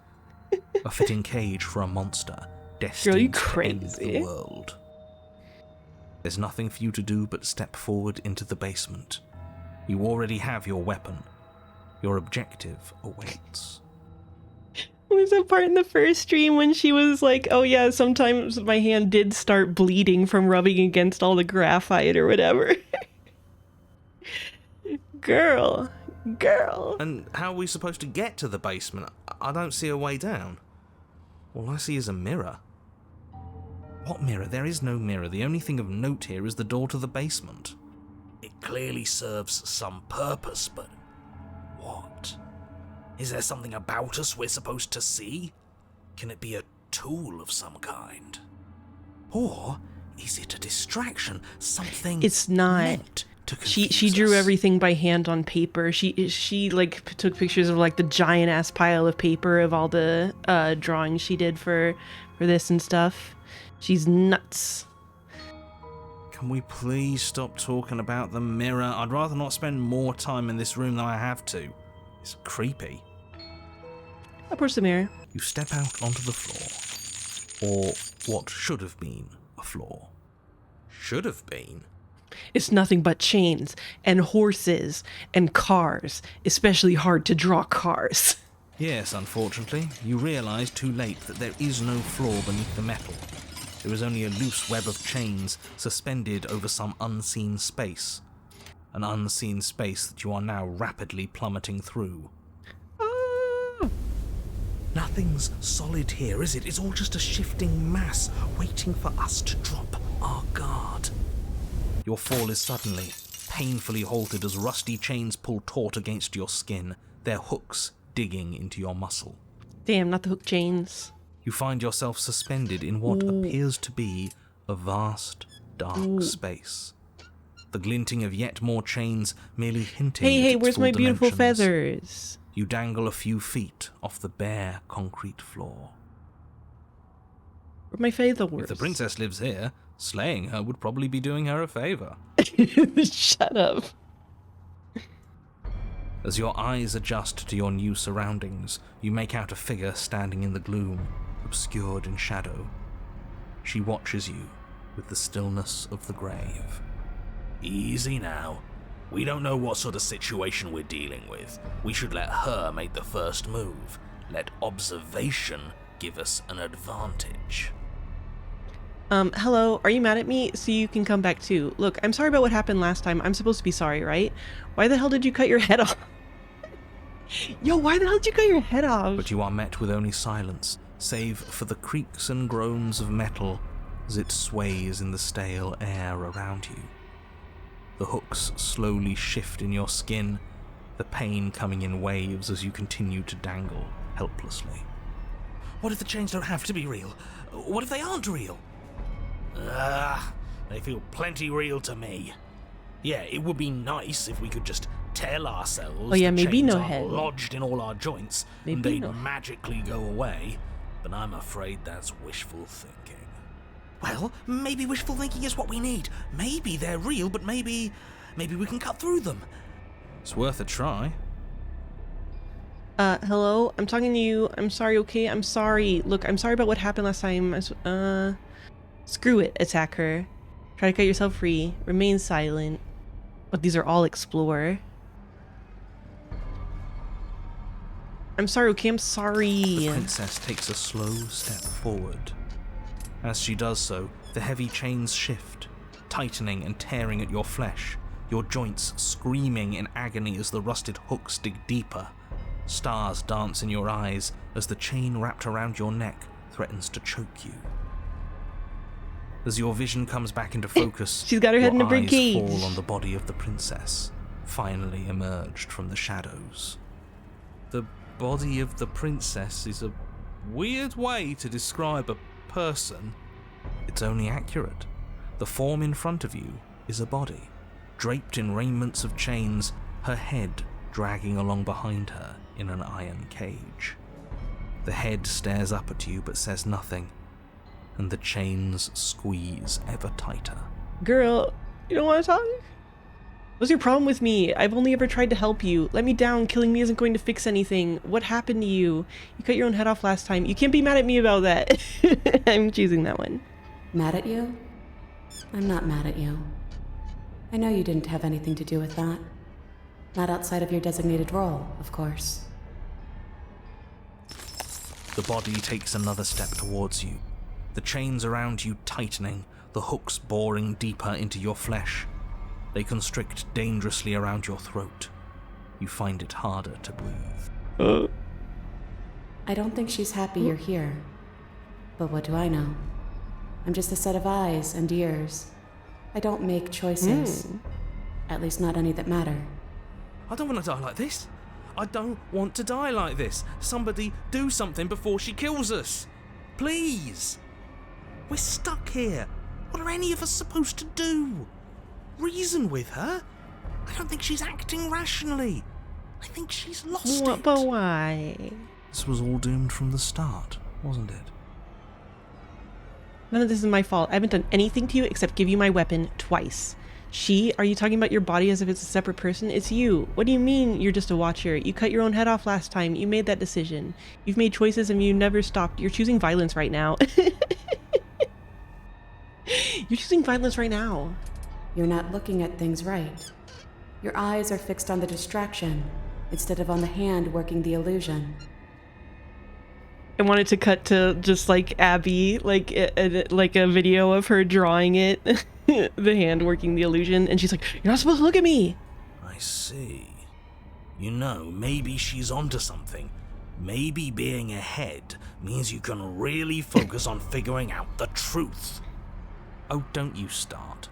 A fitting cage for a monster, destined Girl, you to end crazy. the world. There's nothing for you to do but step forward into the basement. You already have your weapon. Your objective awaits. There's that part in the first stream when she was like, oh yeah, sometimes my hand did start bleeding from rubbing against all the graphite or whatever. Girl. And how are we supposed to get to the basement? I don't see a way down. All I see is a mirror. What mirror? There is no mirror. The only thing of note here is the door to the basement. It clearly serves some purpose, but what? Is there something about us we're supposed to see? Can it be a tool of some kind? Or is it a distraction? Something It's not. meant to She confuse drew us? everything by hand on paper. She like took pictures of like the giant ass pile of paper of all the drawings she did for this and stuff. She's nuts. Can we please stop talking about the mirror? I'd rather not spend more time in this room than I have to. It's creepy. Approach the mirror. You step out onto the floor. Or what should have been a floor. Should have been. It's nothing but chains and horses and cars, especially hard to draw cars. Yes, unfortunately, you realise too late that there is no floor beneath the metal. There is only a loose web of chains suspended over some unseen space. An unseen space that you are now rapidly plummeting through. Nothing's solid here, is it? It's all just a shifting mass waiting for us to drop our guard. Your fall is suddenly, painfully halted as rusty chains pull taut against your skin, their hooks digging into your muscle. Damn, not the hook chains. You find yourself suspended in what appears to be a vast, dark space. The glinting of yet more chains merely hinting at Hey, its where's full my beautiful dimensions. feathers? You dangle a few feet off the bare concrete floor. Where's my feathers? If the princess lives here, slaying her would probably be doing her a favour. Shut up. As your eyes adjust to your new surroundings, you make out a figure standing in the gloom, obscured in shadow. She watches you with the stillness of the grave. Easy now. We don't know what sort of situation we're dealing with. We should let her make the first move. Let observation give us an advantage. Hello, are you mad at me? So you can come back too. Look, I'm sorry about what happened last time. I'm supposed to be sorry, right? Why the hell did you cut your head off? Yo, why the hell did you cut your head off? But you are met with only silence, save for the creaks and groans of metal as it sways in the stale air around you. The hooks slowly shift in your skin, the pain coming in waves as you continue to dangle helplessly. What if the chains don't have to be real? What if they aren't real? They feel plenty real to me. Yeah, it would be nice if we could just tell ourselves yeah, the maybe chains no are head. lodged in all our joints and Maybe they'd no. magically go away, but I'm afraid that's wishful thinking. Well, maybe wishful thinking is what we need. Maybe they're real, but maybe we can cut through them. It's worth a try. Hello? I'm talking to you. I'm sorry, okay? I'm sorry. Look, I'm sorry about what happened last time. Screw it. Attack her. Try to cut yourself free. Remain silent. But these are all explore. I'm sorry, okay? I'm sorry. The princess takes a slow step forward. As she does so, the heavy chains shift, tightening and tearing at your flesh, your joints screaming in agony as the rusted hooks dig deeper. Stars dance in your eyes as the chain wrapped around your neck threatens to choke you. As your vision comes back into focus, She's got her head in a your eyes birdcage. fall on the body of the princess, finally emerged from the shadows. The body of the princess is a weird way to describe a person. It's only accurate. The form in front of you is a body, draped in raiments of chains, her head dragging along behind her in an iron cage. The head stares up at you but says nothing, and the chains squeeze ever tighter. Girl, you don't want to talk? What's your problem with me? I've only ever tried to help you. Let me down. Killing me isn't going to fix anything. What happened to you? You cut your own head off last time. You can't be mad at me about that. I'm choosing that one. Mad at you? I'm not mad at you. I know you didn't have anything to do with that. Not outside of your designated role, of course. The body takes another step towards you, the chains around you tightening, the hooks boring deeper into your flesh. They constrict dangerously around your throat. You find it harder to breathe. I don't think she's happy you're here. But what do I know? I'm just a set of eyes and ears. I don't make choices. At least not any that matter. I don't want to die like this. I don't want to die like this. Somebody do something before she kills us. Please. We're stuck here. What are any of us supposed to do? Reason with her? I don't think she's acting rationally. I think she's lost it. But why? This was all doomed from the start, wasn't it? None of this is my fault. I haven't done anything to you except give you my weapon twice. She? Are you talking about your body as if it's a separate person? It's you. What do you mean you're just a watcher? You cut your own head off last time. You made that decision. You've made choices and you never stopped. You're choosing violence right now. You're choosing violence right now. You're not looking at things right. Your eyes are fixed on the distraction instead of on the hand working the illusion. I wanted to cut to just like Abby, like a video of her drawing it, the hand working the illusion, and she's like, "You're not supposed to look at me." I see. You know, maybe she's onto something. Maybe being ahead means you can really focus on figuring out the truth. Oh, don't you start.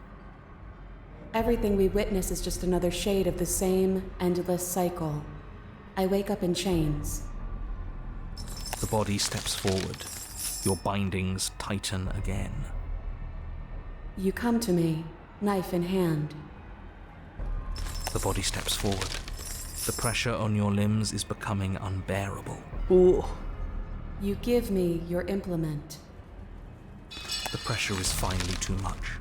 Everything we witness is just another shade of the same endless cycle. I wake up in chains. The body steps forward. Your bindings tighten again. You come to me, knife in hand. The body steps forward. The pressure on your limbs is becoming unbearable. Ooh. You give me your implement. The pressure is finally too much.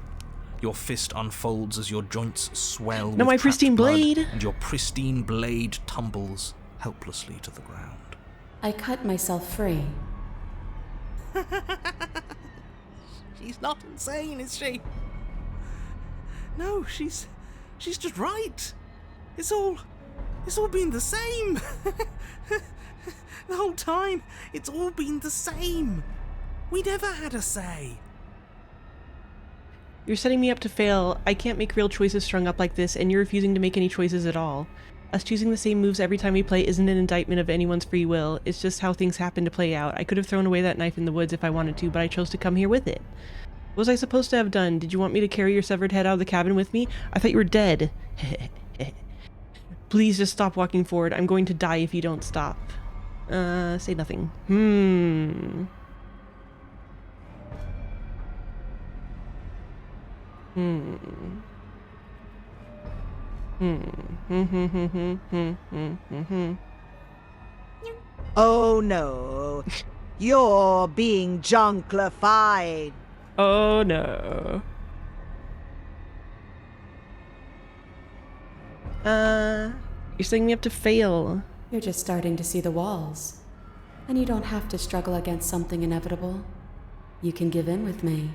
Your fist unfolds as your joints swell No, with my trapped pristine blood, blade. and your pristine blade tumbles helplessly to the ground. I cut myself free. She's not insane, is she? No, she's just right. It's all been the same. The whole time, it's all been the same. We never had a say. You're setting me up to fail. I can't make real choices strung up like this, and you're refusing to make any choices at all. Us choosing the same moves every time we play isn't an indictment of anyone's free will. It's just how things happen to play out. I could have thrown away that knife in the woods if I wanted to, but I chose to come here with it. What was I supposed to have done? Did you want me to carry your severed head out of the cabin with me? I thought you were dead. Please just stop walking forward. I'm going to die if you don't stop. Say nothing. Oh no, you're being junklified. Oh no. You're setting me up to fail. You're just starting to see the walls. And you don't have to struggle against something inevitable. You can give in with me.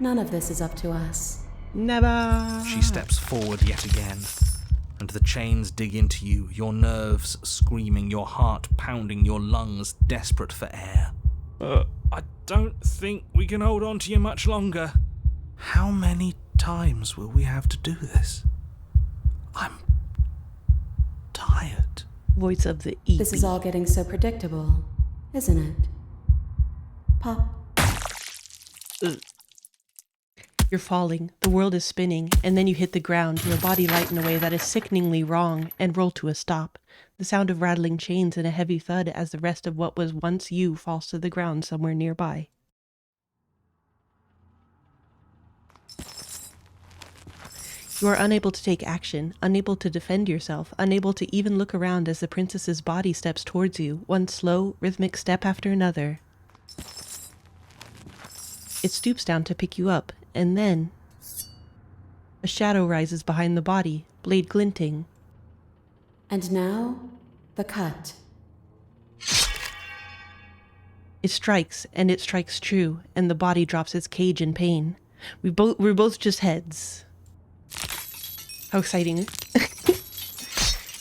None of this is up to us. Never. She steps forward yet again, and the chains dig into you, your nerves screaming, your heart pounding, your lungs desperate for air. I don't think we can hold on to you much longer. How many times will we have to do this? I'm tired. Voice of the EP. This is all getting so predictable, isn't it? Pop. You're falling, the world is spinning, and then you hit the ground, your body light in a way that is sickeningly wrong, and roll to a stop. The sound of rattling chains and a heavy thud as the rest of what was once you falls to the ground somewhere nearby. You are unable to take action, unable to defend yourself, unable to even look around as the princess's body steps towards you, one slow, rhythmic step after another. It stoops down to pick you up, and then a shadow rises behind the body, blade glinting. And now, the cut. It strikes, and it strikes true, and the body drops its cage in pain. We're both just heads. How exciting.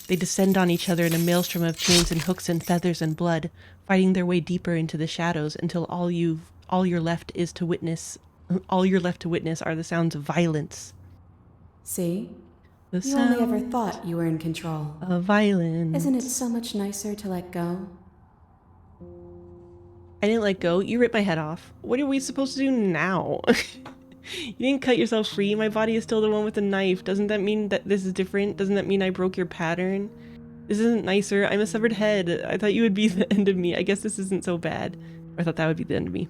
They descend on each other in a maelstrom of chains and hooks and feathers and blood, fighting their way deeper into the shadows until all you're left to witness are the sounds of violence. See? The You only ever thought you were in control. of violence. Isn't it so much nicer to let go? I didn't let go. You ripped my head off. What are we supposed to do now? You didn't cut yourself free. My body is still the one with the knife. Doesn't that mean that this is different? Doesn't that mean I broke your pattern? This isn't nicer. I'm a severed head. I thought you would be the end of me. I guess this isn't so bad. I thought that would be the end of me.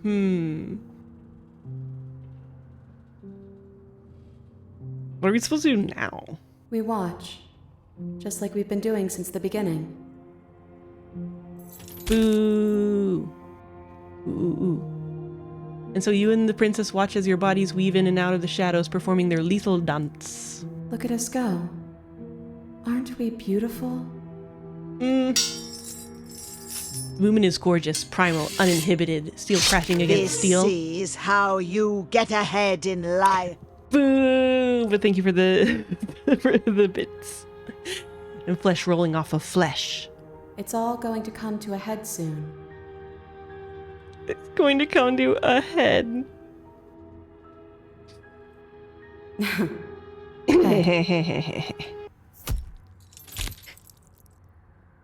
What are we supposed to do now? We watch. Just like we've been doing since the beginning. Boo. Ooh. And so you and the princess watch as your bodies weave in and out of the shadows, performing their lethal dance. Look at us go. Aren't we beautiful? Lumen is gorgeous, primal, uninhibited, steel crashing against steel. This is how you get ahead in life. Boo! But thank you for the for the bits. And flesh rolling off of flesh. It's all going to come to a head soon. It's going to come to a head.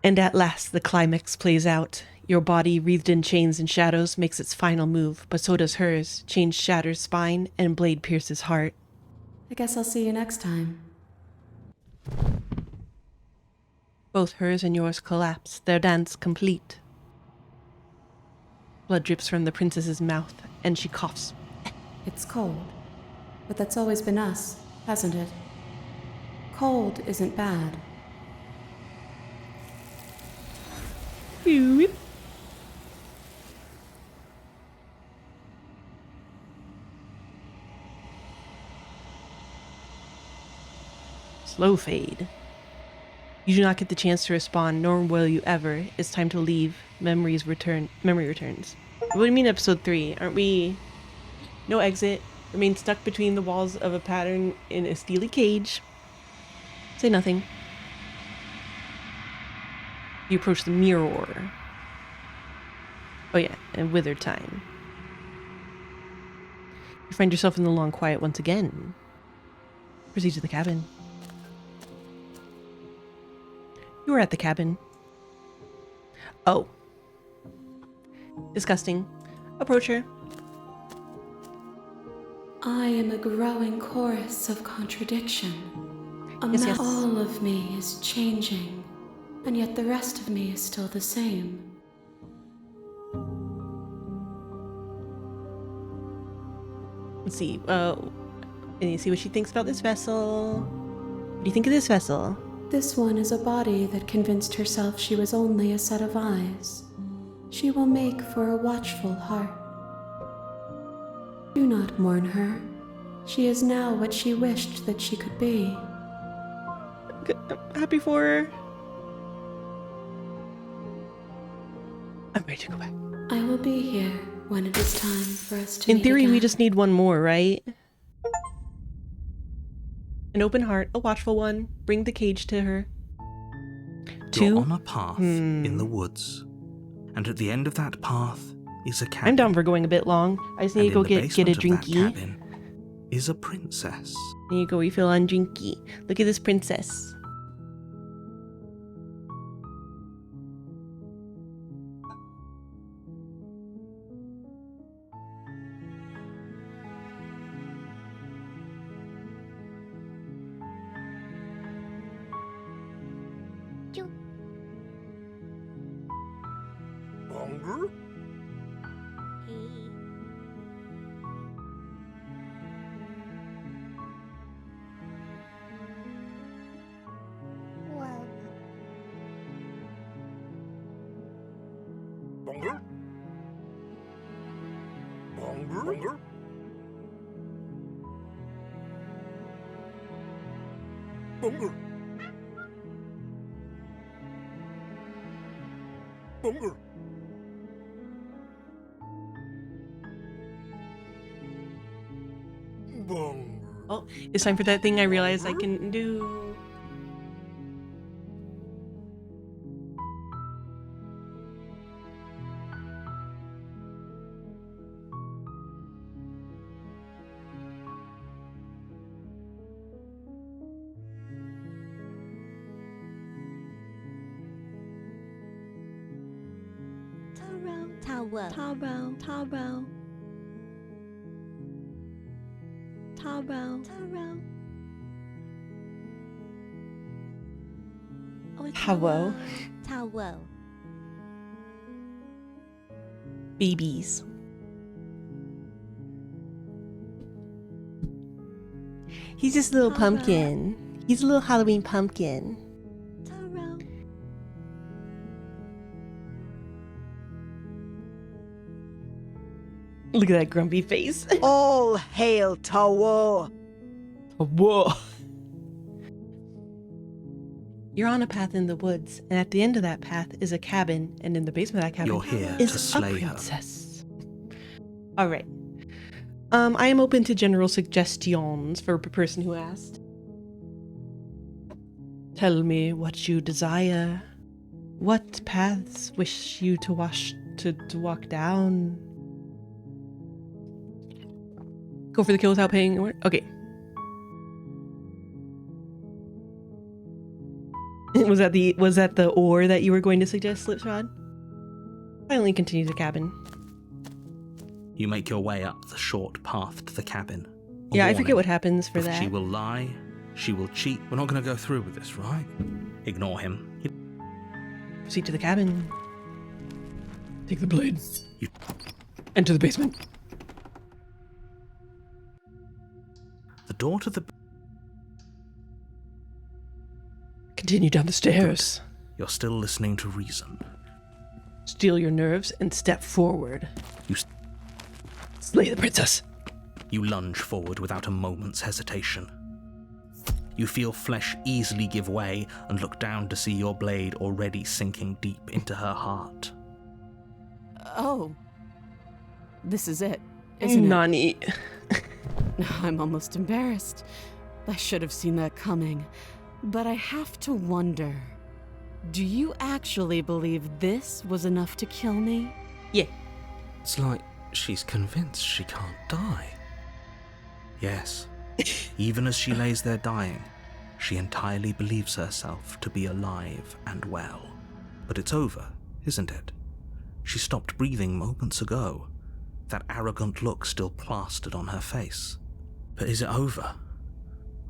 And at last, the climax plays out. Your body, wreathed in chains and shadows, makes its final move, but so does hers. Chains shatters spine, and blade pierces heart. I guess I'll see you next time. Both hers and yours collapse, their dance complete. Blood drips from the princess's mouth, and she coughs. It's cold. But that's always been us, hasn't it? Cold isn't bad. Slow fade. You do not get the chance to respond, nor will you ever. It's time to leave. Memory returns. What do you mean episode 3? Aren't we... No exit. Remain stuck between the walls of a pattern in a steely cage. Say nothing. You approach the mirror. Oh yeah, and withered time. You find yourself in the long quiet once again. Proceed to the cabin. You are at the cabin. Oh. Disgusting. Approach her. I am a growing chorus of contradiction. Yes. All of me is changing, and yet the rest of me is still the same. Let's see. And you see what she thinks about this vessel. What do you think of this vessel? This one is a body that convinced herself she was only a set of eyes. She will make for a watchful heart. Do not mourn her. She is now what she wished that she could be. I'm happy for her. I'm ready to go back. I will be here when it is time for us to In meet theory, we again. just need one more, right? An open heart, a watchful one. Bring the cage to her. You're on a path in the woods, and at the end of that path is a cabin. I'm down for going a bit long. I just need to go get a drinky. Cabin is a princess. There you go, refill on drinky. Look at this princess. Longer? Well, Longer? Longer? Longer? Longer? Longer? Oh, it's time for that thing I realized I can do. Taro. Taro. Taro. Taro. Taro. Oh, Taro. Taro. Babies. He's just a little pumpkin. He's a little Halloween pumpkin. Taro. Look at that grumpy face. All hail Tawo! Whoa. You're on a path in the woods, and at the end of that path is a cabin, and in the basement of that cabin You're here is to slay a her. princess. All right. I am open to general suggestions for a person who asked. Tell me what you desire. What paths wish you to walk down? Go for the kill without paying. Okay. Was that the ore that you were going to suggest, Slipshod? Finally continue the cabin. You make your way up the short path to the cabin. Yeah, I forget what happens for If that. She will lie, she will cheat. We're not going to go through with this, right? Ignore him. Proceed to the cabin. Take the blade. You- Enter the basement. The door to the... Continue down the stairs. You're still listening to reason. Steel your nerves and step forward. You Slay the princess. You lunge forward without a moment's hesitation. You feel flesh easily give way and look down to see your blade already sinking deep into her heart. Oh. This is it, isn't Nani. it? I'm almost embarrassed. I should have seen that coming. But I have to wonder, do you actually believe this was enough to kill me? Yeah. It's like she's convinced she can't die. Yes. Even as she lays there dying, she entirely believes herself to be alive and well. But it's over, isn't it? She stopped breathing moments ago, that arrogant look still plastered on her face. But is it over?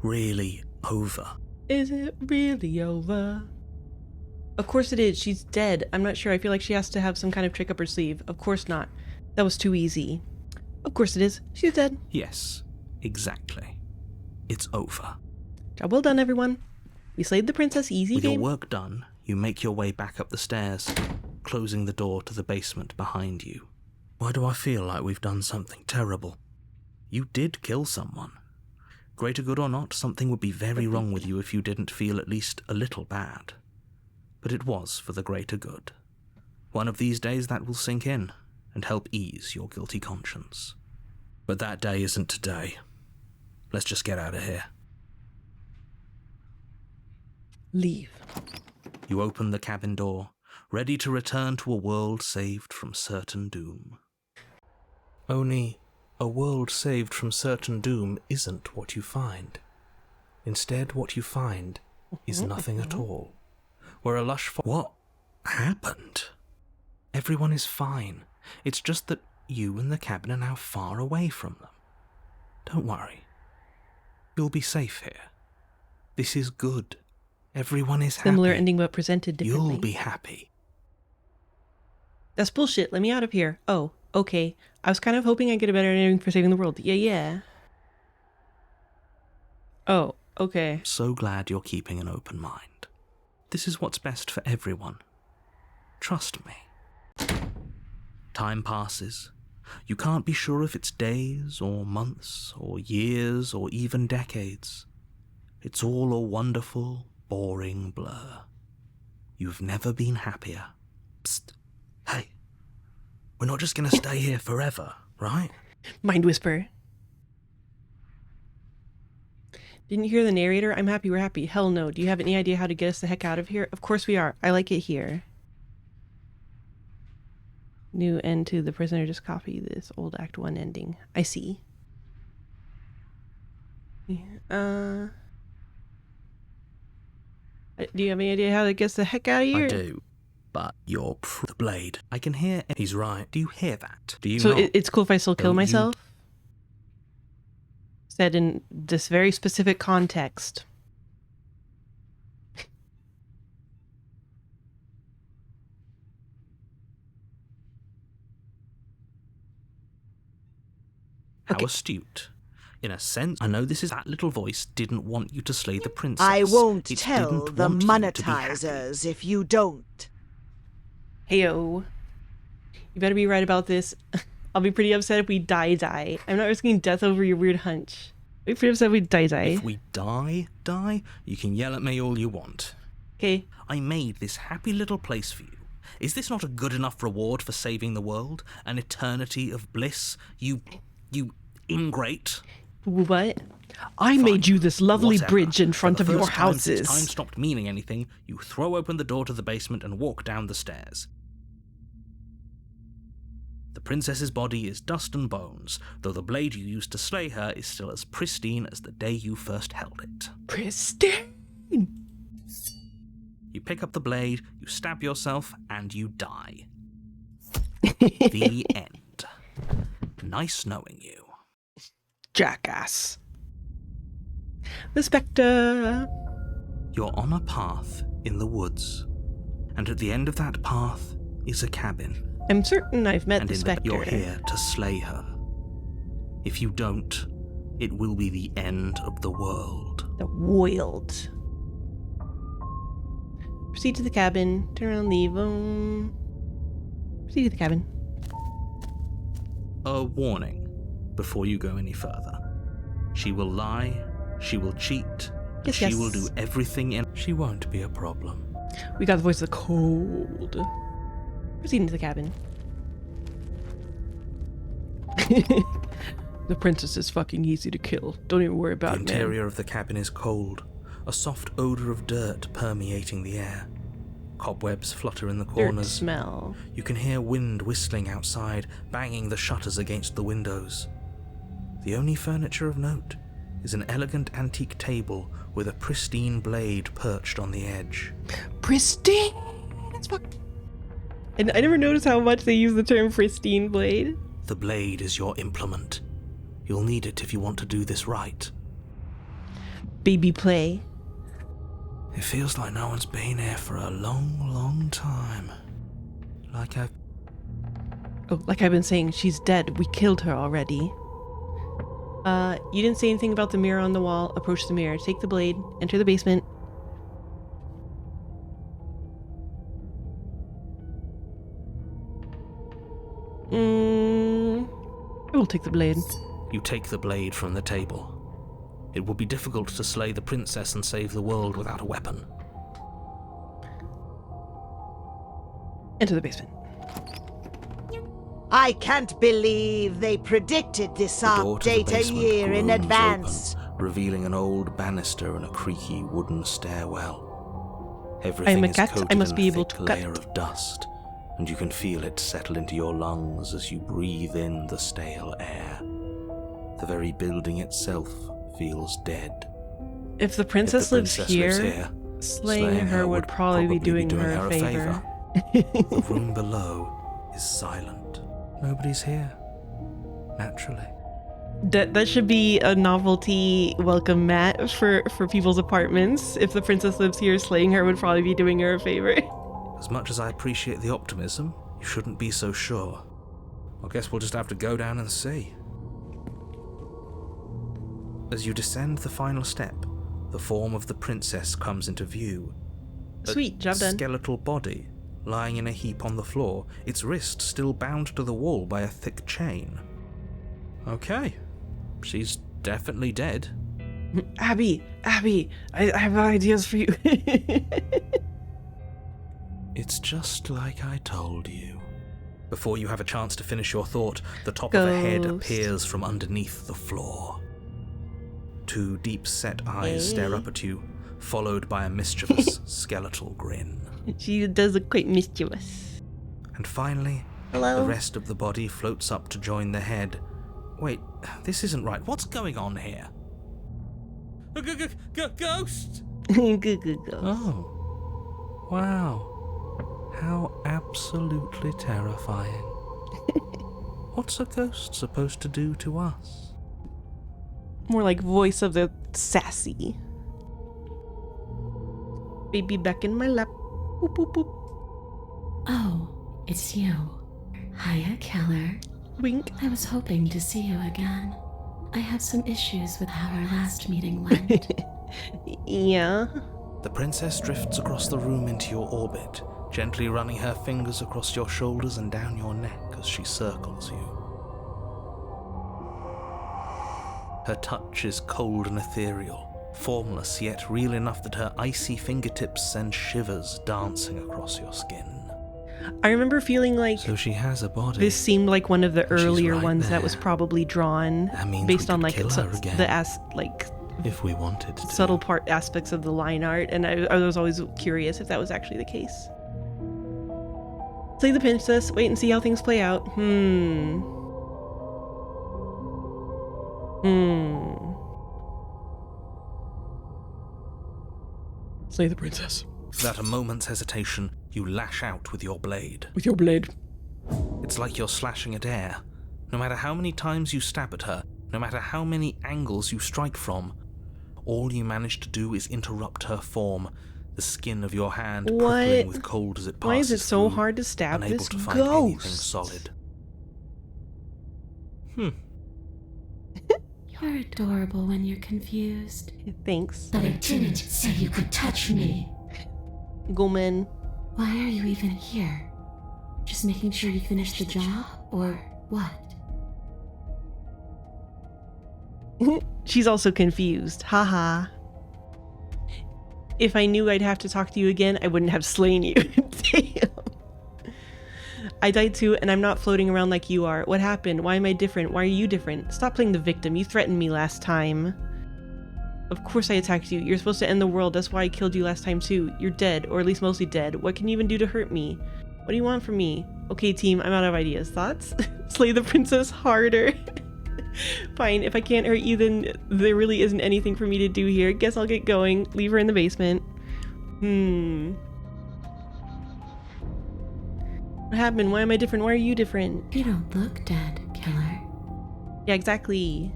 Really over? Is it really over? Of course it is. She's dead. I'm not sure. I feel like she has to have some kind of trick up her sleeve. Of course not. That was too easy. Of course it is. She's dead. Yes, exactly. It's over. Job well done, everyone. We slayed the princess. Easy With game. your work done, you make your way back up the stairs, closing the door to the basement behind you. Why do I feel like we've done something terrible? You did kill someone. Greater good or not, something would be very wrong with you if you didn't feel at least a little bad. But it was for the greater good. One of these days that will sink in and help ease your guilty conscience. But that day isn't today. Let's just get out of here. Leave. You open the cabin door, ready to return to a world saved from certain doom. Only, a world saved from certain doom isn't what you find. Instead, what you find is nothing at all. Where a lush What happened? Everyone is fine. It's just that you and the cabin are now far away from them. Don't worry. You'll be safe here. This is good. Everyone is happy. Similar ending but presented differently. You'll be happy. That's bullshit. Let me out of here. Oh, okay. I was kind of hoping I'd get a better ending for saving the world. Yeah. Oh, okay. So glad you're keeping an open mind. This is what's best for everyone. Trust me. Time passes. You can't be sure if it's days or months or years or even decades. It's all a wonderful, boring blur. You've never been happier. Psst. Hey. We're not just going to stay here forever, right? Mind whisper. Didn't you hear the narrator? I'm happy we're happy. Hell no. Do you have any idea how to get us the heck out of here? Of course we are. I like it here. New end to the prisoner. Just copy this old Act 1 ending. I see. Do you have any idea how to get us the heck out of here? I do. But you're the blade. I can hear... He's right. Do you hear that? Do you So not? it's cool if I still kill Don't you- myself? Said in this very specific context. How Okay. astute. In a sense, I know this is that little voice didn't want you to slay the princess. I won't It tell didn't the want you to be happy. monetizers if you don't. Heyo. You better be right about this. I'll be pretty upset if we die. I'm not risking death over your weird hunch. I'll be pretty upset if we die. If we die, you can yell at me all you want. Okay. I made this happy little place for you. Is this not a good enough reward for saving the world? An eternity of bliss? You ingrate. What? I made you this lovely Whatever. bridge in front of your For the first time since houses. time stopped meaning anything, you throw open the door to the basement and walk down the stairs. The princess's body is dust and bones, though the blade you used to slay her is still as pristine as the day you first held it. Pristine! You pick up the blade, you stab yourself, and you die. The end. Nice knowing you. Jackass. The Spectre. You're on a path in the woods, and at the end of that path is a cabin. I'm certain I've met And the Spectre. you're here to slay her. If you don't, it will be the end of the world. The world. Proceed to the cabin. Turn around, leave. Proceed to the cabin. A warning before you go any further. She will lie, she will cheat, Yes, she yes. will do everything in. She won't be a problem. We got the voice of the cold. Proceed into the cabin. The princess is fucking easy to kill. Don't even worry about The it, man. interior of the cabin is cold, a soft odor of dirt permeating the air. Cobwebs flutter in the Dirt corners. smell. You can hear wind whistling outside, banging the shutters against the windows. The only furniture of note is an elegant antique table with a pristine blade perched on the edge. Pristine as fuck. And I never noticed how much they use the term pristine blade. The blade is your implement. You'll need it if you want to do this right. Baby play. It feels like no one's been here for a long, long time. Like I've... Oh, like I've been saying, she's dead. We killed her already. You didn't say anything about the mirror on the wall. Approach the mirror. Take the blade. Enter the basement. I will take the blade. You take the blade from the table. It will be difficult to slay the princess and save the world without a weapon. Enter the basement. I can't believe they predicted this The door to the update a basement year in groans advance. open, revealing an old banister and a creaky wooden stairwell. I am Everything a is cat. coated I must in be a able thick to layer cut. of dust, and you can feel it settle into your lungs as you breathe in the stale air. The very building itself feels dead. If the princess, lives here, slaying slaying her would probably be doing her a favor. The room below is silent. Nobody's here. Naturally. That should be a novelty welcome mat for people's apartments. If the princess lives here, slaying her would probably be doing her a favor. As much as I appreciate the optimism, you shouldn't be so sure. I guess we'll just have to go down and see. As you descend the final step, the form of the princess comes into view. Sweet, job done. Skeletal body, lying in a heap on the floor, its wrist still bound to the wall by a thick chain. Okay, she's definitely dead. Abby, I have ideas for you. It's just like I told you. Before you have a chance to finish your thought, the top of a head Ghost. appears from underneath the floor. Two deep-set eyes stare up at you, followed by a mischievous skeletal grin. She does look quite mischievous. And finally, Hello? the rest of the body floats up to join the head. Wait, this isn't right. What's going on here? Ghost! Good. Oh. Wow. How absolutely terrifying. What's a ghost supposed to do to us? More like voice of the sassy. Baby back in my lap. Boop, boop, boop. Oh, it's you. Hiya, Keller. Wink. I was hoping to see you again. I have some issues with how our last meeting went. Yeah. The princess drifts across the room into your orbit, gently running her fingers across your shoulders and down your neck as she circles you. Her touch is cold and ethereal, formless yet real enough that her icy fingertips send shivers dancing across your skin. I remember feeling like So she has a body. this seemed like one of the And she's earlier right ones that there. was probably drawn That means based we on could like kill her again. like If we wanted to. subtle part aspects of the line art, and I was always curious if that was actually the case. Slay the princess, wait and see how things play out. Slay the princess. Without a moment's hesitation, you lash out with your blade. With your blade. It's like you're slashing at air. No matter how many times you stab at her, no matter how many angles you strike from, all you manage to do is interrupt her form, the skin of your hand prickling with cold as it passes. Why is it so through, hard to stab unable this to find anything ghost? solid. You're adorable when you're confused. Thanks. But I didn't say you could touch me. Goman. Why are you even here? Just making sure you finish the job, or what? She's also confused. Haha. If I knew I'd have to talk to you again, I wouldn't have slain you. Damn. I died too, and I'm not floating around like you are. What happened? Why am I different? Why are you different? Stop playing the victim. You threatened me last time. Of course I attacked you. You're supposed to end the world. That's why I killed you last time too. You're dead, or at least mostly dead. What can you even do to hurt me? What do you want from me? Okay, team, I'm out of ideas. Thoughts? Slay the princess harder. Fine, if I can't hurt you, then there really isn't anything for me to do here. Guess I'll get going. Leave her in the basement. What happened? Why am I different? Why are you different? You don't look dead, killer. Yeah, exactly.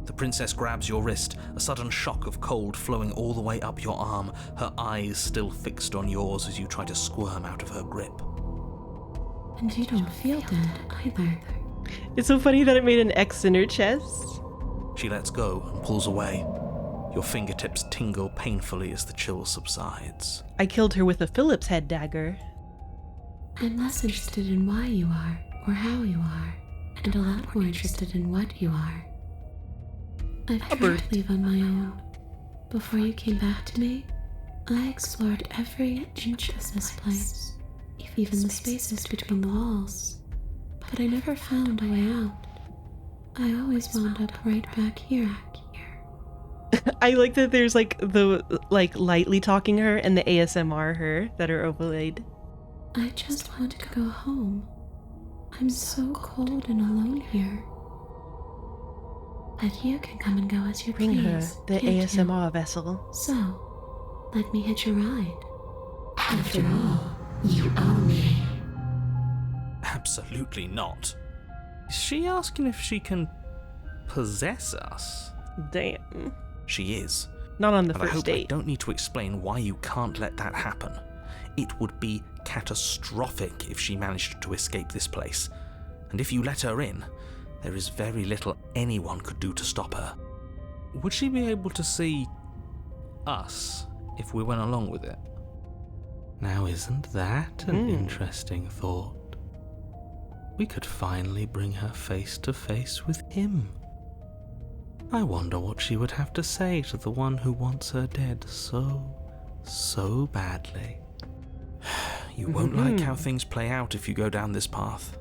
The princess grabs your wrist, a sudden shock of cold flowing all the way up your arm, her eyes still fixed on yours as you try to squirm out of her grip. And you don't feel dead either. It's so funny that it made an X in her chest. She lets go and pulls away. Your fingertips tingle painfully as the chill subsides. I killed her with a Phillips head dagger. I'm less interested in why you are, or how you are, and a lot more interested in what you are. I've tried to leave on my own. Before you came back to me, I explored every inch of this place, even the spaces between the walls. But I never found a way out. I always wound up right back here. I like that there's like the lightly talking her and the ASMR her that are overlaid. I just want to go home. I'm so cold and alone here. But you can come and go as you Bring her please. the can't you? ASMR vessel. So, let me hitch a ride. After all, you own me. Absolutely not. Is she asking if she can possess us? Damn. She is. Not on the And I first hope date. I don't need to explain why you can't let that happen. It would be catastrophic if she managed to escape this place. And if you let her in, there is very little anyone could do to stop her. Would she be able to see us if we went along with it? Now, isn't that an interesting thought? We could finally bring her face to face with him. I wonder what she would have to say to the one who wants her dead so badly. You won't like how things play out if you go down this path.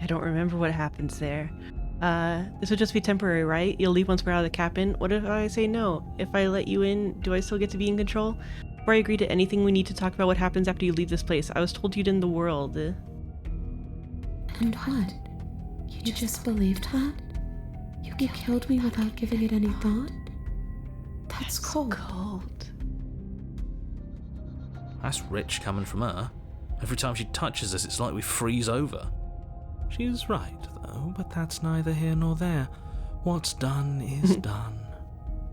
I don't remember what happens there. This would just be temporary, right? You'll leave once we're out of the cabin. What if I say no? If I let you in, do I still get to be in control? Before I agree to anything, we need to talk about what happens after you leave this place. I was told you'd end the world. And what? You just believed that? You killed me without giving it any thought? That's cold. That's rich coming from her. Every time she touches us, it's like we freeze over. She's right, though, but that's neither here nor there. What's done is done.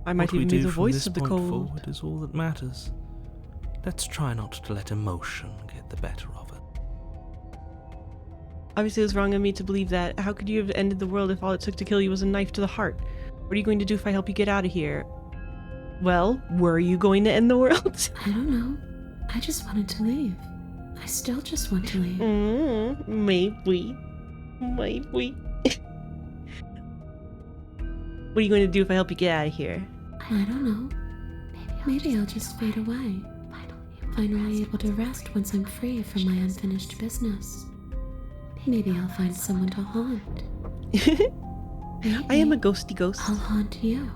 I might What we even be do the from voice this of the point cold. forward is all that matters. Let's try not to let emotion get the better of it. Obviously, it was wrong of me to believe that. How could you have ended the world if all it took to kill you was a knife to the heart? What are you going to do if I help you get out of here? Well, were you going to end the world? I don't know. I just wanted to leave. I still just want to leave. Maybe. What are you going to do if I help you get out of here? I don't know. Maybe I'll just fade away. Finally able to rest once I'm free from my unfinished business. Maybe I'll find someone to haunt. I am a ghosty ghost. I'll haunt you.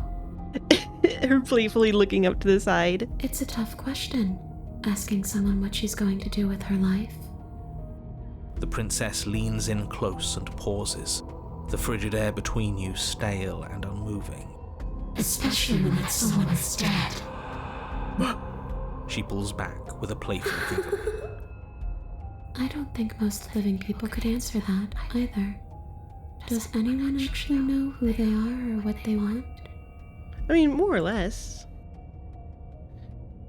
Her playfully looking up to the side. It's a tough question, asking someone what she's going to do with her life. The princess leans in close and pauses, the frigid air between you stale and unmoving. Especially when that someone is dead. She pulls back with a playful giggle. I don't think most living people could answer that either. Does anyone actually know who they are or what they want? I mean, more or less.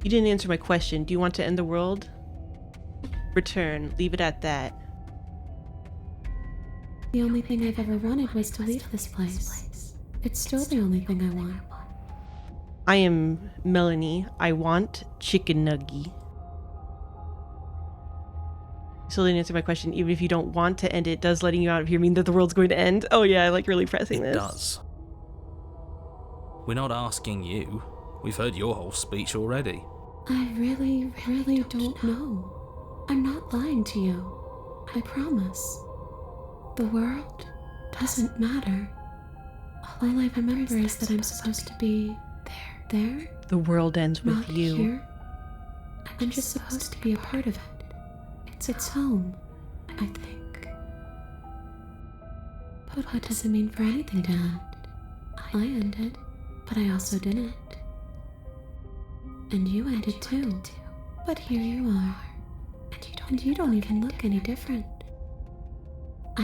You didn't answer my question. Do you want to end the world? Return. Leave it at that. The only thing I've ever wanted was to leave this place. It's still the only thing I want. I am Melanie. I want chicken nugget. Still didn't answer my question. Even if you don't want to end it, does letting you out of here mean that the world's going to end? Oh yeah, I like really pressing this. It does. We're not asking you. We've heard your whole speech already. I really don't know. I'm not lying to you. I promise. The world doesn't matter. All I remember is that I'm supposed to be there. The world ends with Not you. Here. I'm just supposed to be a part of it. It's home, I think. But what does it mean for anything to end? I ended, but I also didn't. And you ended too. But here you are. And you don't even look any different.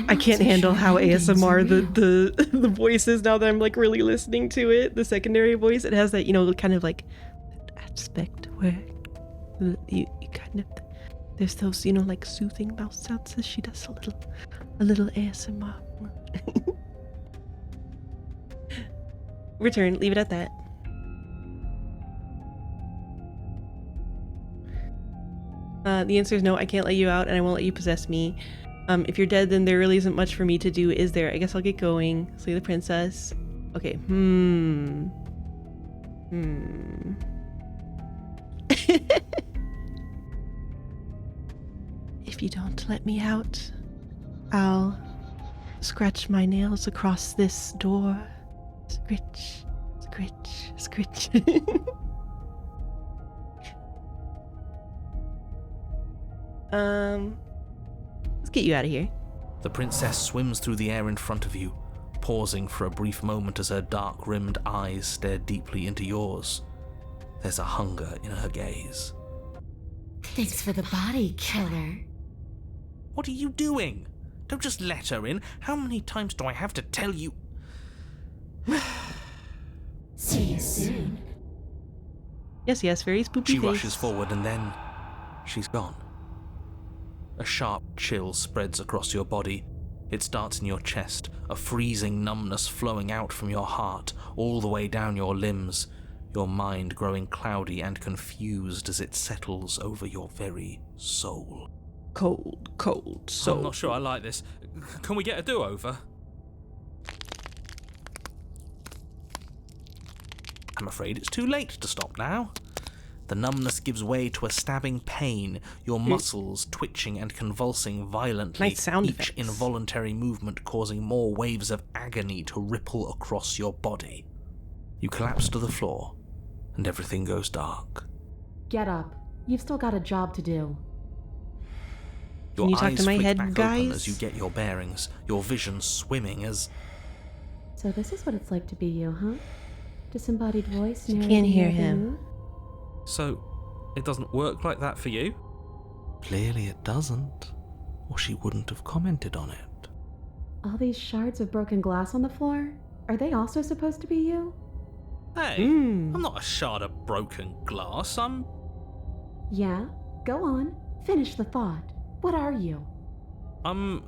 I can't handle how ASMR the voice is now that I'm like really listening to it. The secondary voice, it has that, you know, kind of like aspect where you kind of, there's those, you know, like soothing mouth sounds as she does a little ASMR. Return, leave it at that. The answer is no, I can't let you out and I won't let you possess me. If you're dead, then there really isn't much for me to do, is there? I guess I'll get going. Slay the princess. Okay, If you don't let me out, I'll scratch my nails across this door. Scritch, scritch, scritch. Let's get you out of here. The princess swims through the air in front of you, pausing for a brief moment as her dark-rimmed eyes stare deeply into yours. There's a hunger in her gaze. Thanks for the body, killer. What are you doing? Don't just let her in. How many times do I have to tell you? See you soon. Yes, very spoopy She face. rushes forward and then she's gone. A sharp chill spreads across your body. It starts in your chest, a freezing numbness flowing out from your heart, all the way down your limbs, your mind growing cloudy and confused as it settles over your very soul. Cold soul. I'm not sure I like this. Can we get a do-over? I'm afraid it's too late to stop now. The numbness gives way to a stabbing pain, your muscles twitching and convulsing violently, Nice sound each effects. involuntary movement causing more waves of agony to ripple across your body. You collapse to the floor, and everything goes dark. Get up. You've still got a job to do. Your Can you talk eyes to my flick head, back open guys? as you get your bearings, your vision swimming as... So this is what it's like to be you, huh? Disembodied voice. She can't narrating hear every him. move? So, it doesn't work like that for you? Clearly it doesn't, or she wouldn't have commented on it. All these shards of broken glass on the floor? Are they also supposed to be you? Hey, I'm not a shard of broken glass, I'm... Yeah? Go on. Finish the thought. What are you? I'm...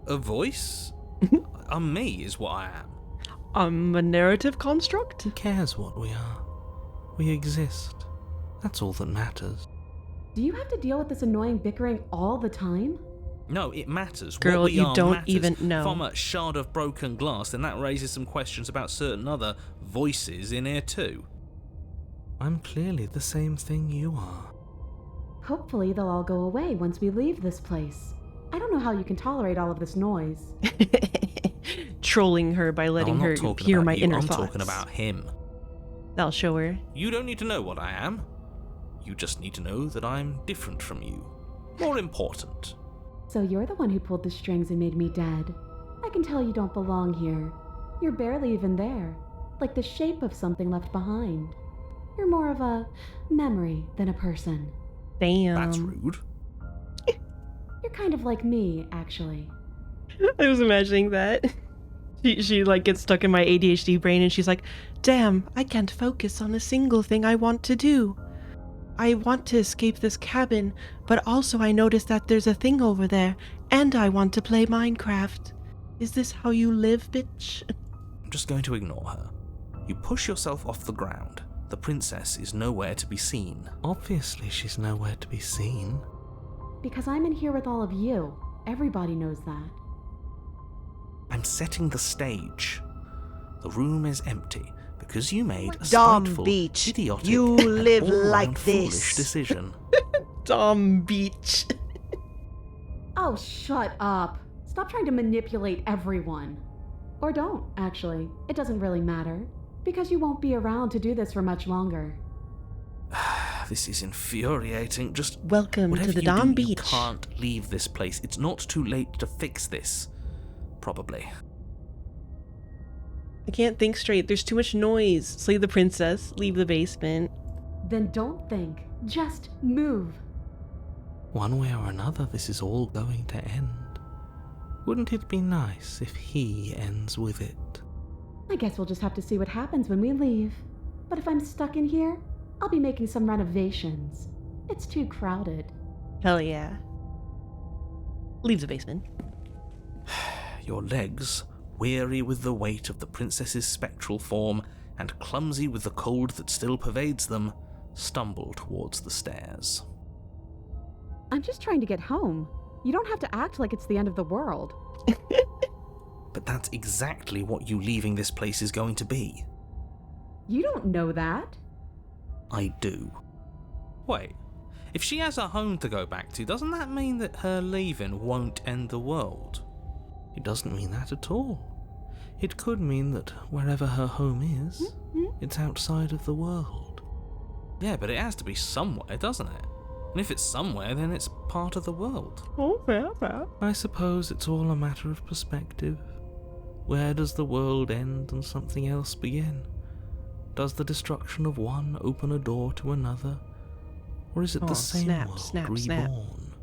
a voice? I'm me, is what I am. I'm a narrative construct? Who cares what we are? We exist. That's all that matters. Do you have to deal with this annoying bickering all the time? No, it matters. Girl, what we you are don't matters. even know. If I'm a shard of broken glass, then that raises some questions about certain other voices in here too. I'm clearly the same thing you are. Hopefully they'll all go away once we leave this place. I don't know how you can tolerate all of this noise. Trolling her by letting I'm her not talking hear about my you, inner I'm thoughts. talking about him. I'll show her. You don't need to know what I am. You just need to know that I'm different from you. More important. So you're the one who pulled the strings and made me dead. I can tell you don't belong here. You're barely even there, like the shape of something left behind. You're more of a memory than a person. Damn. That's rude. You're kind of like me, actually. I was imagining that. She like gets stuck in my ADHD brain and she's like, damn, I can't focus on a single thing I want to do. I want to escape this cabin, but also I noticed that there's a thing over there, and I want to play Minecraft. Is this how you live, bitch? I'm just going to ignore her. You push yourself off the ground. The princess is nowhere to be seen. Obviously she's nowhere to be seen. Because I'm in here with all of you. Everybody knows that. I'm setting the stage. The room is empty because you made a Dumb spiteful, beach. idiotic, You and live all-round like foolish this. decision. Dumb beach. Oh, shut up. Stop trying to manipulate everyone. Or don't, actually. It doesn't really matter. Because you won't be around to do this for much longer. This is infuriating. Just Welcome whatever to the you Dom do, you Beach. can't leave this place. It's not too late to fix this. Probably. I can't think straight. There's too much noise. Slay the princess. Leave the basement. Then don't think. Just move. One way or another, this is all going to end. Wouldn't it be nice if he ends with it? I guess we'll just have to see what happens when we leave. But if I'm stuck in here, I'll be making some renovations. It's too crowded. Hell yeah. Leave the basement. Your legs, weary with the weight of the princess's spectral form and clumsy with the cold that still pervades them, stumble towards the stairs. I'm just trying to get home. You don't have to act like it's the end of the world. But that's exactly what you leaving this place is going to be. You don't know that. I do. Wait, if she has a home to go back to, doesn't that mean that her leaving won't end the world? It doesn't mean that at all. It could mean that wherever her home is, it's outside of the world. Yeah, but it has to be somewhere, doesn't it? And if it's somewhere, then it's part of the world. Oh, fair. I suppose it's all a matter of perspective. Where does the world end and something else begin? Does the destruction of one open a door to another? Or is it the same world reborn?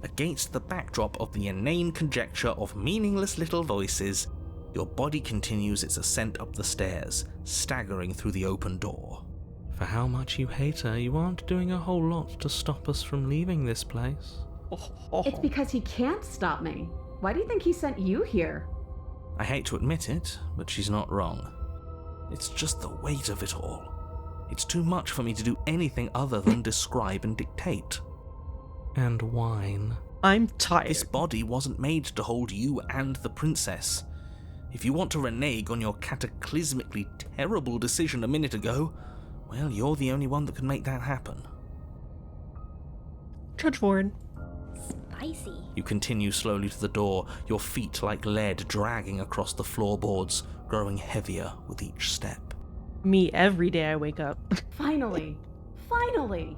Against the backdrop of the inane conjecture of meaningless little voices, your body continues its ascent up the stairs, staggering through the open door. For how much you hate her, you aren't doing a whole lot to stop us from leaving this place. It's because he can't stop me. Why do you think he sent you here? I hate to admit it, but she's not wrong. It's just the weight of it all. It's too much for me to do anything other than describe and dictate. And whine. I'm tired. This body wasn't made to hold you and the princess. If you want to renege on your cataclysmically terrible decision a minute ago, well, you're the only one that can make that happen. Trudge forward. Spicy. You continue slowly to the door, your feet like lead dragging across the floorboards, growing heavier with each step. Me every day I wake up. Finally. Finally.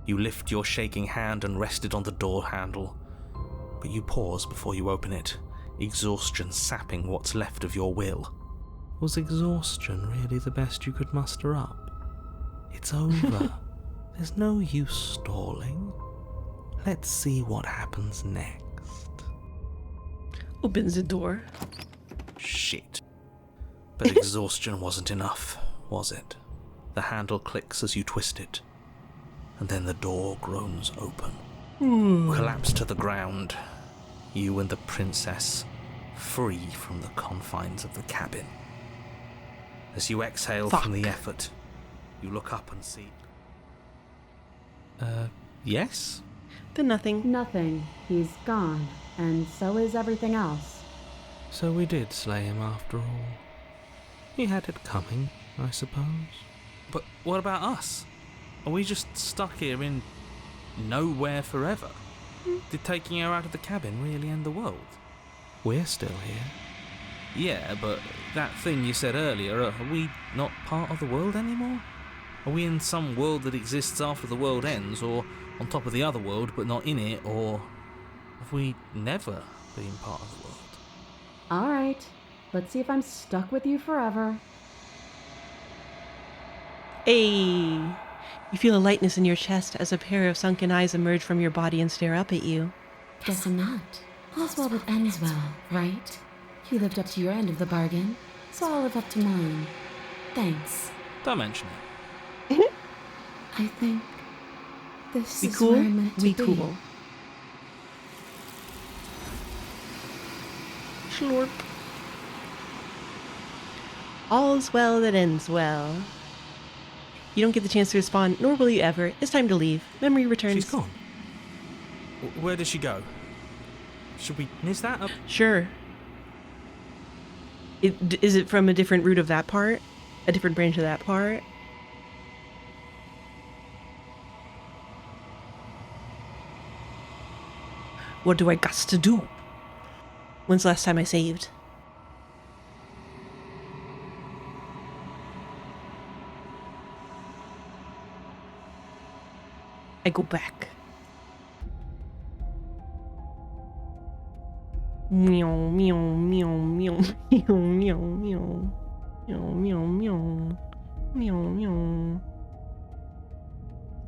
You lift your shaking hand and rest it on the door handle, but you pause before you open it, exhaustion sapping what's left of your will. Was exhaustion really the best you could muster up? It's over. There's no use stalling. Let's see what happens next. Opens the door. Shit. But exhaustion wasn't enough, was it? The handle clicks as you twist it, and then the door groans open. Collapse to the ground, you and the princess, free from the confines of the cabin. As you exhale from the effort, you look up and see... Yes? Then nothing. Nothing. He's gone, and so is everything else. So we did slay him after all. He had it coming, I suppose. But what about us? Are we just stuck here in nowhere forever? Did taking her out of the cabin really end the world? We're still here. Yeah, but that thing you said earlier, are we not part of the world anymore? Are we in some world that exists after the world ends, or on top of the other world but not in it, or have we never been part of the world? All right. Let's see if I'm stuck with you forever. Hey! You feel a lightness in your chest as a pair of sunken eyes emerge from your body and stare up at you. Guess I'm not. All's well that ends well, right? You lived up to your end of the bargain, so I'll live up to mine. Thanks. Don't mention it. I think this We is cool? where I'm meant to We be. cool. Slurp. All's well that ends well. You don't get the chance to respond, nor will you ever. It's time to leave. Memory returns. She's gone. Where did she go? Should we miss that up? Sure. Is it from a different root of that part? A different branch of that part? What do I got to do? When's the last time I saved? I go back. Meow, meow, meow, meow, meow, meow, meow, meow, meow, meow, meow, meow.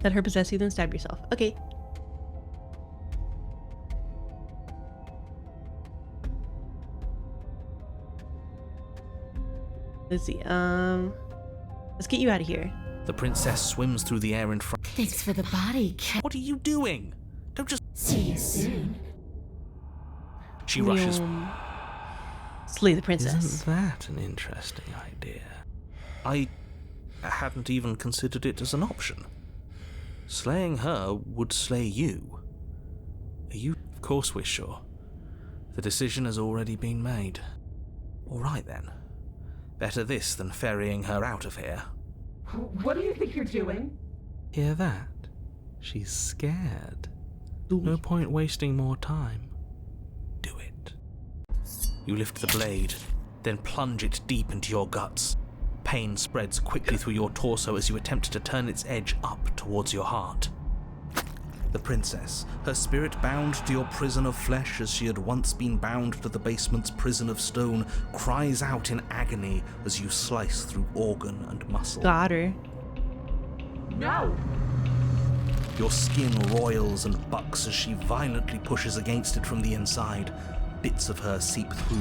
Let her possess you, then stab yourself. Okay. Let's see. Let's get you out of here. The princess swims through the air in front. Thanks for the body, cat. What are you doing? Don't just. See you soon. She rushes. Slay the princess. Isn't that an interesting idea? I hadn't even considered it as an option. Slaying her would slay you. Are you? Of course we're sure. The decision has already been made. All right then. Better this than ferrying her out of here. What do you think you're doing? Hear that? She's scared. No point wasting more time. Do it. You lift the blade, then plunge it deep into your guts. Pain spreads quickly through your torso as you attempt to turn its edge up towards your heart. The princess, her spirit bound to your prison of flesh as she had once been bound to the basement's prison of stone, cries out in agony as you slice through organ and muscle. Got her. No! Your skin roils and bucks as she violently pushes against it from the inside. Bits of her seep through,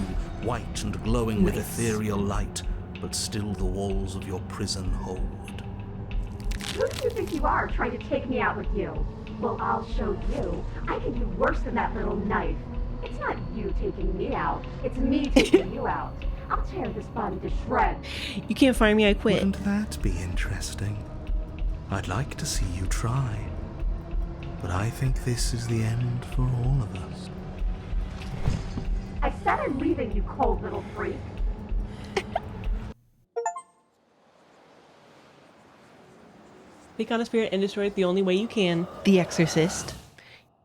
white and glowing with ethereal light, but still the walls of your prison hold. Who do you think you are, trying to take me out with you? Well, I'll show you. I can do worse than that little knife. It's not you taking me out, it's me taking you out. I'll tear this body to shreds. You can't find me, I quit. Wouldn't that be interesting? I'd like to see you try. But I think this is the end for all of us. I said I'm leaving, you cold little freak. Take on a spirit and destroy it the only way you can. The Exorcist.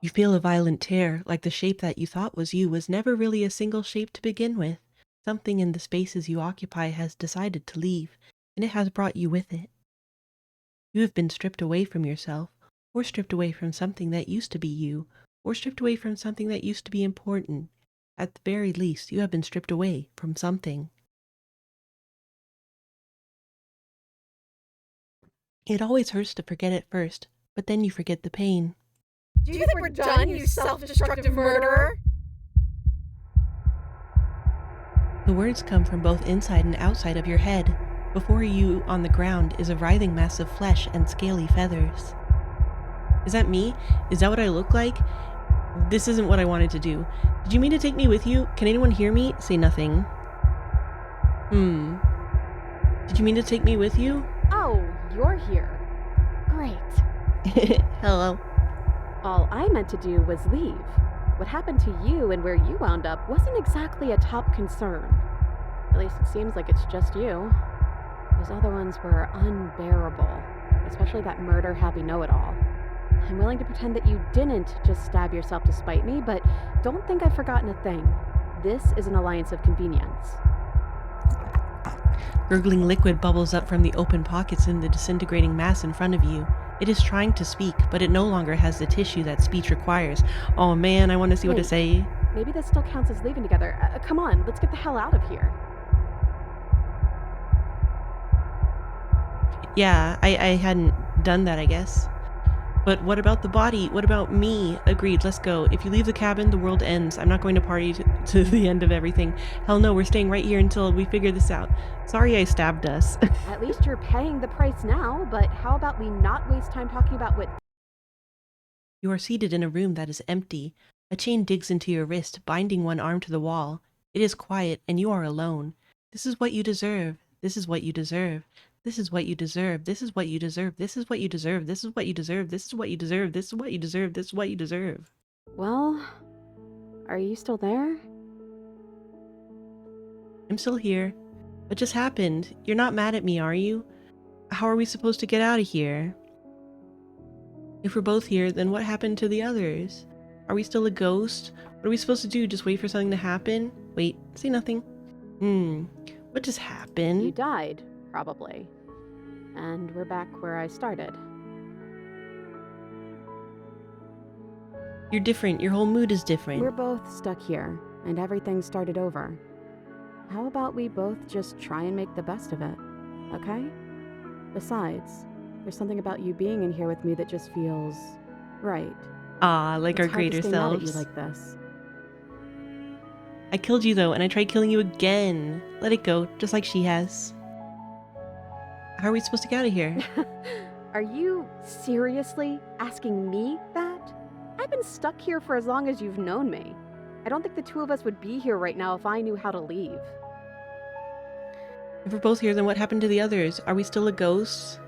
You feel a violent tear, like the shape that you thought was you was never really a single shape to begin with. Something in the spaces you occupy has decided to leave, and it has brought you with it. You have been stripped away from yourself, or stripped away from something that used to be you, or stripped away from something that used to be important. At the very least, you have been stripped away from something. It always hurts to forget at first, but then you forget the pain. Do you think we're done, you self-destructive murderer? The words come from both inside and outside of your head. Before you, on the ground, is a writhing mass of flesh and scaly feathers. Is that me? Is that what I look like? This isn't what I wanted to do. Did you mean to take me with you? Can anyone hear me? Say nothing. Did you mean to take me with you? Oh, you're here. Great. Hello. All I meant to do was leave. What happened to you and where you wound up wasn't exactly a top concern. At least it seems like it's just you. Those other ones were unbearable, especially that murder-happy know-it-all. I'm willing to pretend that you didn't just stab yourself to spite me, but don't think I've forgotten a thing. This is an alliance of convenience. Gurgling liquid bubbles up from the open pockets in the disintegrating mass in front of you. It is trying to speak, but it no longer has the tissue that speech requires. Oh man, I want to see what to say. Maybe this still counts as leaving together. Come on, let's get the hell out of here. Yeah, I hadn't done that, I guess. But what about the body? What about me? Agreed, let's go. If you leave the cabin, the world ends. I'm not going to party to the end of everything. Hell no, we're staying right here until we figure this out. Sorry I stabbed us. At least you're paying the price now, but how about we not waste time talking about what... You are seated in a room that is empty. A chain digs into your wrist, binding one arm to the wall. It is quiet, and you are alone. This is what you deserve. This is what you deserve. This is what you deserve. This is what you deserve. This is what you deserve. This is what you deserve. This is what you deserve. This is what you deserve. This is what you deserve. Well, are you still there? I'm still here. What just happened? You're not mad at me, are you? How are we supposed to get out of here? If we're both here, then what happened to the others? Are we still a ghost? What are we supposed to do? Just wait for something to happen? Wait, say nothing. What just happened? You died. Probably. And we're back where I started. You're different. Your whole mood is different. We're both stuck here, and everything started over. How about we both just try and make the best of it, okay? Besides, there's something about you being in here with me that just feels right. Ah, like our greater selves. It's hard to stay mad at you like this. I killed you though, and I tried killing you again. Let it go, just like she has. How are we supposed to get out of here? Are you seriously asking me that? I've been stuck here for as long as you've known me. I don't think the two of us would be here right now if I knew how to leave. If we're both here, then what happened to the others? Are we still a ghost?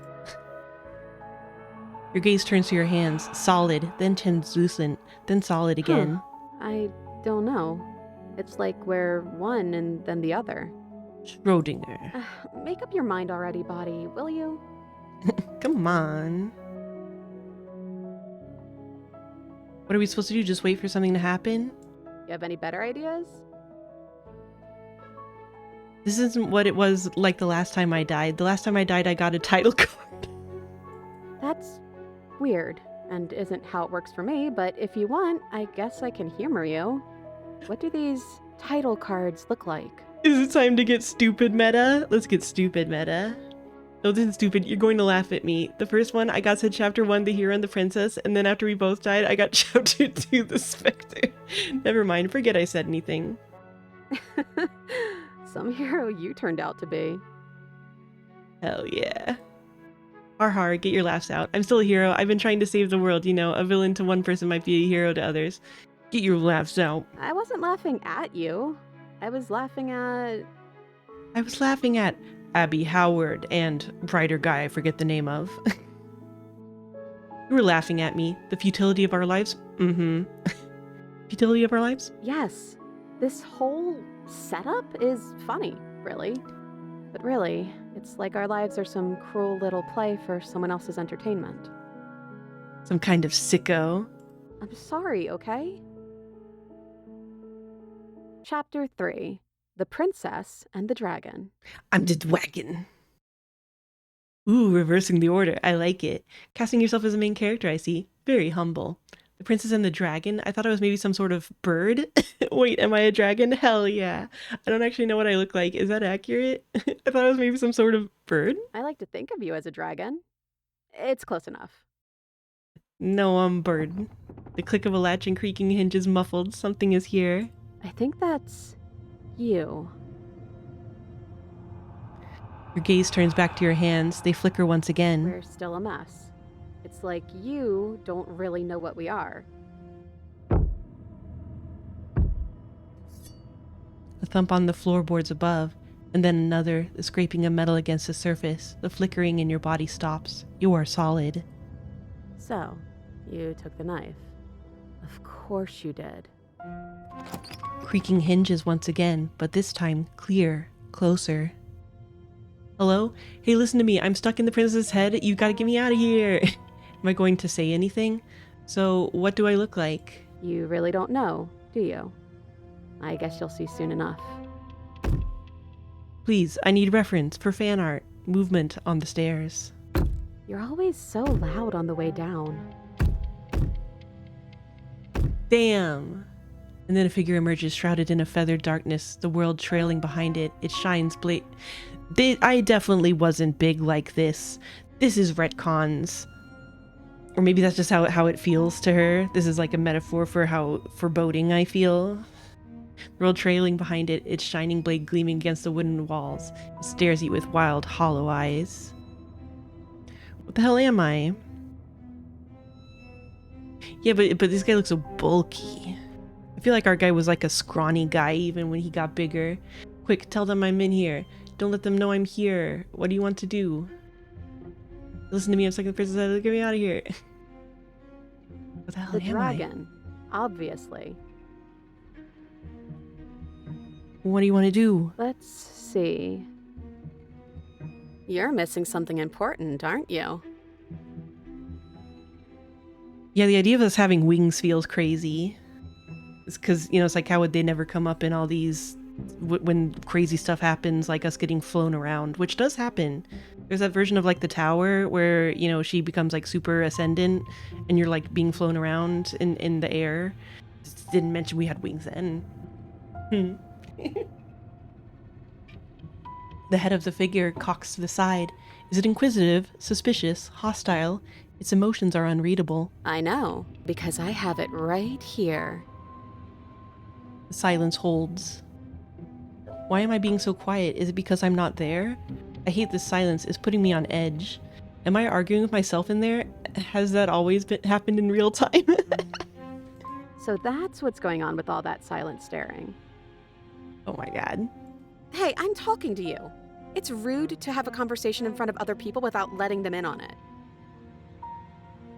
Your gaze turns to your hands, solid, then translucent, then solid again. I don't know. It's like we're one and then the other. Schrodinger. Make up your mind already, body, will you? Come on. What are we supposed to do? Just wait for something to happen? You have any better ideas? This isn't what it was like the last time I died. The last time I died, I got a title card. That's weird, and isn't how it works for me, but if you want, I guess I can humor you. What do these title cards look like? Is it time to get stupid meta? Let's get stupid meta. No, this is stupid. You're going to laugh at me. The first one, I got said chapter 1, the hero and the princess, and then after we both died, I got chapter 2, the specter. Never mind, forget I said anything. Some hero you turned out to be. Hell yeah. Har, get your laughs out. I'm still a hero. I've been trying to save the world, you know. A villain to one person might be a hero to others. Get your laughs out. I wasn't laughing at you. I was laughing at Abby Howard and writer guy I forget the name of. You were laughing at me. The futility of our lives? Futility of our lives? Yes. This whole setup is funny, really. But really, it's like our lives are some cruel little play for someone else's entertainment. Some kind of sicko. I'm sorry, okay? Chapter 3. The Princess and the Dragon. I'm just wagging. Ooh, reversing the order. I like it. Casting yourself as a main character, I see. Very humble. The Princess and the Dragon? I thought I was maybe some sort of bird. Wait, am I a dragon? Hell yeah. I don't actually know what I look like. Is that accurate? I thought I was maybe some sort of bird. I like to think of you as a dragon. It's close enough. No, I'm bird. The click of a latch and creaking hinges muffled. Something is here. I think that's you. Your gaze turns back to your hands. They flicker once again. We're still a mess. It's like you don't really know what we are. A thump on the floorboards above, and then another, the scraping of metal against the surface. The flickering in your body stops. You are solid. So, You took the knife. Of course you did. Creaking hinges once again, but this time clear, closer. Hello? Hey, listen to me. I'm stuck in the princess's head. You gotta get me out of here. Am I going to say anything? So, what do I look like? You really don't know, do you? I guess you'll see soon enough. Please, I need reference for fan art. Movement on the stairs. You're always so loud on the way down. Damn. And then a figure emerges, shrouded in a feathered darkness, the world trailing behind it. It shines I definitely wasn't big like this. This is retcons. Or maybe that's just how it feels to her. This is like a metaphor for how foreboding I feel. The world trailing behind it, its shining blade gleaming against the wooden walls. It stares at you with wild, hollow eyes. What the hell am I? Yeah, but this guy looks so bulky. I feel like our guy was like a scrawny guy even when he got bigger. Quick, tell them I'm in here. Don't let them know I'm here. What do you want to do? Listen to me, I'm stuck in the princess. Get me out of here. What the hell The am dragon, obviously. What do you want to do? Let's see. You're missing something important, aren't you? Yeah, the idea of us having wings feels crazy. It's because, you know, it's like, how would they never come up in all these, when crazy stuff happens, like us getting flown around, which does happen. There's that version of like the tower where, you know, she becomes like super ascendant and you're like being flown around in the air. Just didn't mention we had wings then. The head of the figure cocks to the side. Is it inquisitive, suspicious, hostile? Its emotions are unreadable. I know, because I have it right here. The silence holds. Why am I being so quiet? Is it because I'm not there? I hate this silence. It's putting me on edge. Am I arguing with myself in there? Has that always happened in real time? So that's what's going on with all that silent staring. Oh my god. Hey, I'm talking to you. It's rude to have a conversation in front of other people without letting them in on it.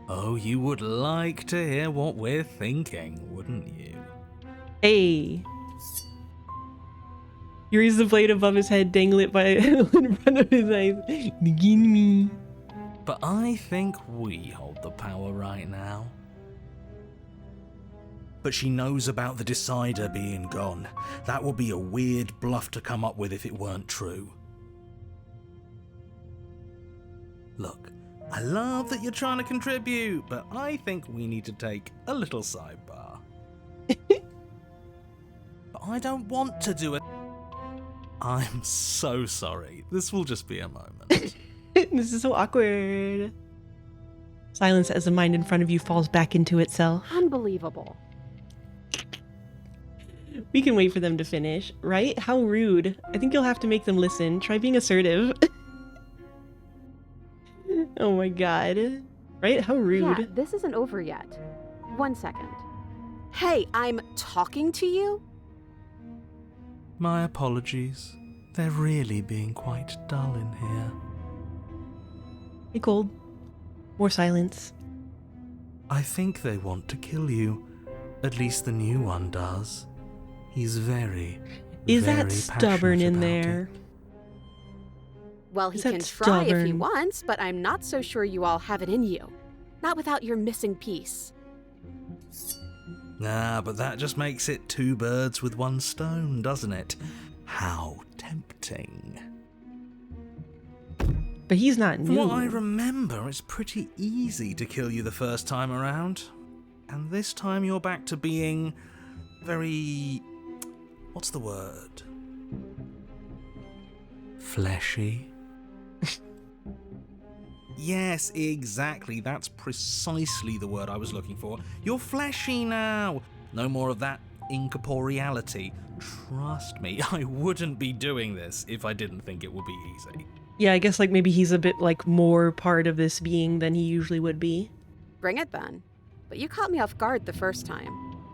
Oh, you would like to hear what we're thinking, wouldn't you? Hey. You raise the blade above his head, dangle it in front of his eyes. Begin me. But I think we hold the power right now. But she knows about the Decider being gone. That would be a weird bluff to come up with if it weren't true. Look, I love that you're trying to contribute, but I think we need to take a little sidebar. But I don't want to do it. I'm so sorry. This will just be a moment. This is so awkward. Silence as the mind in front of you falls back into itself. Unbelievable. We can wait for them to finish, right? How rude. I think you'll have to make them listen. Try being assertive. Oh my god. Right? How rude. Yeah, this isn't over yet. 1 second. Hey, I'm talking to you? My apologies. They're really being quite dull in here. Hey, Cold. More silence. I think they want to kill you. At least the new one does. He's very, Is very that stubborn in there? Well, he Is that can try if he stubborn? wants, but I'm not so sure you all have it in you. Not without your missing piece. Ah, but that just makes it 2 birds with 1 stone, doesn't it? How tempting. But he's not From new. what I remember, it's pretty easy to kill you the first time around. And this time you're back to being very... what's the word? Fleshy. Yes, exactly. That's precisely the word I was looking for. You're fleshy now. No more of that incorporeality. Trust me, I wouldn't be doing this if I didn't think it would be easy. Yeah, I guess like maybe he's a bit like more part of this being than he usually would be. Bring it then. But you caught me off guard the first time.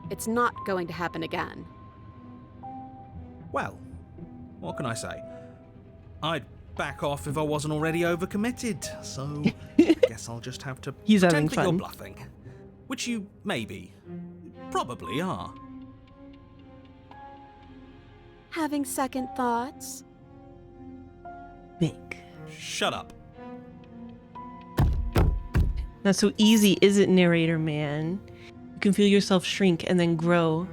It's not going to happen again. Well, what can I say? I'd back off if I wasn't already overcommitted, so I guess I'll just have to He's pretend having that you're fun. bluffing. which you probably are. Having second thoughts? Big. Shut up. Not so easy, is it, narrator man? You can feel yourself shrink and then grow.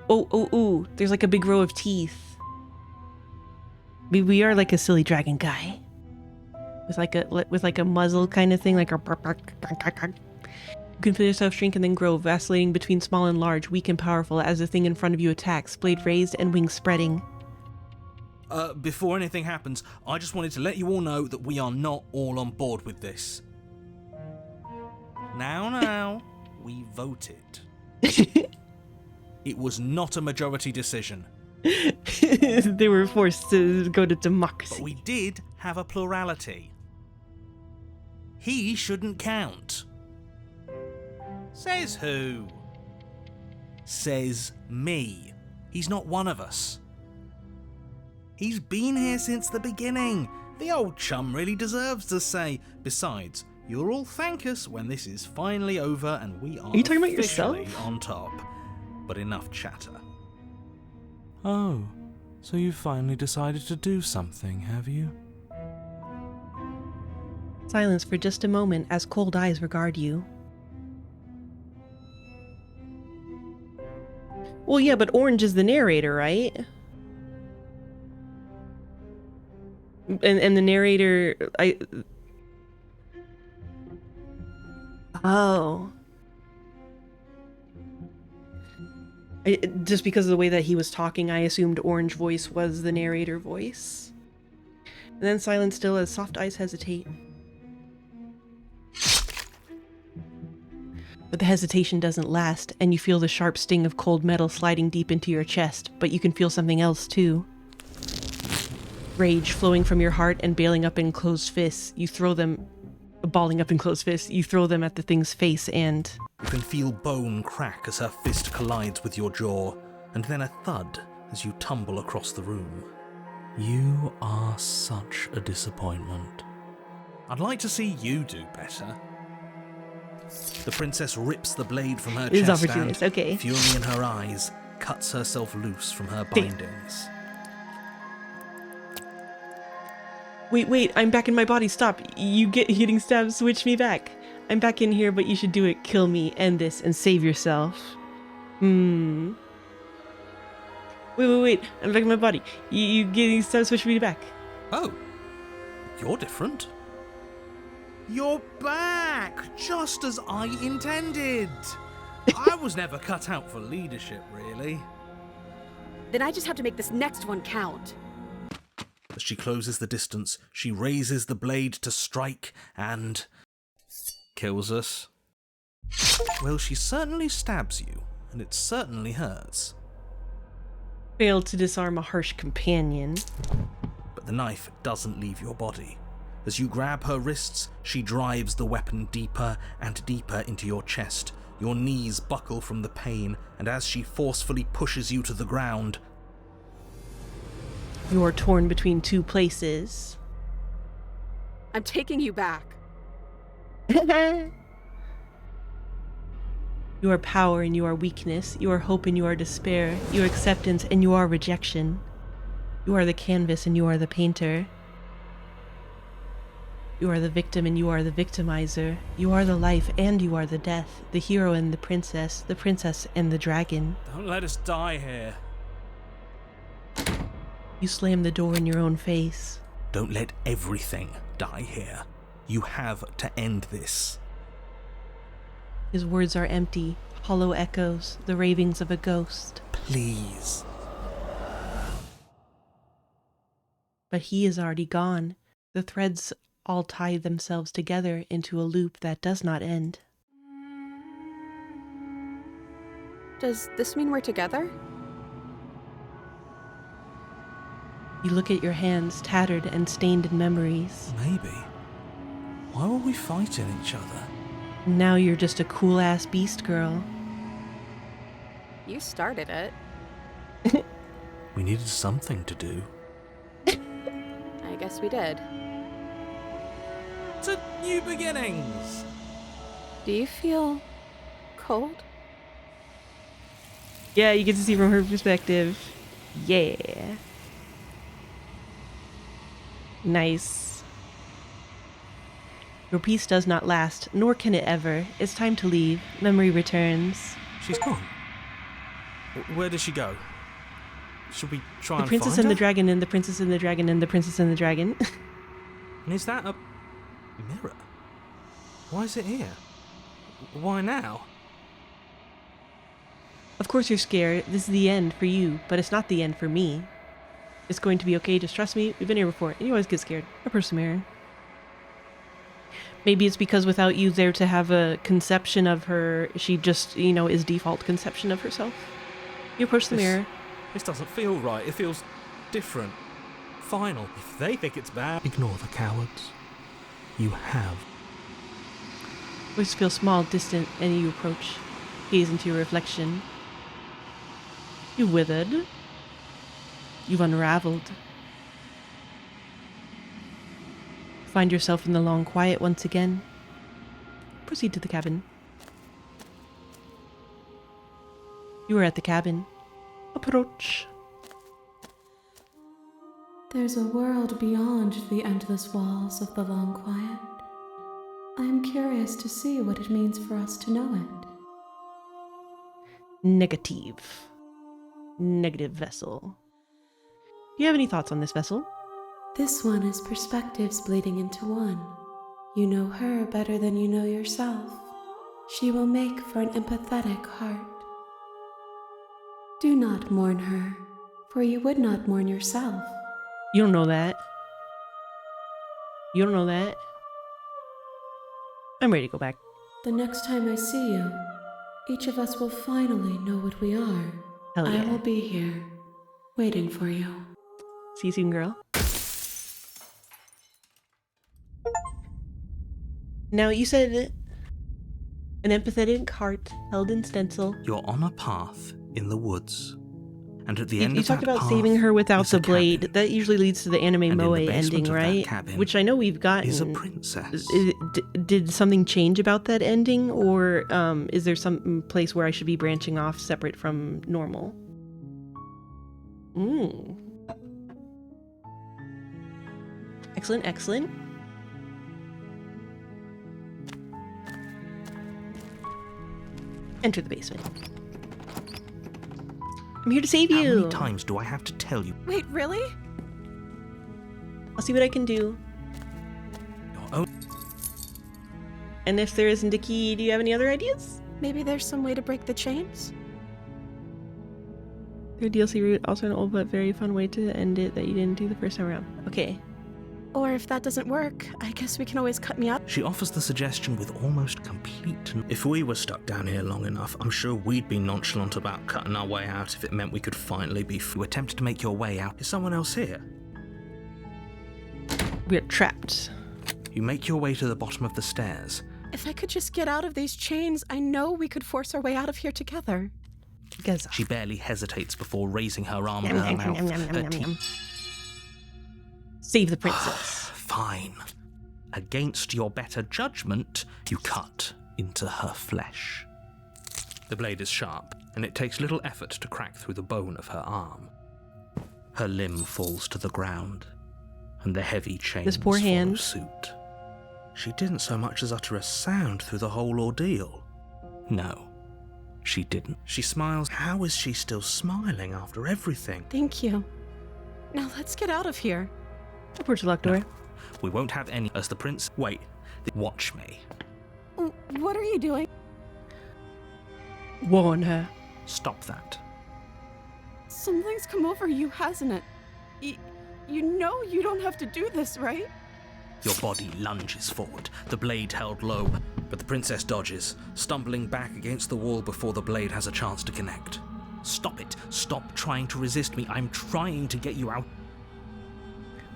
Oh, there's like a big row of teeth. We are like a silly dragon guy. With like a muzzle kind of thing, like a... You can feel yourself shrink and then grow, vacillating between small and large, weak and powerful as the thing in front of you attacks, blade raised and wings spreading. Before anything happens, I just wanted to let you all know that we are not all on board with this. Now, we voted. It was not a majority decision. They were forced to go to democracy. But we did have a plurality. He shouldn't count. Says who? Says me. He's not one of us. He's been here since the beginning. The old chum really deserves to say. Besides, you'll all thank us when this is finally over and we are you talking about officially yourself? on top. But enough chatter. Oh, so you finally decided to do something, have you? Silence for just a moment as cold eyes regard you. Well, yeah, but Orange is the narrator, right? And the narrator, Oh. Just because of the way that he was talking, I assumed Orange voice was the narrator voice. And then silence still as soft eyes hesitate. But the hesitation doesn't last, and you feel the sharp sting of cold metal sliding deep into your chest, but you can feel something else too. Rage flowing from your heart and bailing up in closed fists. You throw them... balling up in closed fists. You throw them at the thing's face and... You can feel bone crack as her fist collides with your jaw, and then a thud as you tumble across the room. You are such a disappointment. I'd like to see you do better. The princess rips the blade from her It is chest opportunist, and, okay. fury in her eyes, cuts herself loose from her bindings. Wait, I'm back in my body, stop. You get getting stabbed, switch me back. I'm back in here, but you should do it. Kill me, end this, and save yourself. Wait, I'm back in my body. You getting stabbed, switch me back. Oh, you're different. You're back, just as I intended. I was never cut out for leadership, really. Then I just have to make this next one count. As she closes the distance, she raises the blade to strike and... kills us. Well, she certainly stabs you, and it certainly hurts. Failed to disarm a harsh companion. But the knife doesn't leave your body. As you grab her wrists, she drives the weapon deeper and deeper into your chest. Your knees buckle from the pain, and as she forcefully pushes you to the ground... You are torn between two places. I'm taking you back. You are power and you are weakness. You are hope and you are despair. You are acceptance and you are rejection. You are the canvas and you are the painter. You are the victim and you are the victimizer. You are the life and you are the death. The hero and the princess and the dragon. Don't let us die here. You slam the door in your own face. Don't let everything die here. You have to end this. His words are empty, hollow echoes, the ravings of a ghost. Please. But he is already gone. The threads all tie themselves together into a loop that does not end. Does this mean we're together? You look at your hands, tattered and stained in memories. Maybe. Why were we fighting each other? Now you're just a cool-ass beast girl. You started it. We needed something to do. I guess we did. To new beginnings! Do you feel cold? Yeah, you get to see from her perspective. Yeah. Nice. Your peace does not last, nor can it ever. It's time to leave. Memory returns. She's gone. Where did she go? Should we try The and princess find and her? the dragon and the princess and the dragon and the princess and the dragon. And is that a mirror? Why is it here? Why now? Of course you're scared. This is the end for you, but it's not the end for me. It's going to be okay. Just trust me. We've been here before, and you always get scared. Approach the mirror. Maybe it's because without you there to have a conception of her, she just, is default conception of herself. You approach the mirror. This doesn't feel right. It feels different. Final. If they think it's bad, ignore the cowards. You have. Voices feel small, distant, and you approach. Gaze into your reflection. You've withered. You've unraveled. Find yourself in the long quiet once again. Proceed to the cabin. You are at the cabin. Approach. There's a world beyond the endless walls of the long quiet. I am curious to see what it means for us to know it. Negative. Negative vessel. Do you have any thoughts on this vessel? This one is perspectives bleeding into one. You know her better than you know yourself. She will make for an empathetic heart. Do not mourn her, for you would not mourn yourself. You don't know that. You don't know that. I'm ready to go back. The next time I see you, each of us will finally know what we are. Hell yeah. I will be here, waiting for you. See you soon, girl. Now, you said an empathetic heart held in stencil. You're on a path in the woods. And at the You end of talked that about path saving her without is the a blade. cabin. That usually leads to the anime And in the moe basement ending, of that right? cabin Which I know we've gotten. is a princess. Did something change about that ending, or is there some place where I should be branching off separate from normal? Excellent, excellent. Enter the basement. I'm here to save you. How many times do I have to tell you? Wait, really? I'll see what I can do. Your own... And if there isn't a key, do you have any other ideas? Maybe there's some way to break the chains? Third DLC route, also an old but very fun way to end it that you didn't do the first time around. Okay. Or if that doesn't work, I guess we can always cut me up. She offers the suggestion with almost complete... If we were stuck down here long enough, I'm sure we'd be nonchalant about cutting our way out if it meant we could finally be free. You attempted to make your way out. Is someone else here? We're trapped. You make your way to the bottom of the stairs. If I could just get out of these chains, I know we could force our way out of here together. She barely hesitates before raising her arm to her mouth. Her teeth... Save the princess. Fine. Against your better judgment, you cut into her flesh. The blade is sharp, and it takes little effort to crack through the bone of her arm. Her limb falls to the ground, and the heavy chains This poor hand. follow suit. She didn't so much as utter a sound through the whole ordeal. No, she didn't. She smiles. How is she still smiling after everything? Thank you. Now let's get out of here. Approach the locked door. No, we won't have any as the prince... Wait, watch me. What are you doing? Warn her. Stop that. Something's come over you, hasn't it? You know you don't have to do this, right? Your body lunges forward, the blade held low, but the princess dodges, stumbling back against the wall before the blade has a chance to connect. Stop it. Stop trying to resist me. I'm trying to get you out.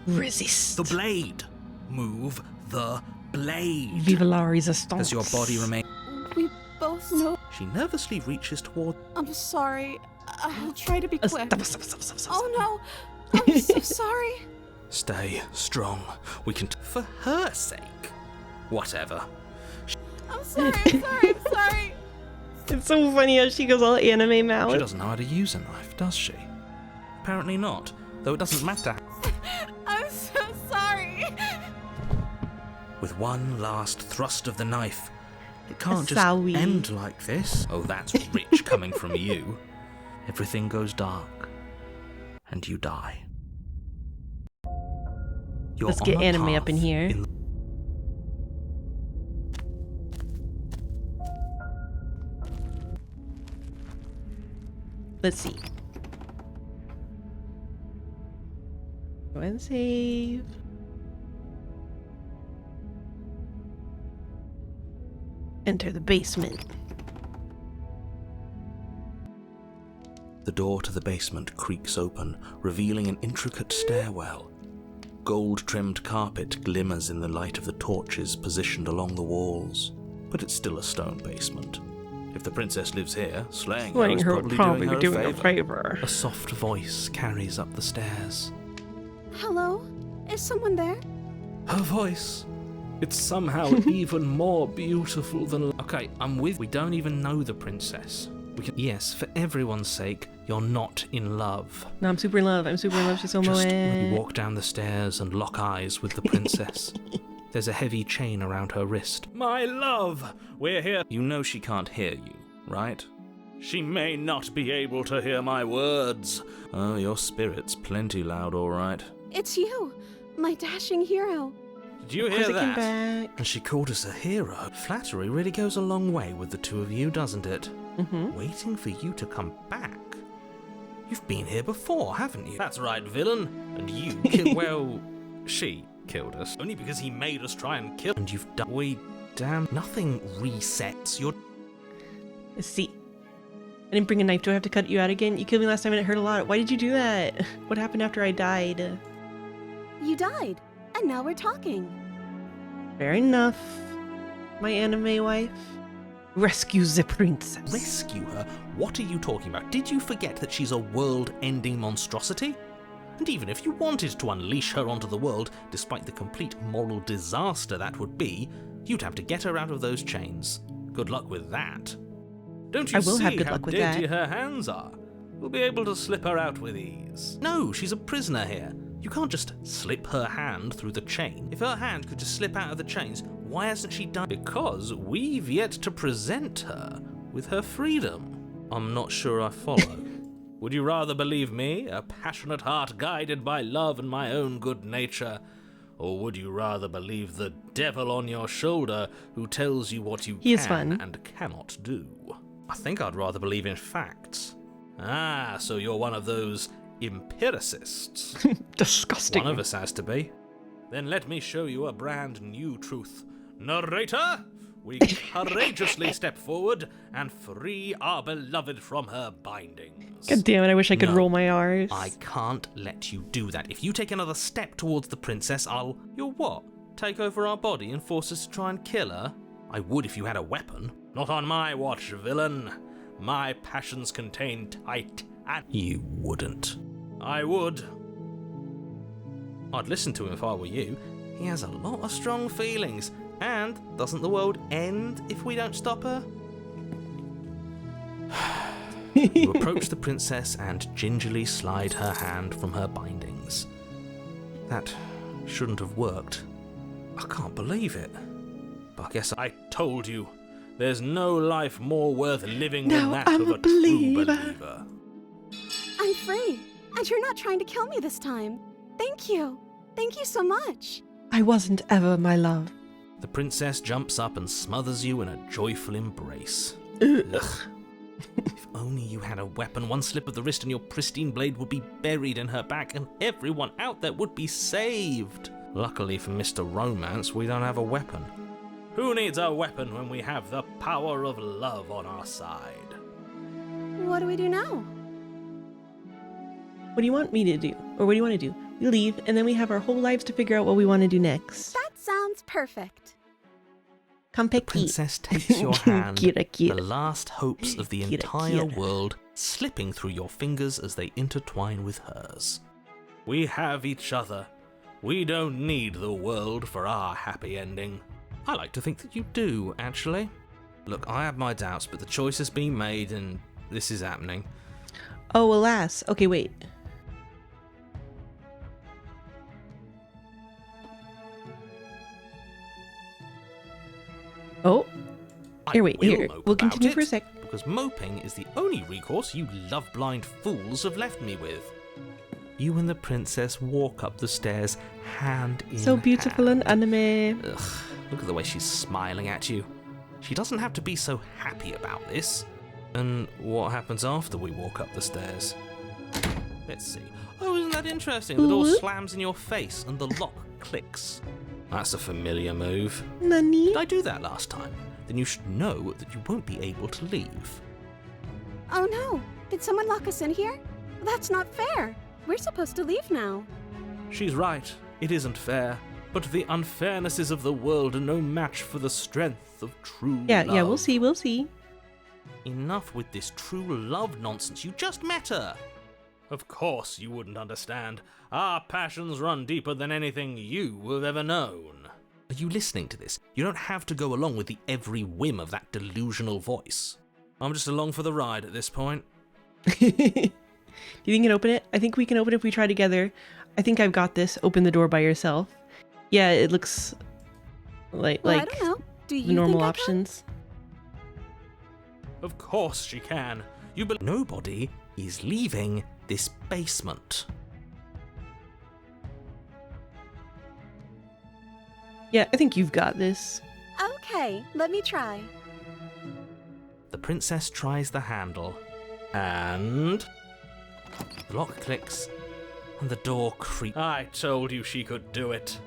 Resist. The blade. Move the blade. Vive la resistance. As your body remains... We both know. She nervously reaches toward... I'm sorry. I'll try to be quick. Stop. Oh no! I'm so sorry. Stay strong. We can... For her sake. Whatever. I'm sorry. It's so funny how she goes all anime mouth. She doesn't know how to use a knife, does she? Apparently not, though it doesn't matter. I'm so sorry. With one last thrust of the knife, it can't just Sorry. end like this. Oh, that's rich coming from you. Everything goes dark, and you die. You're Let's on get a anime up in path here. Let's see. Go and save. Enter the basement. The door to the basement creaks open, revealing an intricate stairwell. Gold-trimmed carpet glimmers in the light of the torches positioned along the walls, but it's still a stone basement. If the princess lives here, slaying her is probably doing her a favor. A soft voice carries up the stairs. Hello? Is someone there? Her voice. It's somehow even more beautiful than... Okay, I'm with... We don't even know the princess. We can... Yes, for everyone's sake, you're not in love. No, I'm super in love. I'm super in love. She's so Just much. maybe walk down the stairs and lock eyes with the princess. There's a heavy chain around her wrist. My love, we're here. You know she can't hear you, right? She may not be able to hear my words. Oh, your spirit's plenty loud, all right. It's you, my dashing hero. Did you hear that? Back. And she called us a hero. Flattery really goes a long way with the two of you, doesn't it? Mm-hmm. Waiting for you to come back. You've been here before, haven't you? That's right, villain. And you killed... Well, she killed us. Only because he made us try and kill... And you've done... We damn... Nothing resets your... Let's see. I didn't bring a knife. Do I have to cut you out again? You killed me last time and it hurt a lot. Why did you do that? What happened after I died? You died, and now we're talking. Fair enough. My anime wife. Rescue the princess. Rescue her? What are you talking about? Did you forget that she's a world-ending monstrosity? And even if you wanted to unleash her onto the world, despite the complete moral disaster that would be, you'd have to get her out of those chains. Good luck with that. Don't you I will see have good how luck with dainty that. her hands are? We'll be able to slip her out with ease. No, she's a prisoner here. You can't just slip her hand through the chain. If her hand could just slip out of the chains, why hasn't she done? Because we've yet to present her with her freedom. I'm not sure I follow. Would you rather believe me, a passionate heart guided by love and my own good nature? Or would you rather believe the devil on your shoulder who tells you what you can and cannot do? I think I'd rather believe in facts. Ah, so you're one of those empiricists. Disgusting. One of us has to be. Then let me show you a brand new truth. Narrator, we courageously step forward and free our beloved from her bindings. God damn it, I wish I could roll my R's. I can't let you do that. If you take another step towards the princess, I'll... You'll what? Take over our body and force us to try and kill her? I would if you had a weapon. Not on my watch, villain. My passions contain tight and... You wouldn't. I would. I'd listen to him if I were you. He has a lot of strong feelings. And doesn't the world end if we don't stop her? You approach the princess and gingerly slide her hand from her bindings. That shouldn't have worked. I can't believe it. But I guess I told you. There's no life more worth living than that I'm of a true believer. I'm free, and you're not trying to kill me this time. Thank you. Thank you so much. I wasn't ever my love. The princess jumps up and smothers you in a joyful embrace. Ugh. If only you had a weapon, one slip of the wrist and your pristine blade would be buried in her back and everyone out there would be saved. Luckily for Mr. Romance, we don't have a weapon. Who needs a weapon when we have the power of love on our side? What do we do now? What do you want me to do? Or what do you want to do? We leave, and then we have our whole lives to figure out what we want to do next. That sounds perfect. Come pick The princess takes your hand, the last hopes of the entire world slipping through your fingers as they intertwine with hers. We have each other. We don't need the world for our happy ending. I like to think that you do, actually. Look, I have my doubts, but the choice has been made and this is happening. Oh, alas. Okay, wait. Oh. Here, wait, here. We'll continue for a sec. Because moping is the only recourse you love-blind fools have left me with. You and the princess walk up the stairs hand in So beautiful hand. and anime. Ugh, look at the way she's smiling at you. She doesn't have to be so happy about this. And what happens after we walk up the stairs? Let's see. Oh, isn't that interesting? The door slams in your face and the lock clicks. That's a familiar move. Nani? Did I do that last time? Then you should know that you won't be able to leave. Oh no! Did someone lock us in here? That's not fair! We're supposed to leave now. She's right. It isn't fair. But the unfairnesses of the world are no match for the strength of true love. Yeah, we'll see. Enough with this true love nonsense. You just met her. Of course you wouldn't understand. Our passions run deeper than anything you have ever known. Are you listening to this? You don't have to go along with the every whim of that delusional voice. I'm just along for the ride at this point. Do you think you can open it? I think we can open it if we try together. I think I've got this. Open the door by yourself. Yeah, it looks like I don't know. Do you the normal think I options. Of course she can. Nobody is leaving this basement. Yeah, I think you've got this. Okay, let me try. The princess tries the handle, and the lock clicks, and the door creaks. I told you she could do it.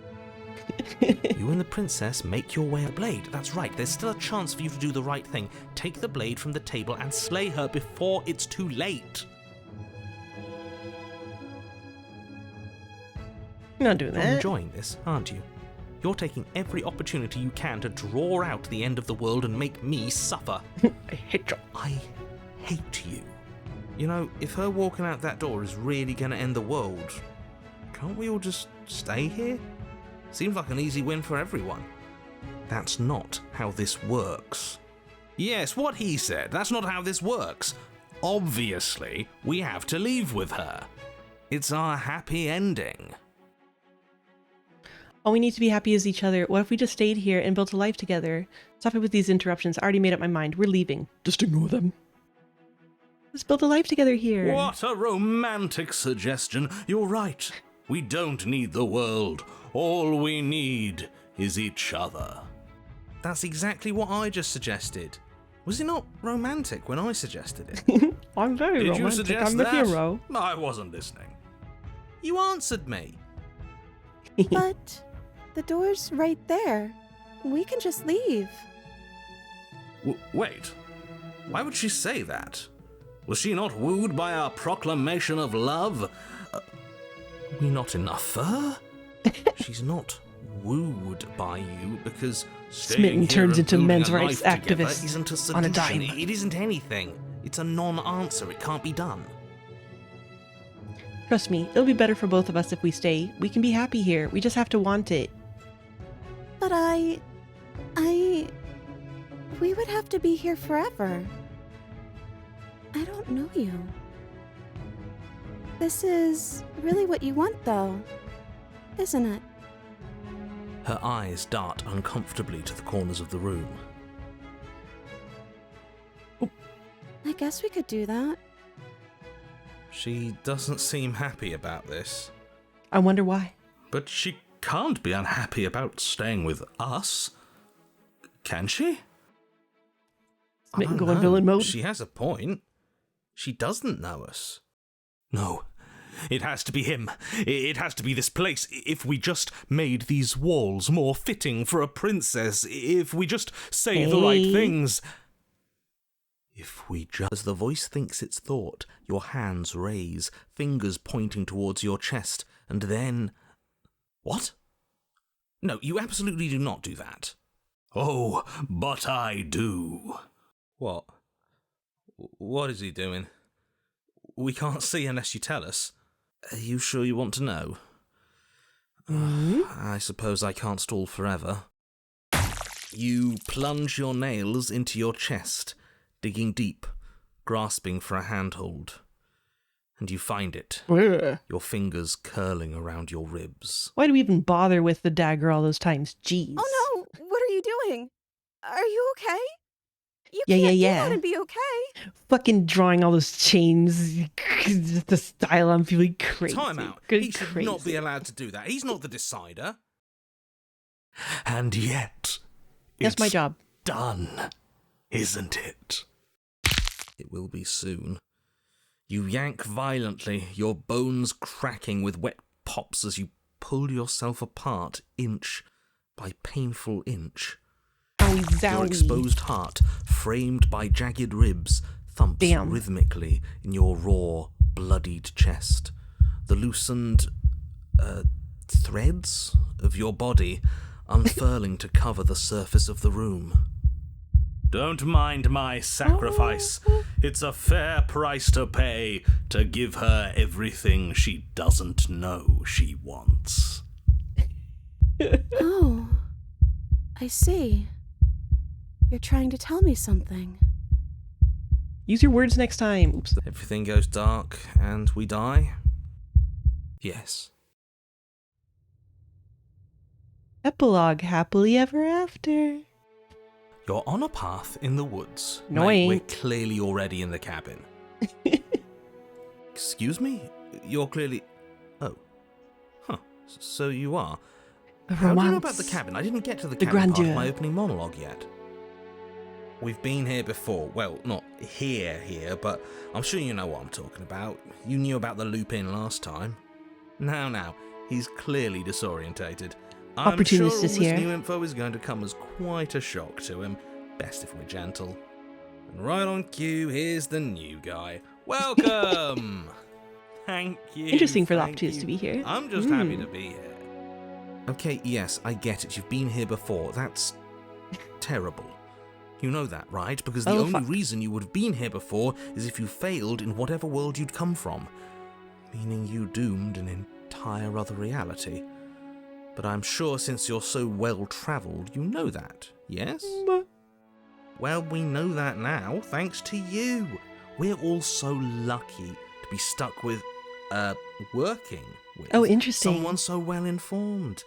You and the princess make your way a blade. That's right, there's still a chance for you to do the right thing. Take the blade from the table and slay her before it's too late. You're not doing You're that. enjoying this, aren't you? You're taking every opportunity you can to draw out the end of the world and make me suffer. I hate you. I hate you. You know, if her walking out that door is really going to end the world, can't we all just stay here? Seems like an easy win for everyone. That's not how this works. Yes, what he said. That's not how this works. Obviously, we have to leave with her. It's our happy ending. All we need to be happy is each other. What if we just stayed here and built a life together? Stop it with these interruptions. I already made up my mind. We're leaving. Just ignore them. Let's build a life together here. What a romantic suggestion. You're right. We don't need the world. All we need is each other. That's exactly what I just suggested. Was it not romantic when I suggested it? I'm very Did romantic. you suggest I'm the that? hero. I wasn't listening. You answered me. But the door's right there. We can just leave. Wait. Why would she say that? Was she not wooed by our proclamation of love? Are we not enough for her? She's not wooed by you because Smitten here turns and into building men's a rights life together activist isn't a on a solution. dime. It isn't anything. It's a non-answer. It can't be done. Trust me, it'll be better for both of us if we stay. We can be happy here. We just have to want it. But we would have to be here forever. I don't know you. This is really what you want, though, isn't it? Her eyes dart uncomfortably to the corners of the room. I guess we could do that. She doesn't seem happy about this. I wonder why. But she can't be unhappy about staying with us. Can she? Smitten I don't going know. villain mode. She has a point. She doesn't know us. No. It has to be him. It has to be this place. If we just made these walls more fitting for a princess. If we just say the right things. If we just... As the voice thinks its thought, your hands raise, fingers pointing towards your chest, and then... What? No, you absolutely do not do that. Oh, but I do. What? What is he doing? We can't see unless you tell us. Are you sure you want to know? I suppose I can't stall forever. You plunge your nails into your chest, digging deep, grasping for a handhold. And you find it. Ugh. Your fingers curling around your ribs. Why do we even bother with the dagger all those times? Jeez. Oh no! What are you doing? Are you okay? You Yeah, can't yeah, do yeah. that and be okay. Fucking drawing all those chains. The style, I'm feeling crazy. Time out. Good He should crazy. not be allowed to do that. He's not the decider. And yet, That's my it's job. done, isn't it? It will be soon. You yank violently, your bones cracking with wet pops as you pull yourself apart inch by painful inch. Owie Your zowie. exposed heart, framed by jagged ribs, thumps Damn. rhythmically in your raw, bloodied chest. The loosened threads of your body unfurling to cover the surface of the room. Don't mind my sacrifice. It's a fair price to pay to give her everything she doesn't know she wants. Oh, I see. You're trying to tell me something. Use your words next time. Oops. Everything goes dark and we die? Yes. Epilogue happily ever after. You're on a path in the woods. No, Mate, I we're ain't. clearly already in the cabin. Excuse me? You're clearly... Oh. Huh. So you are. A How do you know romance. about the cabin? I didn't get to the The cabin part of grandeur. my opening monologue yet. We've been here before. Well, not here, but I'm sure you know what I'm talking about. You knew about the loop-in last time. Now, he's clearly disorientated. I'm sure all Opportunist this is here. new info is going to come as quite a shock to him. Best if we're gentle. And right on cue, here's the new guy. Welcome! Thank you. Interesting for the thank opportunist you. to be here. I'm just happy to be here. Okay, yes, I get it. You've been here before. That's terrible. You know that, right? Because the Oh, only fuck. reason you would have been here before is if you failed in whatever world you'd come from. Meaning you doomed an entire other reality. But I'm sure since you're so well-travelled, you know that, yes? Well, we know that now, thanks to you. We're all so lucky to be stuck with, working with Oh, interesting. someone so well-informed.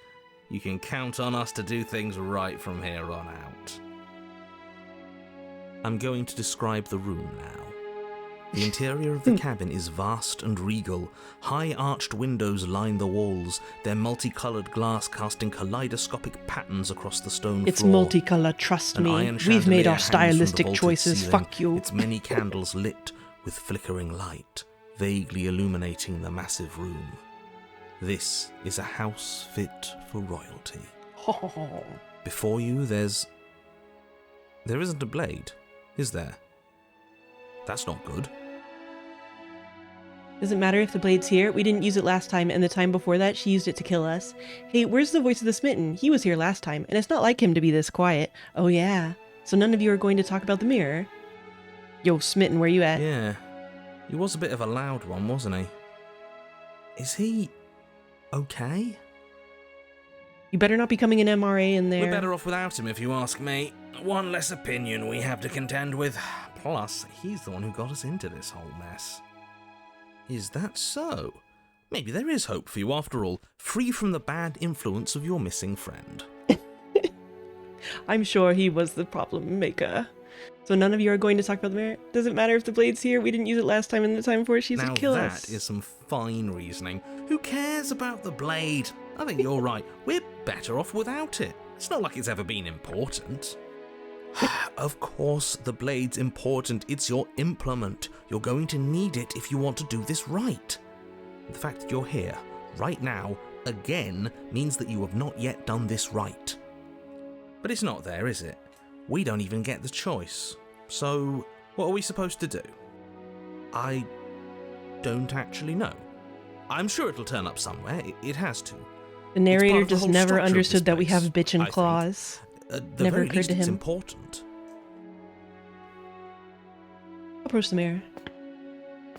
You can count on us to do things right from here on out. I'm going to describe the room now. The interior of the cabin is vast and regal. High arched windows line the walls, their multicoloured glass casting kaleidoscopic patterns across the stone It's floor. multicolor, trust An me. iron We've made chandelier our hangs from the stylistic vaulted choices. ceiling, Fuck you. its many candles lit with flickering light, vaguely illuminating the massive room. This is a house fit for royalty. Before you, there isn't a blade, is there? That's not good. Doesn't matter if the blade's here. We didn't use it last time, and the time before that, she used it to kill us. Hey, where's the voice of the smitten? He was here last time, and it's not like him to be this quiet. Oh yeah. So none of you are going to talk about the mirror? Yo, smitten, where you at? Yeah, he was a bit of a loud one, wasn't he? Is he okay? You better not be coming an MRA in there. We're better off without him, if you ask me. One less opinion we have to contend with. Plus, he's the one who got us into this whole mess. Is that so? Maybe there is hope for you after all, free from the bad influence of your missing friend. I'm sure he was the problem maker. So none of you are going to talk about the mirror? Doesn't matter if the blade's here. We didn't use it last time, and the time before she used it Now to kill that us. is some fine reasoning. Who cares about the blade? I think you're right. We're better off without it. It's not like it's ever been important. Of course, the blade's important. It's your implement. You're going to need it if you want to do this right. The fact that you're here, right now, again, means that you have not yet done this right. But it's not there, is it? We don't even get the choice. So, what are we supposed to do? I don't actually know. I'm sure it'll turn up somewhere. It has to. The narrator of the just whole never structure of understood this that we have place, bitchin' I think. claws. At the Never very occurred least, to it's him. important. Approach the mirror.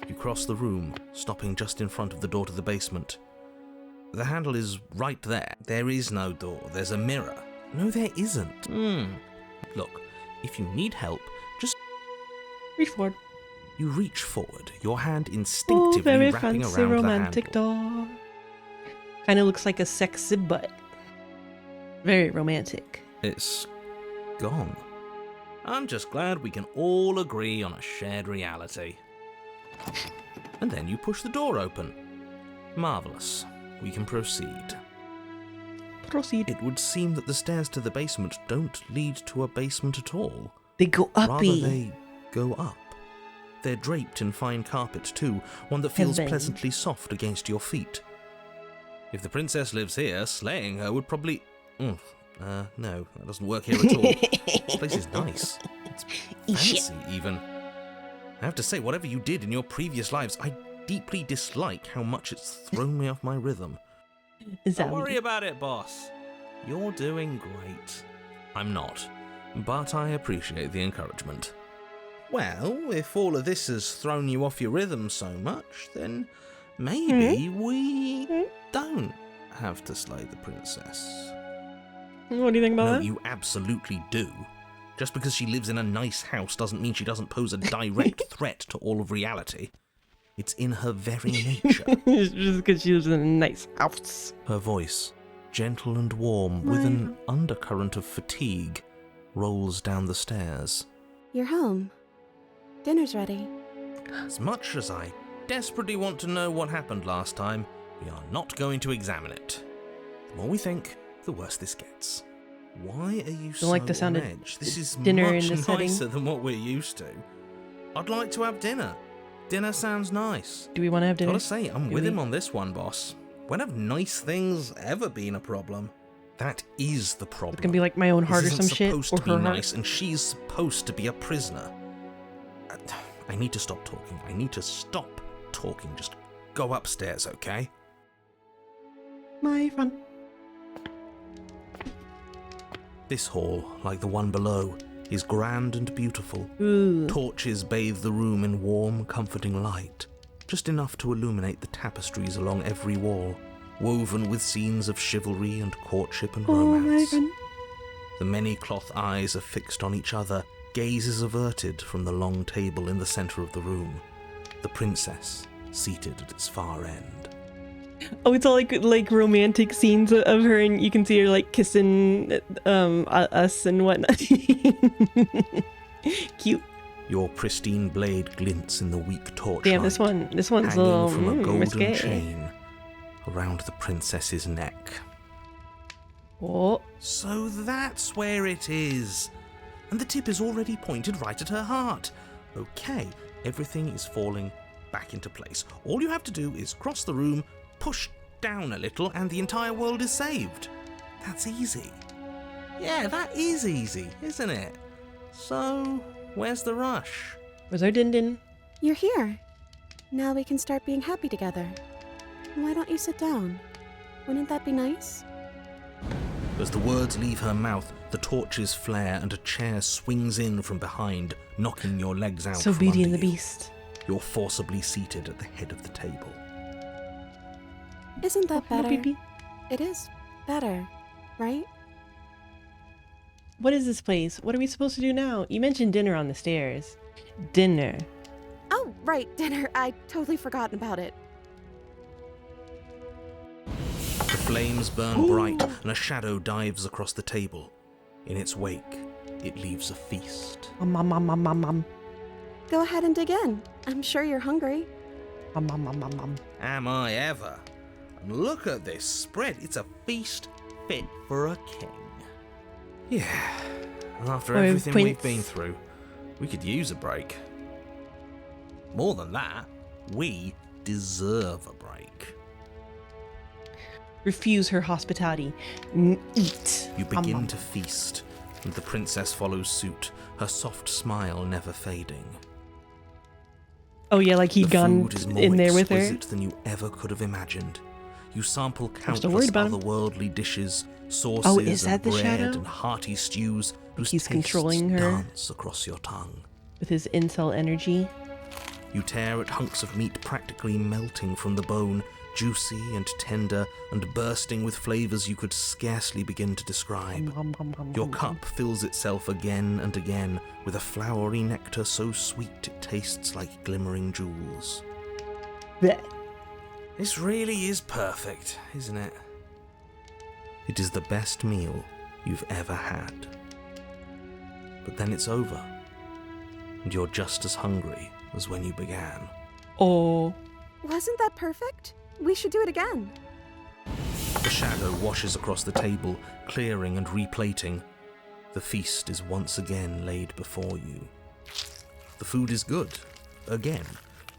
You cross the room, stopping just in front of the door to the basement. The handle is right there. There is no door. There's a mirror. No, there isn't. Look, if you need help, just Reach forward. you reach forward, your hand Oh, instinctively very wrapping fancy around romantic the handle. doll. Kind of looks like a sexy butt. Very romantic. It's gone. I'm just glad we can all agree on a shared reality. And then you push the door open. Marvellous. We can proceed. Proceed. It would seem that the stairs to the basement don't lead to a basement at all. They go uppy. Rather, they go up. They're draped in fine carpet too, one that feels Heaven. pleasantly soft against your feet. If the princess lives here, slaying her would probably... No, that doesn't work here at all. This place is nice. It's fancy, even. I have to say, whatever you did in your previous lives, I deeply dislike how much it's thrown me off my rhythm. Don't worry about it, boss. You're doing great. I'm not, but I appreciate the encouragement. Well, if all of this has thrown you off your rhythm so much, then maybe we don't have to slay the princess. What do you think about No, that? you absolutely do. Just because she lives in a nice house doesn't mean she doesn't pose a direct threat to all of reality. It's in her very nature. Just because she lives in a nice house. Her voice, gentle and warm, with an undercurrent of fatigue, rolls down the stairs. You're home. Dinner's ready. As much as I desperately want to know what happened last time, we are not going to examine it. The more we think, the worse this gets. Why are you so like the sound on of edge? This is dinner much in this setting. nicer than what we're used to. I'd like to have dinner. Dinner sounds nice. Do we want to have dinner? Gotta say, I'm with we? him on this one, boss. When have nice things ever been a problem? That is the problem. It's gonna be like my own heart or This some isn't shit. supposed Or to be her heart. nice, and she's supposed to be a prisoner. I need to stop talking. I need to stop talking. Just go upstairs, okay? My fun. This hall, like the one below, is grand and beautiful. Ooh. Torches bathe the room in warm, comforting light, just enough to illuminate the tapestries along every wall, woven with scenes of chivalry and courtship and romance. The many cloth eyes are fixed on each other, gazes averted from the long table in the centre of the room, the princess seated at its far end. Oh, it's all like romantic scenes of her, and you can see her like kissing us and whatnot. Cute. Your pristine blade glints in the weak torchlight. Damn, this one's a hanging little from a golden risque. chain around the princess's neck. Oh. So that's where it is. And the tip is already pointed right at her heart. Okay, everything is falling back into place. All you have to do is cross the room, push down a little, and the entire world is saved. That's easy. Yeah, that is easy, isn't it? So, where's the rush? Where's our din-din? You're here. Now we can start being happy together. Why don't you sit down? Wouldn't that be nice? As the words leave her mouth, the torches flare and a chair swings in from behind, knocking your legs out So from Beauty under and the you. Beast. You're forcibly seated at the head of the table. Isn't that Hello, better? Pee-Pee. It is better, right? What is this place? What are we supposed to do now? You mentioned dinner on the stairs. Dinner. Oh, right, dinner. I totally forgotten about it. The flames burn bright and a shadow dives across the table. In its wake, it leaves a feast. Mom. Go ahead and dig in. I'm sure you're hungry. Mom. Am I ever? And look at this spread. It's a feast fit for a king. Yeah, after Or everything Prince. we've been through, we could use a break. More than that, we deserve a break. Refuse her hospitality. Eat. You begin to feast, and the princess follows suit, her soft smile never fading. Oh yeah, like he'd The gone food is more in there with her. exquisite than you ever could have imagined. You sample still countless worried about him. otherworldly dishes, sauces Oh, is that and the bread shadow? and hearty stews whose He's tastes controlling her. dance across your tongue. With his incel energy. You tear at hunks of meat practically melting from the bone, juicy and tender and bursting with flavors you could scarcely begin to describe. Your cup fills itself again and again with a flowery nectar so sweet it tastes like glimmering jewels. Blech. This really is perfect, isn't it? It is the best meal you've ever had. But then it's over, and you're just as hungry as when you began. Oh. Wasn't that perfect? We should do it again. The shadow washes across the table, clearing and replating. The feast is once again laid before you. The food is good. Again,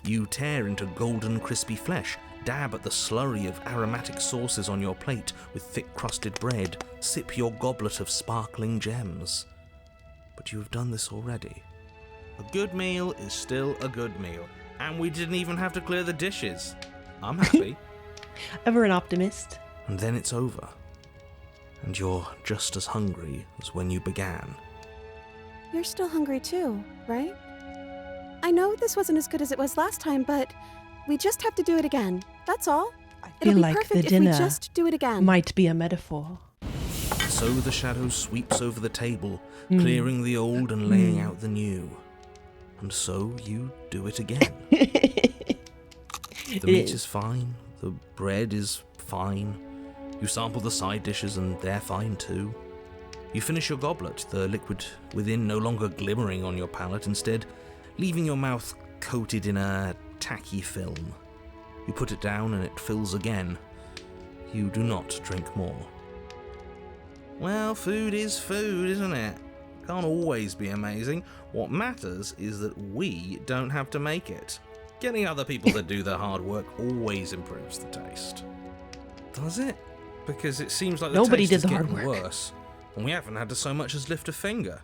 you tear into golden crispy flesh, dab at the slurry of aromatic sauces on your plate with thick crusted bread, sip your goblet of sparkling gems. But you have done this already. A good meal is still a good meal, and we didn't even have to clear the dishes. I'm happy. Ever an optimist. And then it's over, and you're just as hungry as when you began. You're still hungry too, right? I know this wasn't as good as it was last time, but we just have to do it again. That's all. I It'll feel be like the perfect if dinner we just do it again. might be a metaphor. So the shadow sweeps over the table, clearing the old and laying out the new. And so you do it again. The meat is fine, the bread is fine. You sample the side dishes and they're fine too. You finish your goblet, the liquid within no longer glimmering on your palate, instead leaving your mouth coated in a tacky film. You put it down and it fills again. You do not drink more. Well, food is food, isn't it? Can't always be amazing. What matters is that we don't have to make it. Getting other people to do the hard work always improves the taste. Does it? Because it seems like the Nobody taste did is the hard getting work. worse, and we haven't had to so much as lift a finger.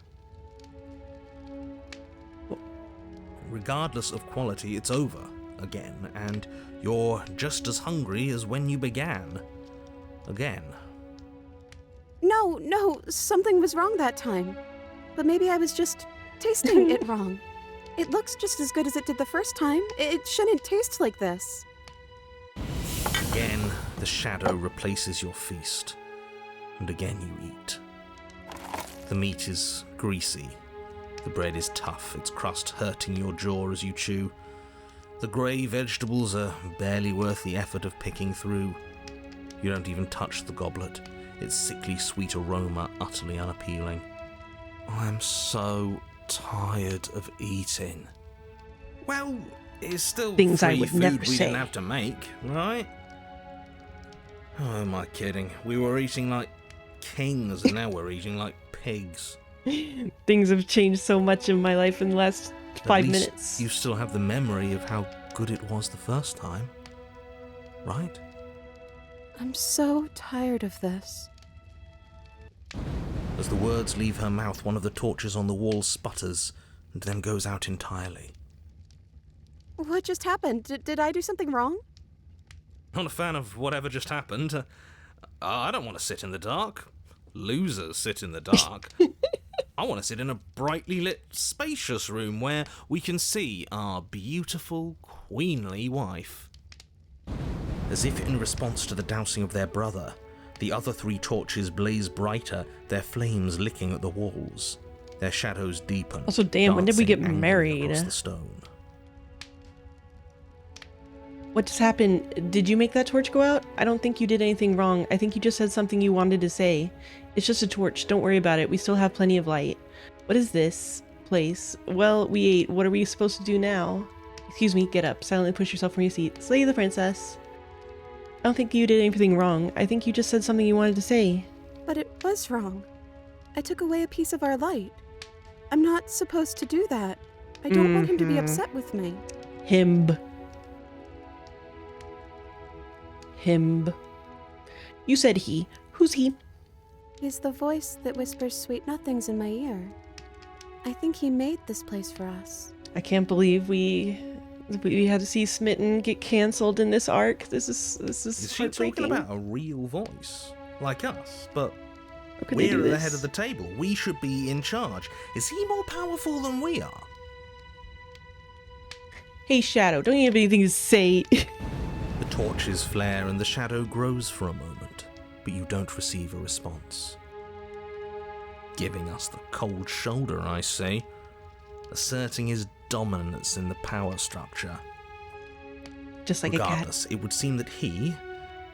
Regardless of quality, it's over again, and you're just as hungry as when you began. Again. No, something was wrong that time. But maybe I was just tasting it wrong. It looks just as good as it did the first time. It shouldn't taste like this. Again, the shadow replaces your feast, and again you eat. The meat is greasy. The bread is tough, its crust hurting your jaw as you chew. The grey vegetables are barely worth the effort of picking through. You don't even touch the goblet, its sickly sweet aroma utterly unappealing. I'm so tired of eating. Well, it's still Things I free would food never we say. didn't have to make, right? Oh, am I kidding? We were eating like kings and now we're eating like pigs. Things have changed so much in my life in the last 5 At least minutes. you still have the memory of how good it was the first time, right? I'm so tired of this. As the words leave her mouth, one of the torches on the wall sputters and then goes out entirely. What just happened? Did I do something wrong? Not a fan of whatever just happened. I don't want to sit in the dark. Losers sit in the dark. I want to sit in a brightly lit, spacious room where we can see our beautiful, queenly wife. As if in response to the dousing of their brother, the other 3 torches blaze brighter, their flames licking at the walls. Their shadows deepen. Also, damn, when did we get dancing angrily married? across the stone. What just happened? Did you make that torch go out? I don't think you did anything wrong. I think you just said something you wanted to say. It's just a torch. Don't worry about it. We still have plenty of light. What is this place? Well, we ate. What are we supposed to do now? Excuse me, get up. Silently push yourself from your seat. Slay the princess. I don't think you did anything wrong. I think you just said something you wanted to say. But it was wrong. I took away a piece of our light. I'm not supposed to do that. I don't want him to be upset with me. Him. You said he. Who's he? He's the voice that whispers sweet nothings in my ear. I think he made this place for us. I can't believe we had to see Smitten get cancelled in this arc. This is Is she heartbreaking. talking about a real voice? Like us, but How could they do we're at the this? head of the table. We should be in charge. Is he more powerful than we are? Hey, Shadow, don't you have anything to say? The Torches flare and the shadow grows for a moment, but you don't receive a response. Giving us the cold shoulder, I see, asserting his dominance in the power structure. Just like Regardless, it would seem that he,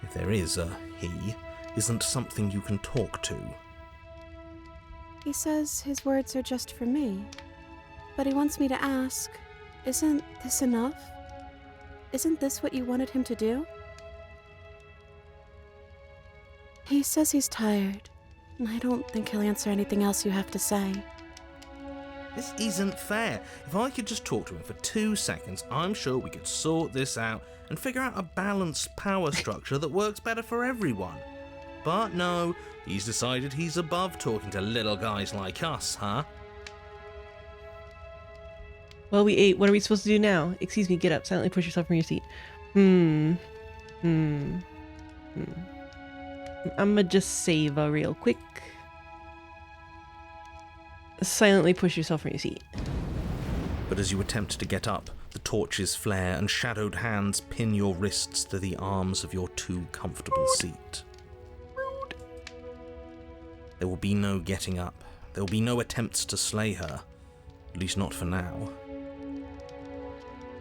if there is a he, isn't something you can talk to. He says his words are just for me. But he wants me to ask, isn't this enough? Isn't this what you wanted him to do? He says he's tired, and I don't think he'll answer anything else you have to say. This isn't fair. If I could just talk to him for 2 seconds, I'm sure we could sort this out and figure out a balanced power structure that works better for everyone. But no, he's decided he's above talking to little guys like us, huh? Well, we ate. What are we supposed to do now? Excuse me, get up. Silently push yourself from your seat. I'ma just save real quick. Silently push yourself from your seat. But as you attempt to get up, the torches flare and shadowed hands pin your wrists to the arms of your too comfortable seat. There will be no getting up. There will be no attempts to slay her. At least not for now.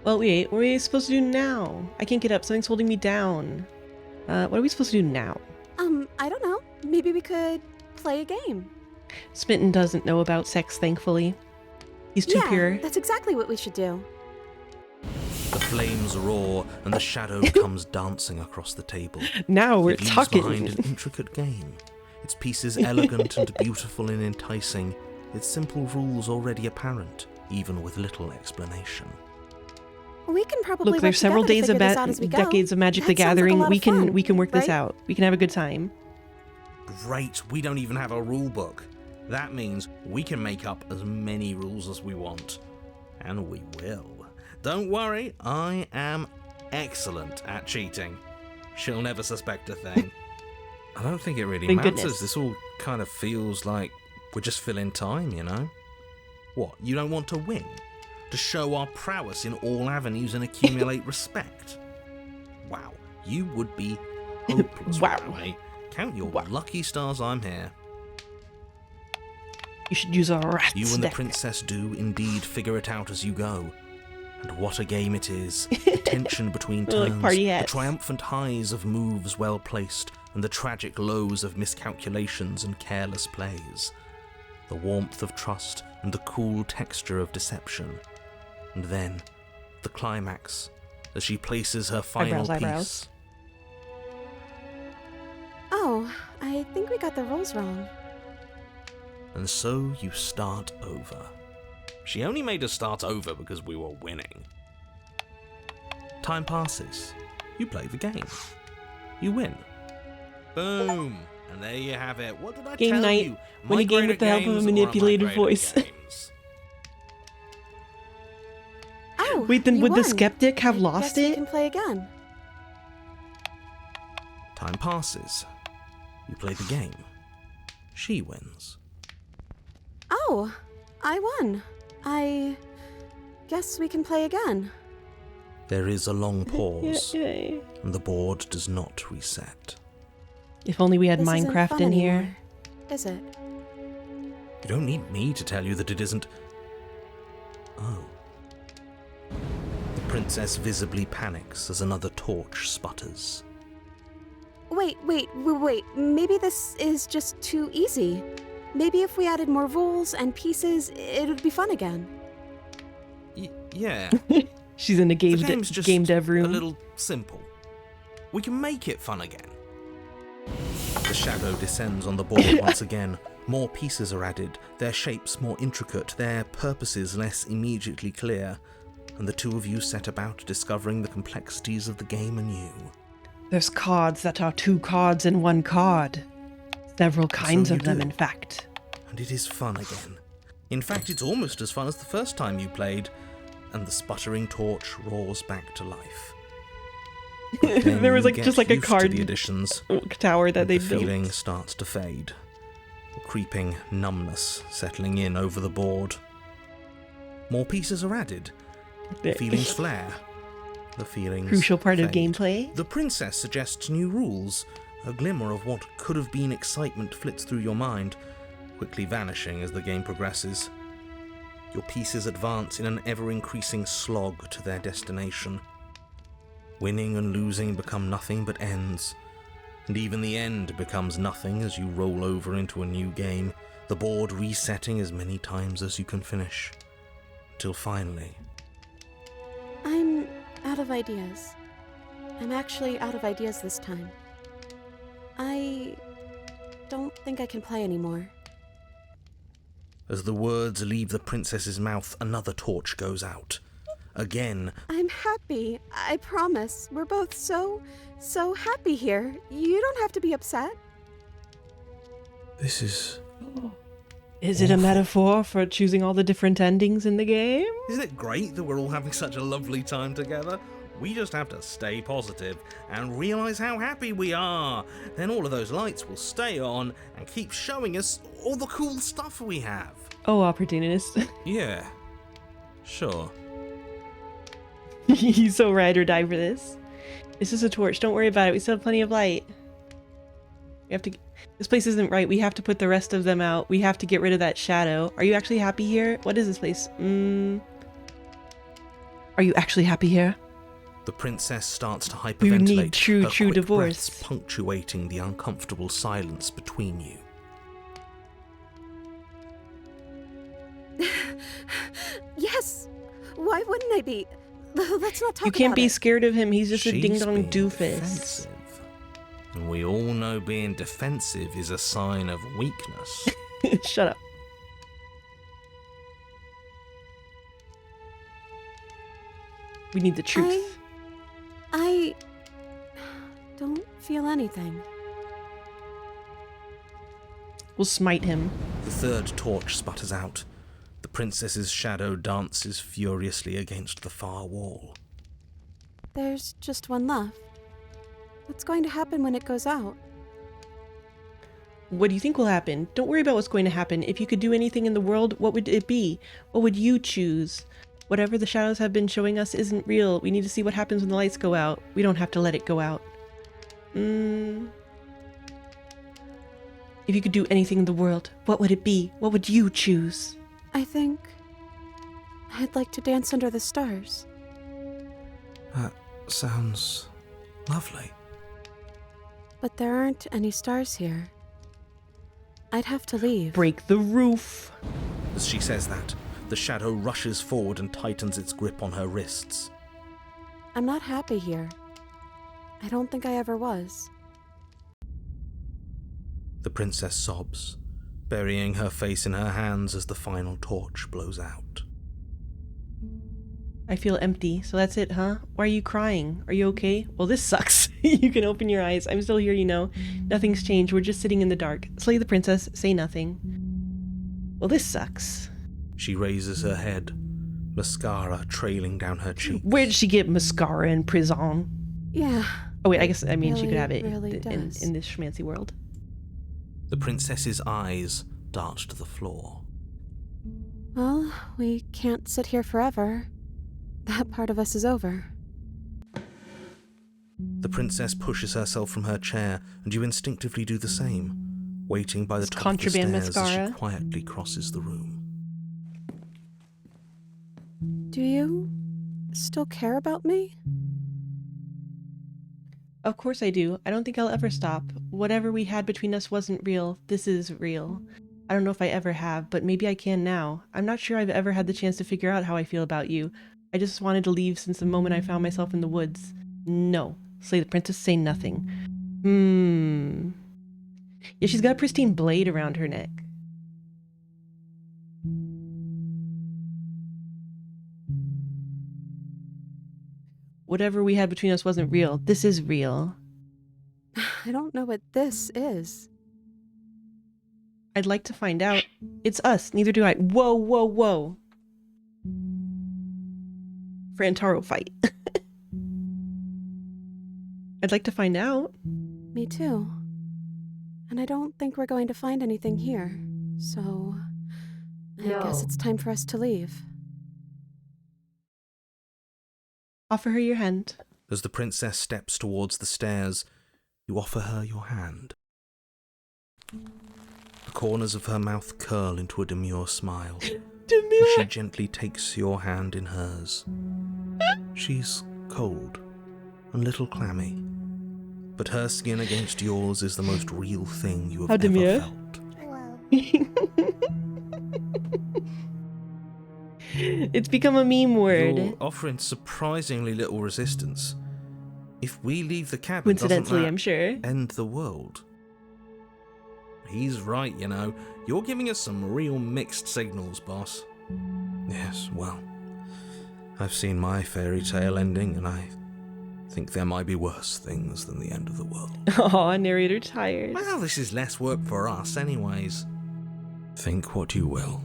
Well, wait. What are we supposed to do now? I can't get up. Something's holding me down. What are we supposed to do now? I don't know. Maybe we could play a game. Smitten doesn't know about sex, thankfully. He's too pure. That's exactly what we should do. The flames roar and the shadow comes dancing across the table. Now we're It leaves talking. behind an intricate game. Its pieces elegant and beautiful and enticing. Its simple rules already apparent, even with little explanation. We can probably Look, there's several days of decades of Magic the Gathering. We can work this out. We can have a good time. Great, we don't even have a rule book. That means we can make up as many rules as we want. And we will. Don't worry, I am excellent at cheating. She'll never suspect a thing. I don't think it really Thank matters. goodness. This all kind of feels like we're just filling time, you know? What, you don't want to win? To show our prowess in all avenues and accumulate respect? Wow, you would be hopeless without me. Count your lucky stars I'm here. You should use a rat You and the deck. princess do indeed figure it out as you go. And what a game it is. The tension between We're like turns, party the hats. triumphant highs of moves well placed, and the tragic lows of miscalculations and careless plays. The warmth of trust and the cool texture of deception. And then, the climax, as she places her final piece. Oh, I think we got the rules wrong. And so you start over. She only made us start over because we were winning. Time passes. You play the game. You win. Boom! And there you have it. What did I Game tell night, you? when Am I a game great with at the help of a games or am I manipulated great at voice. games? Oh, Wait, then you would the won. skeptic have I lost guess we it? can play again. Time passes. You play the game. She wins. Oh, I won. I guess we can play again. There is a long pause, Yay. and the board does not reset. If only we had This isn't Minecraft fun in anymore, here. is it? You don't need me to tell you that it isn't. Oh. The princess visibly panics as another torch sputters. Wait. Maybe this is just too easy. Maybe if we added more rules and pieces, it would be fun again. Yeah. She's in a The game's just game dev room. a little simple. We can make it fun again. The shadow descends on the board once again. More pieces are added, their shapes more intricate, their purposes less immediately clear, and the two of you set about discovering the complexities of the game anew. There's cards that are 2 cards in 1 card. Several kinds So of you them, do. in fact. And it is fun again. In fact, it's almost as fun as the first time you played, and the sputtering torch roars back to life. But then There was you like get just like a used to card the additions, tower that and they the built. feeling starts to fade. A creeping numbness settling in over the board. More pieces are added. Feelings flare. The feelings Crucial part of fade. gameplay. The princess suggests new rules. A glimmer of what could have been excitement flits through your mind, quickly vanishing as the game progresses. Your pieces advance in an ever-increasing slog to their destination. Winning and losing become nothing but ends, and even the end becomes nothing as you roll over into a new game, the board resetting as many times as you can finish. Till finally... I'm out of ideas. I'm actually out of ideas this time. I don't think I can play anymore. As the words leave the princess's mouth, another torch goes out. Again. I'm happy. I promise. We're both so happy here. You don't have to be upset. This is... Is it a metaphor for choosing all the different endings in the game? Isn't it great that we're all having such a lovely time together? We just have to stay positive and realise how happy we are. Then all of those lights will stay on and keep showing us all the cool stuff we have. Oh, opportunist. Yeah, sure. He's so ride or die for this. This is a torch. Don't worry about it. We still have plenty of light. We have to... This place isn't right. We have to put the rest of them out. We have to get rid of that shadow. Are you actually happy here? What is this place? Are you actually happy here? The princess starts to hyperventilate. We need true her quick divorce. breaths punctuating the uncomfortable silence between you. Yes! Why wouldn't I be? Let's not talk about it. You can't be scared of him. He's just a She's ding-dong being doofus. defensive. And we all know being defensive is a sign of weakness. Shut up. We need the truth. I don't feel anything. We'll smite him. The third torch sputters out. The princess's shadow dances furiously against the far wall. There's just one left. What's going to happen when it goes out? What do you think will happen? Don't worry about what's going to happen. If you could do anything in the world, what would it be? What would you choose? Whatever the shadows have been showing us isn't real. We need to see what happens when the lights go out. We don't have to let it go out. If you could do anything in the world, what would it be? What would you choose? I think I'd like to dance under the stars. That sounds lovely. But there aren't any stars here. I'd have to leave. Break the roof. As she says that, the shadow rushes forward and tightens its grip on her wrists. I'm not happy here. I don't think I ever was. The princess sobs, burying her face in her hands as the final torch blows out. I feel empty, so that's it, huh? Why are you crying? Are you okay? Well, this sucks. You can open your eyes. I'm still here, you know. Nothing's changed. We're just sitting in the dark. Slay the princess. Say nothing. Well, this sucks. She raises her head, mascara trailing down her cheeks. Where did she get mascara in prison? Yeah. Oh, wait, I mean, she could have it really in this schmancy world. The princess's eyes dart to the floor. Well, we can't sit here forever. That part of us is over. The princess pushes herself from her chair, and you instinctively do the same, waiting by the top of the Contraband stairs as mascara. she quietly crosses the room. Do you still care about me? Of course I do. I don't think I'll ever stop. Whatever we had between us wasn't real. This is real. I don't know if I ever have, but maybe I can now. I'm not sure I've ever had the chance to figure out how I feel about you. I just wanted to leave since the moment I found myself in the woods. No. Slay the princess, say nothing. Yeah, she's got a pristine blade around her neck. Whatever we had between us wasn't real. This is real. I don't know what this is. I'd like to find out. It's us. Neither do I. Whoa, whoa, whoa. For Antaro fight. I'd like to find out. Me too. And I don't think we're going to find anything here. So, I guess it's time for us to leave. Offer her your hand. As the princess steps towards the stairs, you offer her your hand. The corners of her mouth curl into a demure smile. Demure. She gently takes your hand in hers. She's cold and a little clammy, but her skin against yours is the most real thing you have How ever demure. felt. It's become a meme word. You're offering surprisingly little resistance. If we leave the cabin, Coincidentally, doesn't that I'm sure. end the world? He's right, you know. You're giving us some real mixed signals, boss. Yes, well, I've seen my fairy tale ending, and I think there might be worse things than the end of the world. Aw, narrator tired. Well, this is less work for us anyways. Think what you will.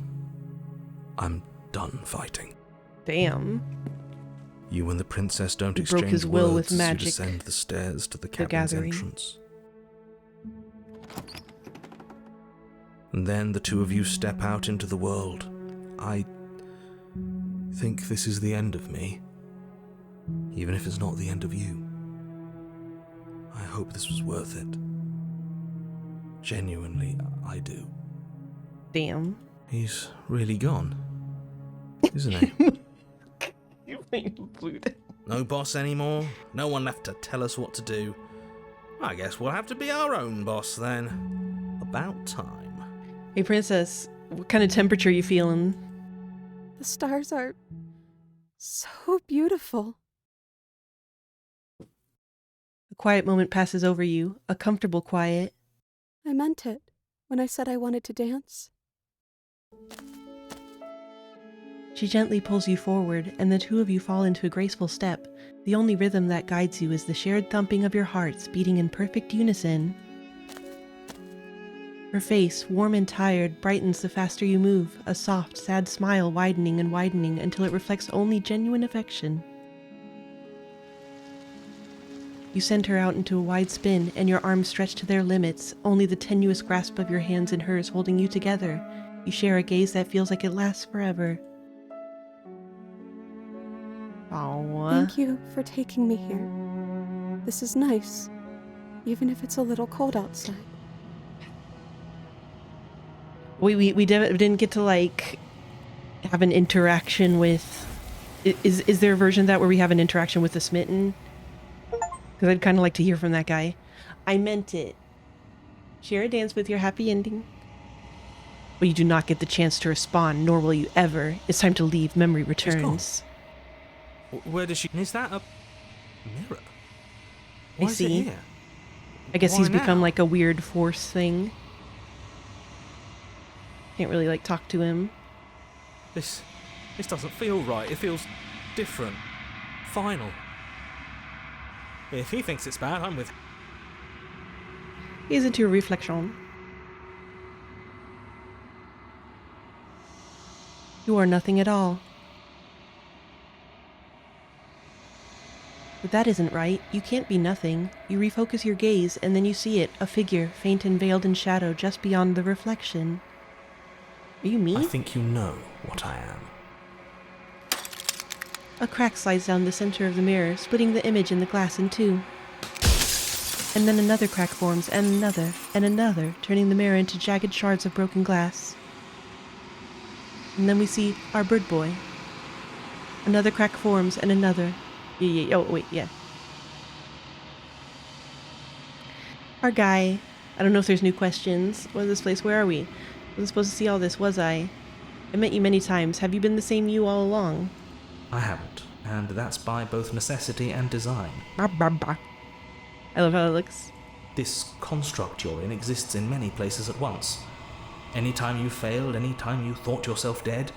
I'm done fighting. Damn. You and the princess don't He exchange broke his will words with as you magic. descend the stairs to the The cabin's gathering. entrance. And then the two of you step out into the world. I think this is the end of me, even if it's not the end of you. I hope this was worth it. Genuinely, I do. Damn. He's really gone, isn't he? You made flute. No boss anymore? No one left to tell us what to do? I guess we'll have to be our own boss then. About time. Hey, princess, what kind of temperature are you feeling? The stars are so beautiful. A quiet moment passes over you, a comfortable quiet. I meant it when I said I wanted to dance. She gently pulls you forward, and the two of you fall into a graceful step. The only rhythm that guides you is the shared thumping of your hearts beating in perfect unison. Her face, warm and tired, brightens the faster you move, a soft, sad smile widening and widening until it reflects only genuine affection. You send her out into a wide spin, and your arms stretch to their limits, only the tenuous grasp of your hands in hers holding you together. You share a gaze that feels like it lasts forever. Aww. Thank you for taking me here. This is nice, even if it's a little cold outside. We didn't get to, like, have an interaction with... Is there a version of that where we have an interaction with the smitten? Because I'd kind of like to hear from that guy. I meant it. Share a dance with your happy ending. But you do not get the chance to respond, nor will you ever. It's time to leave. Memory returns. Where does she... Is that a mirror? I Why is it see. here? I guess Why he's become now? like a weird force thing. Can't really, like, talk to him. This doesn't feel right. It feels different. Final. If he thinks it's bad, I'm with... He's into a reflection. You are nothing at all. But that isn't right. You can't be nothing. You refocus your gaze, and then you see it, a figure, faint and veiled in shadow just beyond the reflection. Are you me? I think you know what I am. A crack slides down the center of the mirror, splitting the image in the glass in two. And then another crack forms, and another, turning the mirror into jagged shards of broken glass. And then we see our bird boy. Another crack forms, and another. Oh, wait, yeah. Our guy. I don't know if there's new questions. What is this place? Where are we? Wasn't supposed to see all this, was I? I met you many times. Have you been the same you all along? I haven't, and that's by both necessity and design. Bah, bah, bah. I love how it looks. This construct you're in exists in many places at once. Anytime you failed, anytime you thought yourself dead,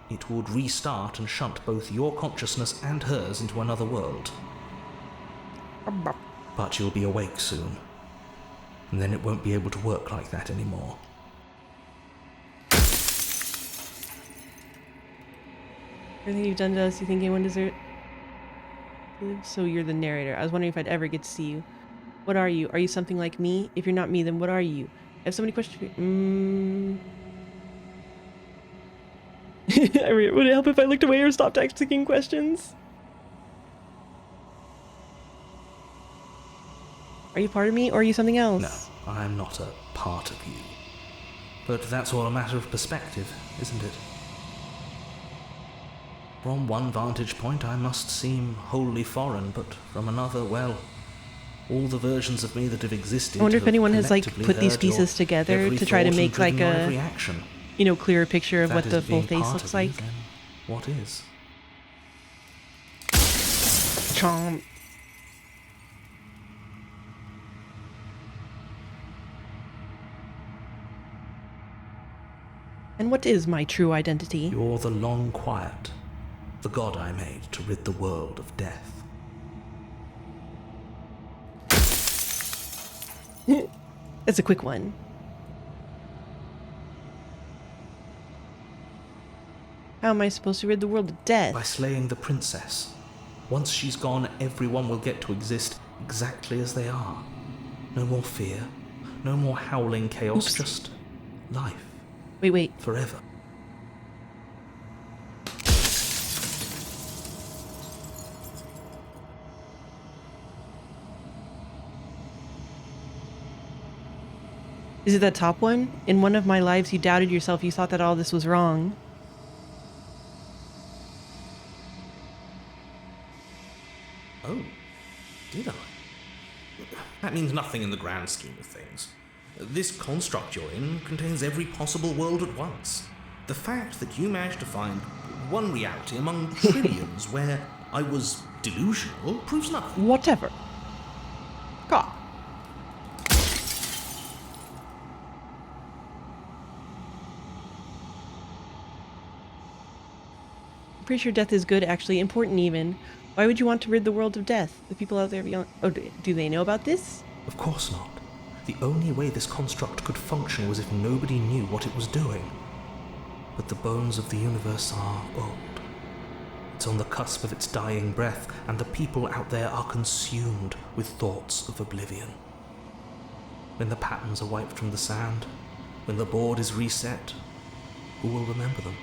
it would restart and shunt both your consciousness and hers into another world. But you'll be awake soon, and then it won't be able to work like that anymore. Everything you've done to us, you think anyone deserves... So you're the narrator. I was wondering if I'd ever get to see you. What are you? Are you something like me? If you're not me, then what are you? I have so many questions for you. Would it help if I looked away or stopped asking questions? Are you part of me or are you something else? No, I'm not a part of you. But that's all a matter of perspective, isn't it? From one vantage point, I must seem wholly foreign, but from another, well, all the versions of me that have existed. I wonder if anyone has like collectively put these heard pieces together every to try to thought make and like driven your a, every action. you know, clearer picture of If what that the is full being face part looks of you, like. then what is? Chomp. And what is my true identity? You're the long quiet, the god I made to rid the world of death. That's a quick one. How am I supposed to rid the world of death? By slaying the princess. Once she's gone, everyone will get to exist exactly as they are. No more fear, no more howling chaos, Oops. just life. Wait. Forever. Is it that top one? In one of my lives, you doubted yourself. You thought that all this was wrong. Oh, did I? That means nothing in the grand scheme of things. This construct you're in contains every possible world at once. The fact that you managed to find one reality among trillions where I was delusional proves nothing. Whatever. God. I'm pretty sure death is good, actually. Important, even. Why would you want to rid the world of death? The people out there beyond... Oh, do they know about this? Of course not. The only way this construct could function was if nobody knew what it was doing. But the bones of the universe are old. It's on the cusp of its dying breath, and the people out there are consumed with thoughts of oblivion. When the patterns are wiped from the sand, when the board is reset, who will remember them?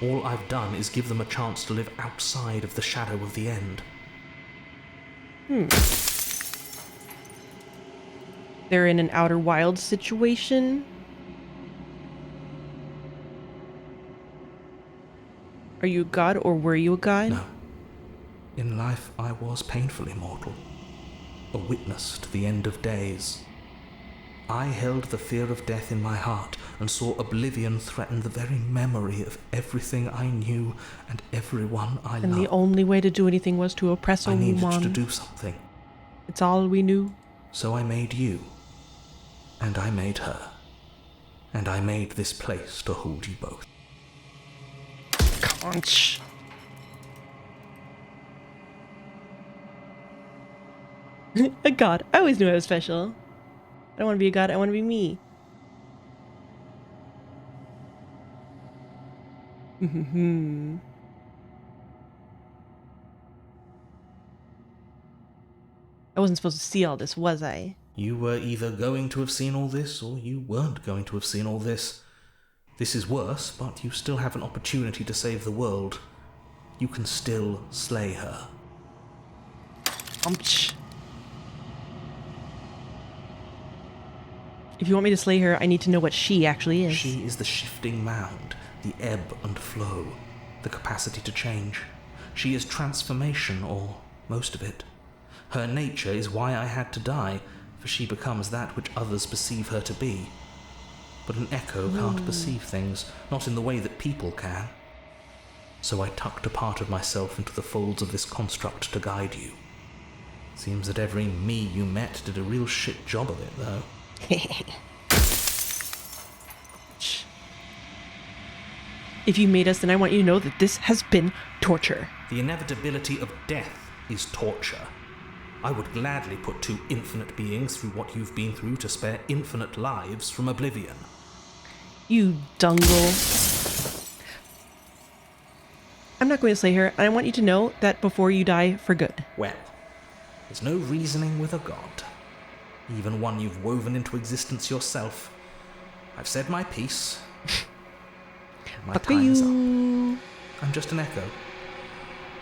All I've done is give them a chance to live outside of the shadow of the end. They're in an Outer Wilds situation? Are you a god or were you a god? No. In life, I was painfully mortal. A witness to the end of days. I held the fear of death in my heart and saw oblivion threaten the very memory of everything I knew and everyone I loved. And the only way to do anything was to oppress a I woman. needed to do something. It's all we knew. So I made you. And I made her. And I made this place to hold you both. Conch. A god. I always knew I was special. I don't want to be a god, I want to be me. I wasn't supposed to see all this, was I? You were either going to have seen all this, or you weren't going to have seen all this. This is worse, but you still have an opportunity to save the world. You can still slay her. If you want me to slay her, I need to know what she actually is. She is the shifting mound, the ebb and flow, the capacity to change. She is transformation, or most of it. Her nature is why I had to die, for she becomes that which others perceive her to be. But an echo can't perceive things, not in the way that people can. So I tucked a part of myself into the folds of this construct to guide you. Seems that every me you met did a real shit job of it, though. If you made us, then I want you to know that this has been torture. The inevitability of death is torture. I would gladly put two infinite beings through what you've been through to spare infinite lives from oblivion. You dungle. I'm not going to slay her, and I want you to know that before you die for good. Well, there's no reasoning with a god. Even one you've woven into existence yourself. I've said my piece. My time is up. I'm just an echo.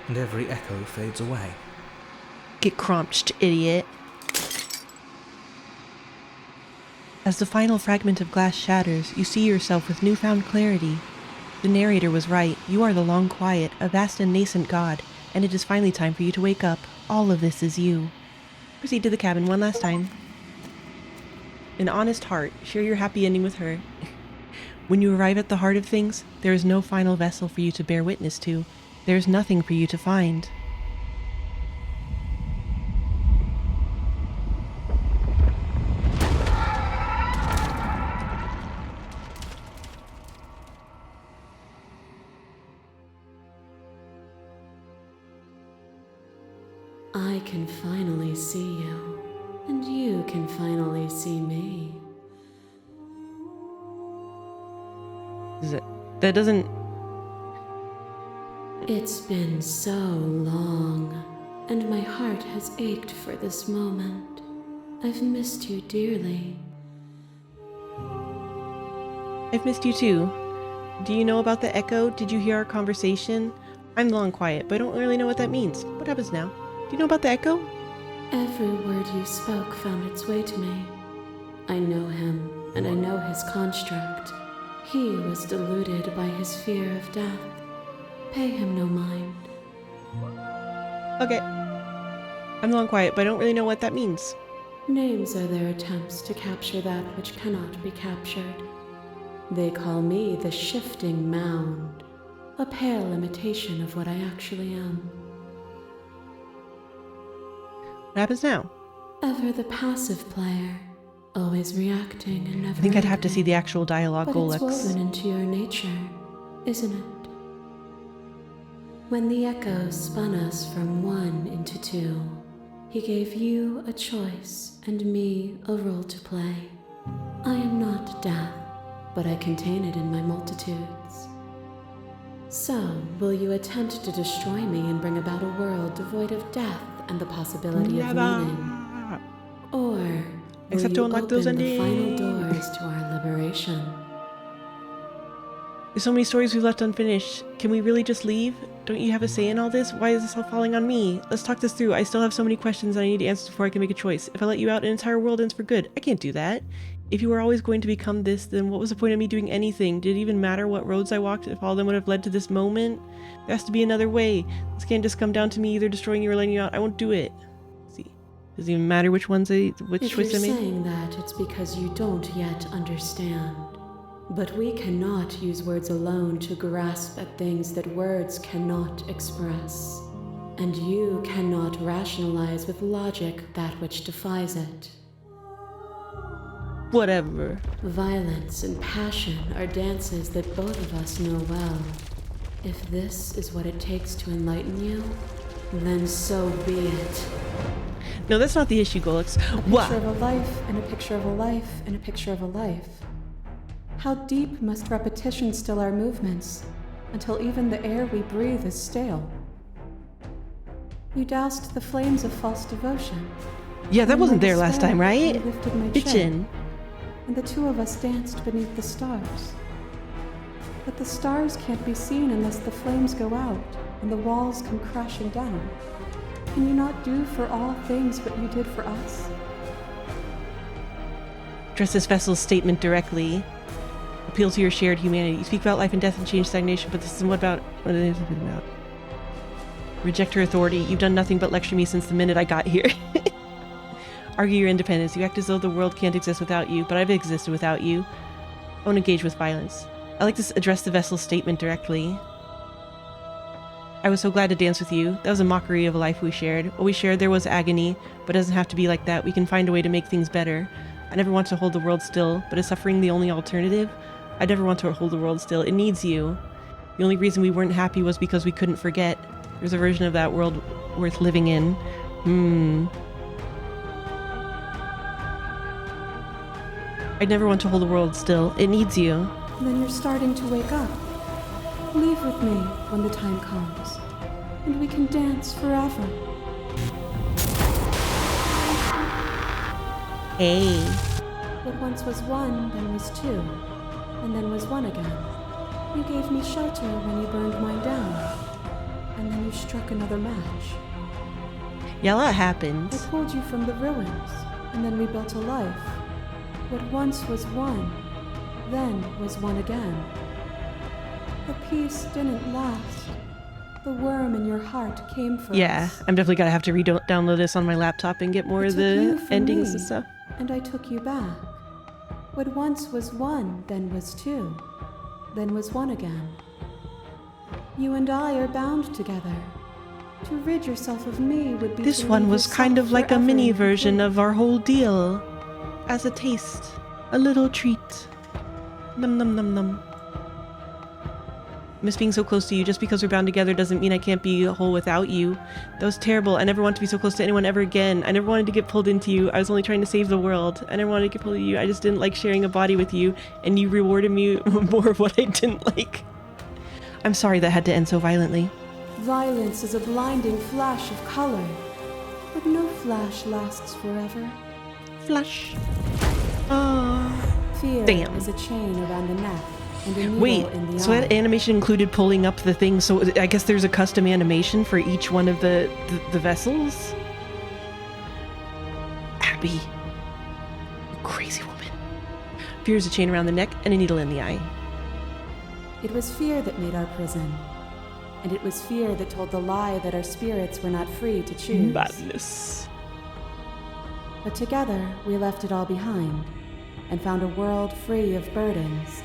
And every echo fades away. Get crunched, idiot. As the final fragment of glass shatters, you see yourself with newfound clarity. The narrator was right. You are the long quiet, a vast and nascent god, and it is finally time for you to wake up. All of this is you. Proceed to the cabin one last time. An honest heart. Share your happy ending with her. When you arrive at the heart of things, there is no final vessel for you to bear witness to. There is nothing for you to find. I can finally see you, and you can finally see me. That doesn't... It's been so long, and my heart has ached for this moment. I've missed you dearly. I've missed you too. Do you know about the echo? Did you hear our conversation? I'm the long quiet, but I don't really know what that means. What happens now? Do you know about the echo? Every word you spoke found its way to me. I know him, and I know his construct. He was deluded by his fear of death. Pay him no mind. Okay. I'm the long quiet, but I don't really know what that means. Names are their attempts to capture that which cannot be captured. They call me the shifting mound, a pale imitation of what I actually am. What happens now? Ever the passive player, always reacting and never I think I'd have to acting. see the actual dialogue, But Golex. it's woven into your nature, isn't it? When the echo spun us from one into two, he gave you a choice and me a role to play. I am not death, but I contain it in my multitudes. So, will you attempt to destroy me and bring about a world devoid of death and the possibility of meaning? Or will Except to you unlock those open the final endings. doors to our liberation? There's so many stories we've left unfinished. Can we really just leave? Don't you have a say in all this? Why is this all falling on me? Let's talk this through. I still have so many questions that I need answers before I can make a choice. If I let you out, an entire world ends for good. I can't do that. If you were always going to become this, then what was the point of me doing anything? Did it even matter what roads I walked if all of them would have led to this moment? There has to be another way. This can't just come down to me either destroying you or letting you out. I won't do it. Let's see. Does it even matter which choice I If you're made? saying that, it's because you don't yet understand. But we cannot use words alone to grasp at things that words cannot express. And you cannot rationalize with logic that which defies it. Whatever. Violence and passion are dances that both of us know well. If this is what it takes to enlighten you, then so be it. No, that's not the issue, Golex. A picture of a life, and a picture of a life, and a picture of a life. How deep must repetition still our movements, until even the air we breathe is stale? You doused the flames of false devotion. Yeah, that And wasn't my there last despair, time, right? you lifted my Bitchin'. chin, and the two of us danced beneath the stars. But the stars can't be seen unless the flames go out and the walls come crashing down. Can you not do for all things what you did for us? Address this vessel's statement directly. Appeal to your shared humanity. You speak about life and death and change stagnation, but this isn't what it is about. Reject her authority. You've done nothing but lecture me since the minute I got here. Argue your independence. You act as though the world can't exist without you, but I've existed without you. I won't engage with violence. I like to address the vessel's statement directly. I was so glad to dance with you. That was a mockery of a life we shared. What we shared there was agony, but it doesn't have to be like that. We can find a way to make things better. I never want to hold the world still, but is suffering the only alternative? I never want to hold the world still. It needs you. The only reason we weren't happy was because we couldn't forget. There's a version of that world worth living in. I'd never want to hold the world still. It needs you. Then you're starting to wake up. Leave with me when the time comes, and we can dance forever. Hey. What once was one, then was two, and then was one again. You gave me shelter when you burned mine down, and then you struck another match. Yeah, a lot happens. I pulled you from the ruins, and then we built a life. What once was one, then was one again. The peace didn't last. The worm in your heart came first. Yeah, I'm definitely gonna have to download this on my laptop and get more of the endings and stuff. And I took you back. What once was one, then was two, then was one again. You and I are bound together. To rid yourself of me would be This to one leave was kind yourself of like a forever mini in version complete- of our whole deal. As a taste. A little treat. Num num num num. Miss being so close to you. Just because we're bound together doesn't mean I can't be whole without you. That was terrible. I never want to be so close to anyone ever again. I never wanted to get pulled into you. I was only trying to save the world. I never wanted to get pulled into you. I just didn't like sharing a body with you, and you rewarded me more of what I didn't like. I'm sorry that had to end so violently. Violence is a blinding flash of color, but no flash lasts forever. Flash. Ah. Fear Damn. is a chain around the neck and a needle Wait, in the so eye. that animation included pulling up the thing, so I guess there's a custom animation for each one of the vessels? Abby. You crazy woman. Fear is a chain around the neck and a needle in the eye. It was fear that made our prison. And it was fear that told the lie that our spirits were not free to choose. Madness. But together, we left it all behind and found a world free of burdens.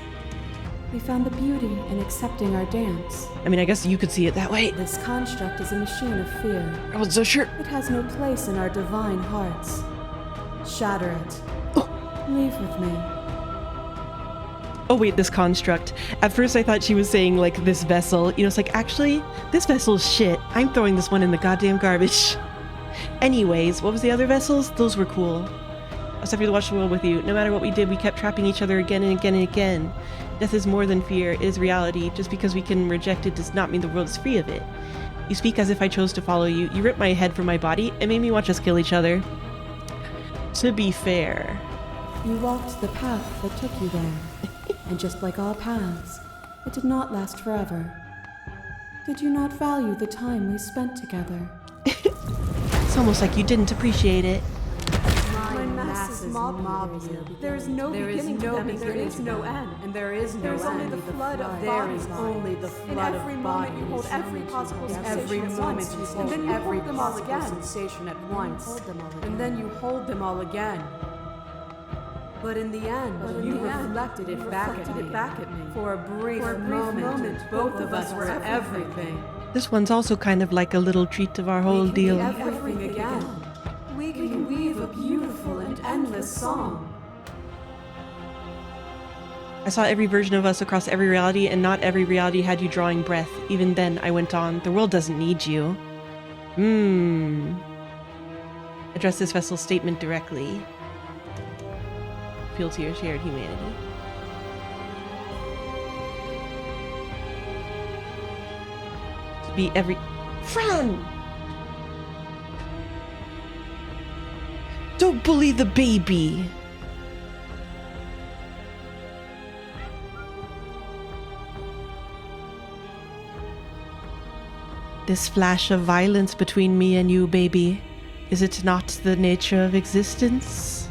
We found the beauty in accepting our dance. I mean, I guess you could see it that way. This construct is a machine of fear. I wasn't so sure. It has no place in our divine hearts. Shatter it. Leave with me. Oh wait, this construct. At first I thought she was saying like this vessel. You know, it's like, actually, this vessel's shit. I'm throwing this one in the goddamn garbage. Anyways, what was the other vessels? Those were cool. I was happy to watch the world with you. No matter what we did, we kept trapping each other again and again and again. Death is more than fear, it is reality. Just because we can reject it does not mean the world is free of it. You speak as if I chose to follow you. You ripped my head from my body and made me watch us kill each other. To be fair. You walked the path that took you there. And just like all paths, it did not last forever. Did you not value the time we spent together? It's almost like you didn't appreciate it. My masses mob you. There is no beginning to them, and there is no end. And there is no There is end. only the flood of There bodies. is only the In flood every of moment bodies. you hold every possible sensation Every at moment once, you and hold then you every hold them all possible again. sensation at once, Hold them all and again. then you hold them all again. But in the end, you reflected it back at me. For a brief moment, both of us were everything. This one's also kind of like a little treat of our whole deal. Everything again. We can weave a beautiful and endless song. I saw every version of us across every reality, and not every reality had you drawing breath. Even then, I went on. The world doesn't need you. Address this vessel's statement directly. Appeal to your shared humanity. To be every... Fran! Don't bully the baby! This flash of violence between me and you, baby, is it not the nature of existence?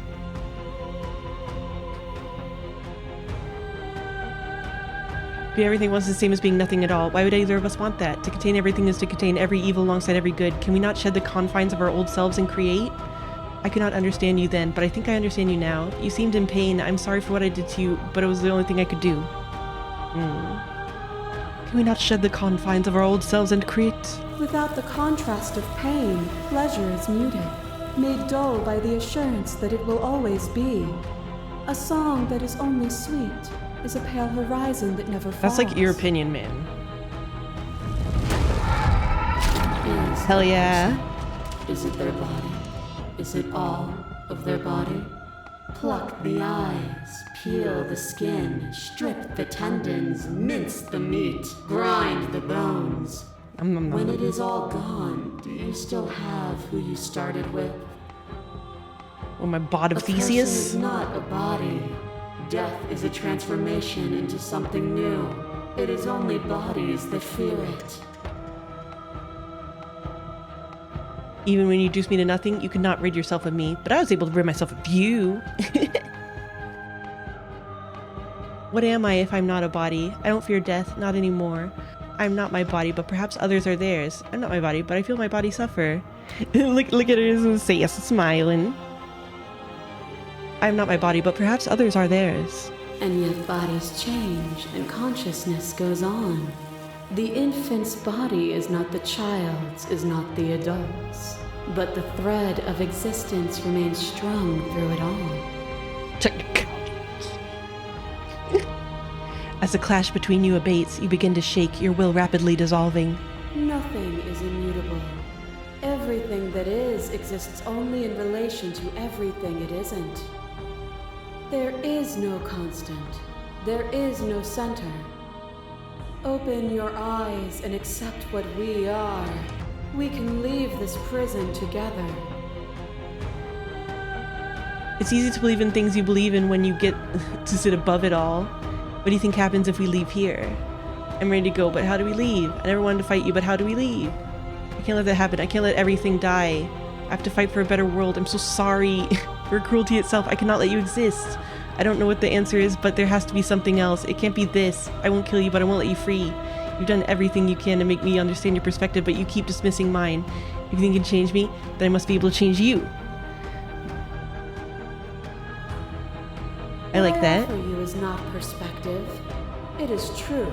Be everything once the same as being nothing at all. Why would either of us want that? To contain everything is to contain every evil alongside every good. Can we not shed the confines of our old selves and create? I could not understand you then, but I think I understand you now. You seemed in pain. I'm sorry for what I did to you, but it was the only thing I could do. Can we not shed the confines of our old selves and create? Without the contrast of pain, pleasure is muted, made dull by the assurance that it will always be. A song that is only sweet is a pale horizon that never falls. That's like your opinion, man. Hell yeah. Is it their body? Is it all of their body? Pluck the eyes, peel the skin, strip the tendons, mince the meat, grind the bones. When it is all gone, do you still have who you started with? Oh, my bod of A person Theseus? is not a body. Death is a transformation into something new. It is only bodies that fear it. Even when you reduce me to nothing, you could not rid yourself of me. But I was able to rid myself of you. What am I if I'm not a body? I don't fear death, not anymore. I'm not my body, but perhaps others are theirs. I'm not my body, but I feel my body suffer. look at her face, smiling. I'm not my body, but perhaps others are theirs. And yet bodies change and consciousness goes on. The infant's body is not the child's, is not the adult's, but the thread of existence remains strung through it all. As the clash between you abates, you begin to shake, your will rapidly dissolving. Nothing is immutable. Everything that is exists only in relation to everything it isn't. There is no constant. There is no center. Open your eyes and accept what we are. We can leave this prison together. It's easy to believe in things you believe in when you get to sit above it all. What do you think happens if we leave here? I'm ready to go, but how do we leave? I never wanted to fight you, but how do we leave? I can't let that happen. I can't let everything die. I have to fight for a better world. I'm so sorry. For cruelty itself, I cannot let you exist. I don't know what the answer is, but there has to be something else. It can't be this. I won't kill you, but I won't let you free. You've done everything you can to make me understand your perspective, but you keep dismissing mine. If you think you can change me, then I must be able to change you. I like that. What I offer you is not perspective. It is truth.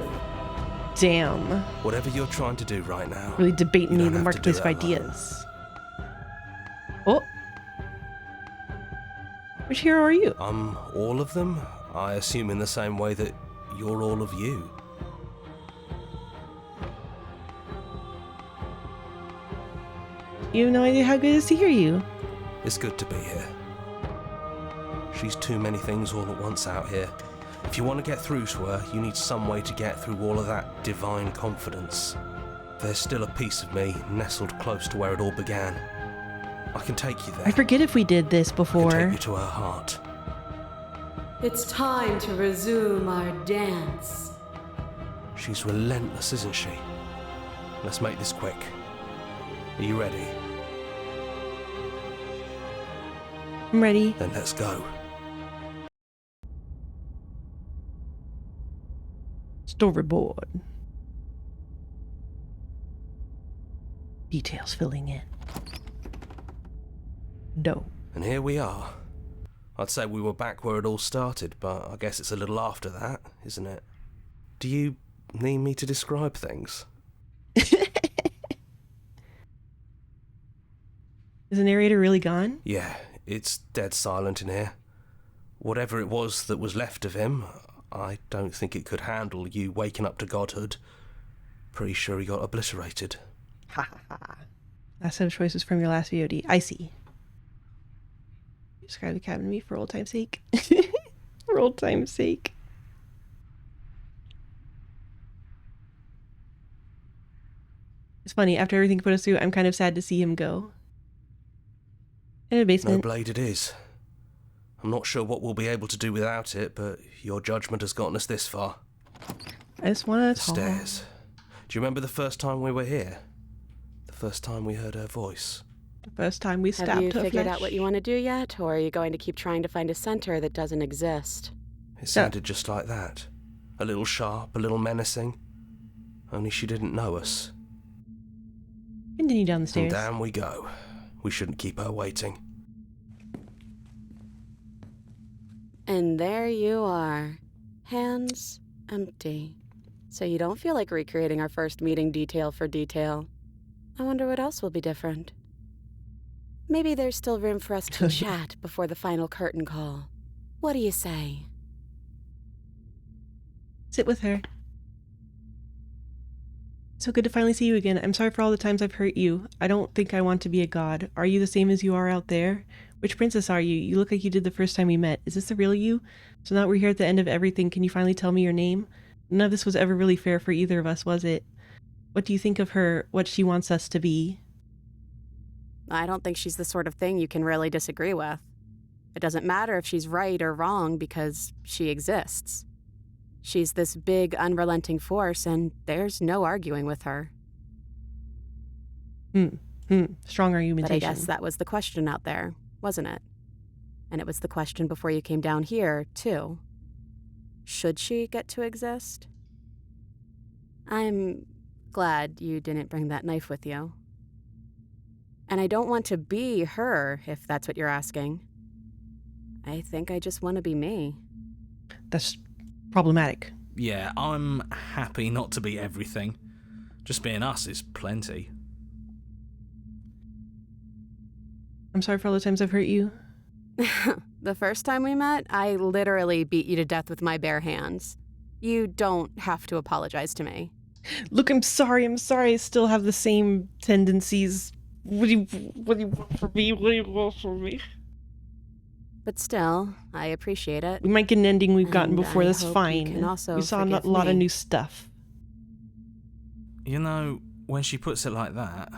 Damn. Whatever you're trying to do right now. Really debating me in the have to marketplace do of it alone. ideas. Oh. Which hero are you? I'm all of them, I assume, in the same way that you're all of you. You have no idea how good it is to hear you. It's good to be here. She's too many things all at once out here. If you want to get through to her, you need some way to get through all of that divine confidence. There's still a piece of me nestled close to where it all began. I can take you there. I forget if we did this I before. can take you to her heart. It's time to resume our dance. She's relentless, isn't she? Let's make this quick. Are you ready? I'm ready. Then let's go. Storyboard. Details filling in. Dope. And here we are. I'd say we were back where it all started, but I guess it's a little after that, isn't it? Do you need me to describe things? Is the narrator really gone? Yeah, it's dead silent in here. Whatever it was that was left of him, I don't think it could handle you waking up to godhood. Pretty sure he got obliterated. Ha ha ha. Last set of choices from your last VOD. I see. Describe the cabin to me for old time's sake. For old time's sake. It's funny, after everything he put us through, I'm kind of sad to see him go. In a No basement. blade it is. I'm not sure what we'll be able to do without it, but your judgment has gotten us this far. I just want The to talk. stairs. Do you remember the first time we were here? The first time we heard her voice? The first time we stabbed Have you her figured flesh. out what you want to do yet, or are you going to keep trying to find a center that doesn't exist? It sounded just like that. A little sharp, a little menacing. Only she didn't know us. Continue down the And stairs. down we go. We shouldn't keep her waiting. And there you are. Hands empty. So you don't feel like recreating our first meeting detail for detail. I wonder what else will be different. Maybe there's still room for us to chat before the final curtain call. What do you say? Sit with her. So good to finally see you again. I'm sorry for all the times I've hurt you. I don't think I want to be a god. Are you the same as you are out there? Which princess are you? You look like you did the first time we met. Is this the real you? So now we're here at the end of everything. Can you finally tell me your name? None of this was ever really fair for either of us, was it? What do you think of her? What she wants us to be? I don't think she's the sort of thing you can really disagree with. It doesn't matter if she's right or wrong because she exists. She's this big, unrelenting force, and there's no arguing with her. Strong argumentation. But I guess that was the question out there, wasn't it? And it was the question before you came down here, too. should she get to exist. I'm glad you didn't bring that knife with you. And I don't want to be her, if that's what you're asking. I think I just want to be me. That's problematic. Yeah, I'm happy not to be everything. Just being us is plenty. I'm sorry for all the times I've hurt you. The first time we met, I literally beat you to death with my bare hands. You don't have to apologize to me. Look, I'm sorry. I still have the same tendencies. What do you want from me? What do you want from me? But still, I appreciate it. We might get an ending we've gotten And before. I That's hope fine. you can also We saw a forgive lot of me. new stuff. You know, when she puts it like that,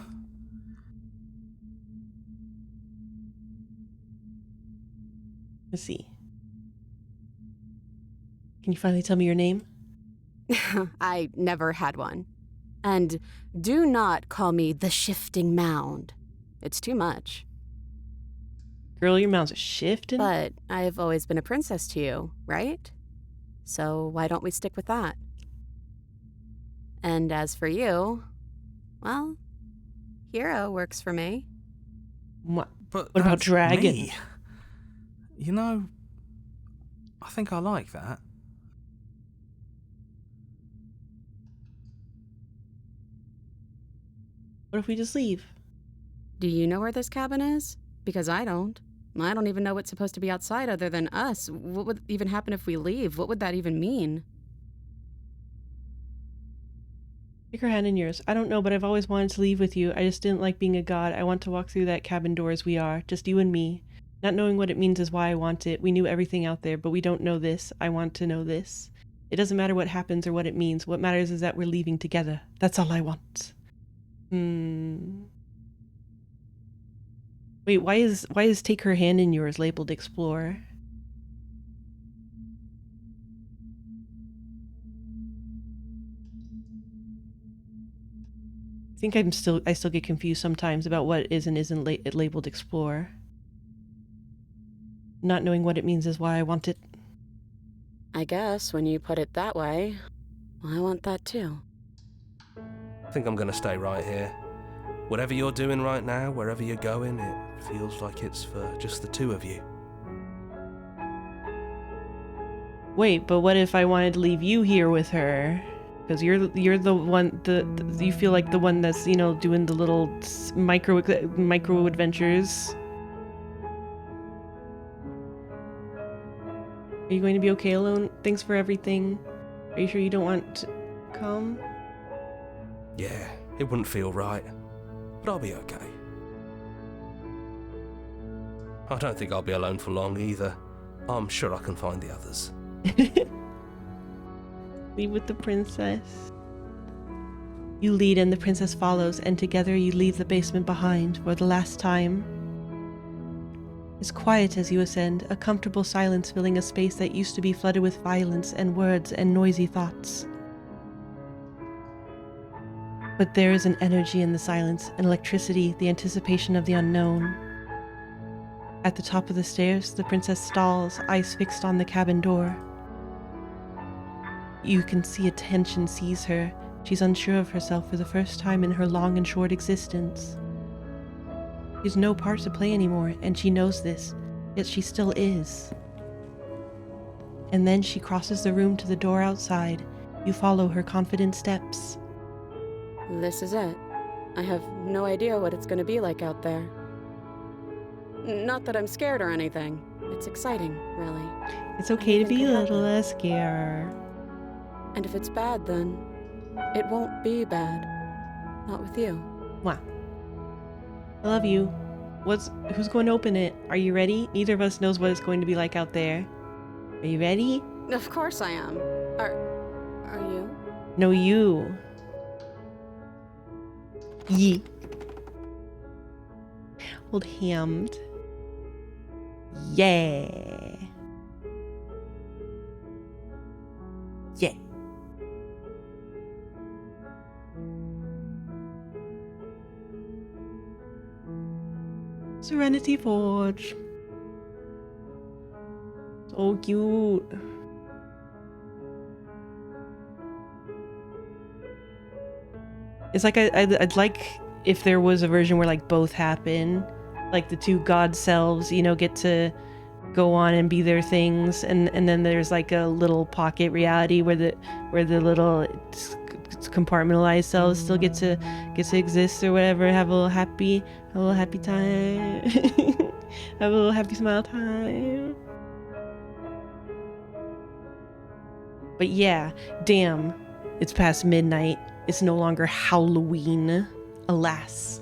Let's see. Can you finally tell me your name? I never had one. And do not call me the Shifting Mound. It's too much. Girl, your mouth's shifting. But I've always been a princess to you, right? So why don't we stick with that? And as for you, well, hero works for me. What but about that's dragon? me. You know, I think I like that. What if we just leave? Do you know where this cabin is? Because I don't. I don't even know what's supposed to be outside other than us. What would even happen if we leave? What would that even mean? Take her hand in yours. I don't know, but I've always wanted to leave with you. I just didn't like being a god. I want to walk through that cabin door as we are, just you and me. Not knowing what it means is why I want it. We knew everything out there, but we don't know this. I want to know this. It doesn't matter what happens or what it means. What matters is that we're leaving together. That's all I want. Wait, why is take her hand in yours labeled explore? I think I still get confused sometimes about what is and isn't labeled explore. Not knowing what it means is why I want it. I guess when you put it that way, I want that too. I think I'm gonna stay right here. Whatever you're doing right now, wherever you're going, it feels like it's for just the two of you. Wait, but what if I wanted to leave you here with her? Because you're the one you feel like the one that's, you know, doing the little micro adventures. Are you going to be okay alone? Thanks for everything. Are you sure you don't want to come? Yeah, it wouldn't feel right, but I'll be okay. I don't think I'll be alone for long either. I'm sure I can find the others. Leave with the princess. You lead and the princess follows, and together you leave the basement behind for the last time. It's quiet as you ascend, a comfortable silence filling a space that used to be flooded with violence and words and noisy thoughts. But there is an energy in the silence, an electricity, the anticipation of the unknown. At the top of the stairs, the princess stalls, eyes fixed on the cabin door. You can see a tension seize her. She's unsure of herself for the first time in her long and short existence. She's no part to play anymore, and she knows this, yet she still is. And then she crosses the room to the door outside. You follow her confident steps. This is it. I have no idea what it's going to be like out there. Not that I'm scared or anything. It's exciting, really. It's okay to be a little happen. less scared. And if it's bad, then it won't be bad. Not with you. Wow. I love you. Who's going to open it? Are you ready? Neither of us knows what it's going to be like out there. Are you ready? Of course I am. Are you? No, you. Ye. Hold hammed. Yeah. Yeah. Serenity Forge. So cute. It's like I'd like if there was a version where like both happen, like the two god selves, you know, get to go on and be their things, and then there's like a little pocket reality where the little compartmentalized selves still get to exist or whatever, have a little happy time, have a little happy smile time. But yeah, damn, it's past midnight. It's no longer Halloween, alas.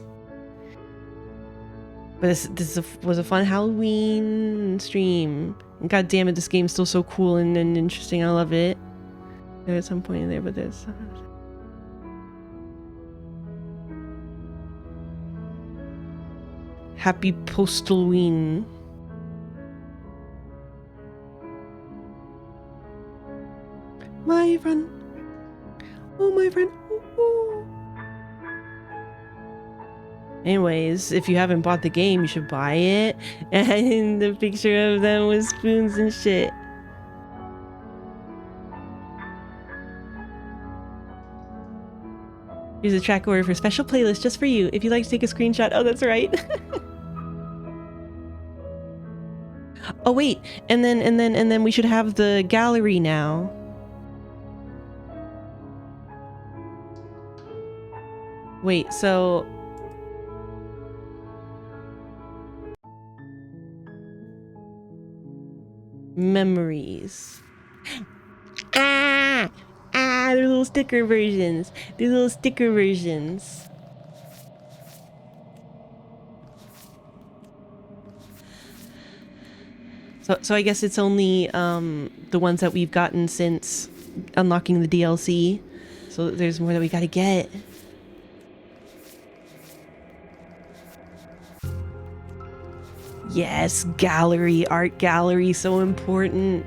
But this was a fun Halloween stream. And god damn it, this game's still so cool and interesting. I love it. There's some point in there, but there's... Happy Postal-ween. My friend. Oh, my friend. Ooh. Anyways, if you haven't bought the game, you should buy it. And the picture of them with spoons and shit. Here's a track order for special playlist just for you. If you'd like to take a screenshot. Oh, that's right. Oh wait, and then we should have the gallery now. Wait, so memories. They're little sticker versions. So I guess it's only the ones that we've gotten since unlocking the DLC. So there's more that we gotta get. Yes, gallery, art gallery, so important.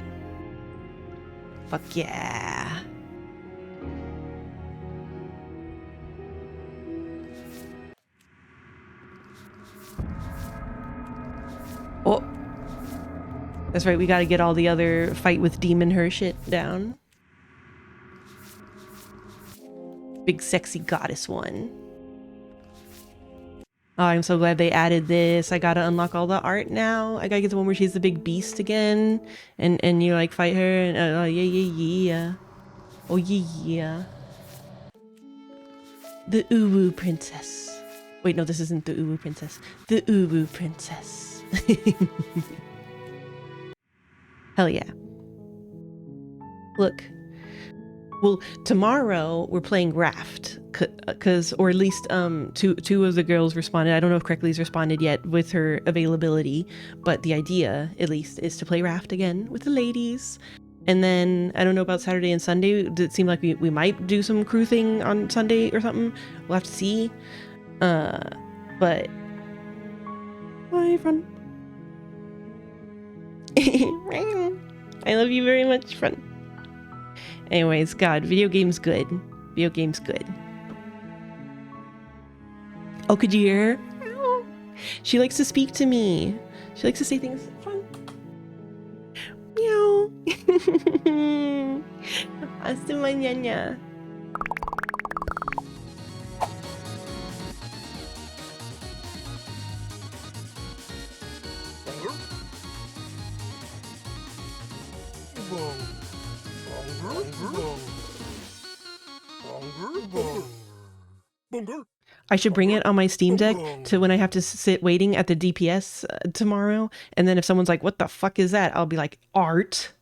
Fuck yeah. Oh. That's right, we gotta get all the other fight with demon her shit down. Big sexy goddess one. Oh, I'm so glad they added this. I gotta unlock all the art now. I gotta get the one where she's the big beast again. And you like fight her and oh yeah. Oh yeah. The Uwu princess. Wait, no, this isn't the Uwu princess. The Uwu princess. Hell yeah. Look. Well, tomorrow we're playing Raft, or at least two of the girls responded. I don't know if Creckley's responded yet with her availability, but the idea, at least, is to play Raft again with the ladies. And then, I don't know about Saturday and Sunday. It seemed like we might do some crew thing on Sunday or something. We'll have to see. But... Bye, friend. I love you very much, friend. Anyways, God, video game's good. Video game's good. Oh, could you hear her? She likes to speak to me. She likes to say things fun. Meow. Hasta mañana. I should bring it on my Steam Deck to when I have to sit waiting at the DPS tomorrow. And then if someone's like, what the fuck is that? I'll be like, art.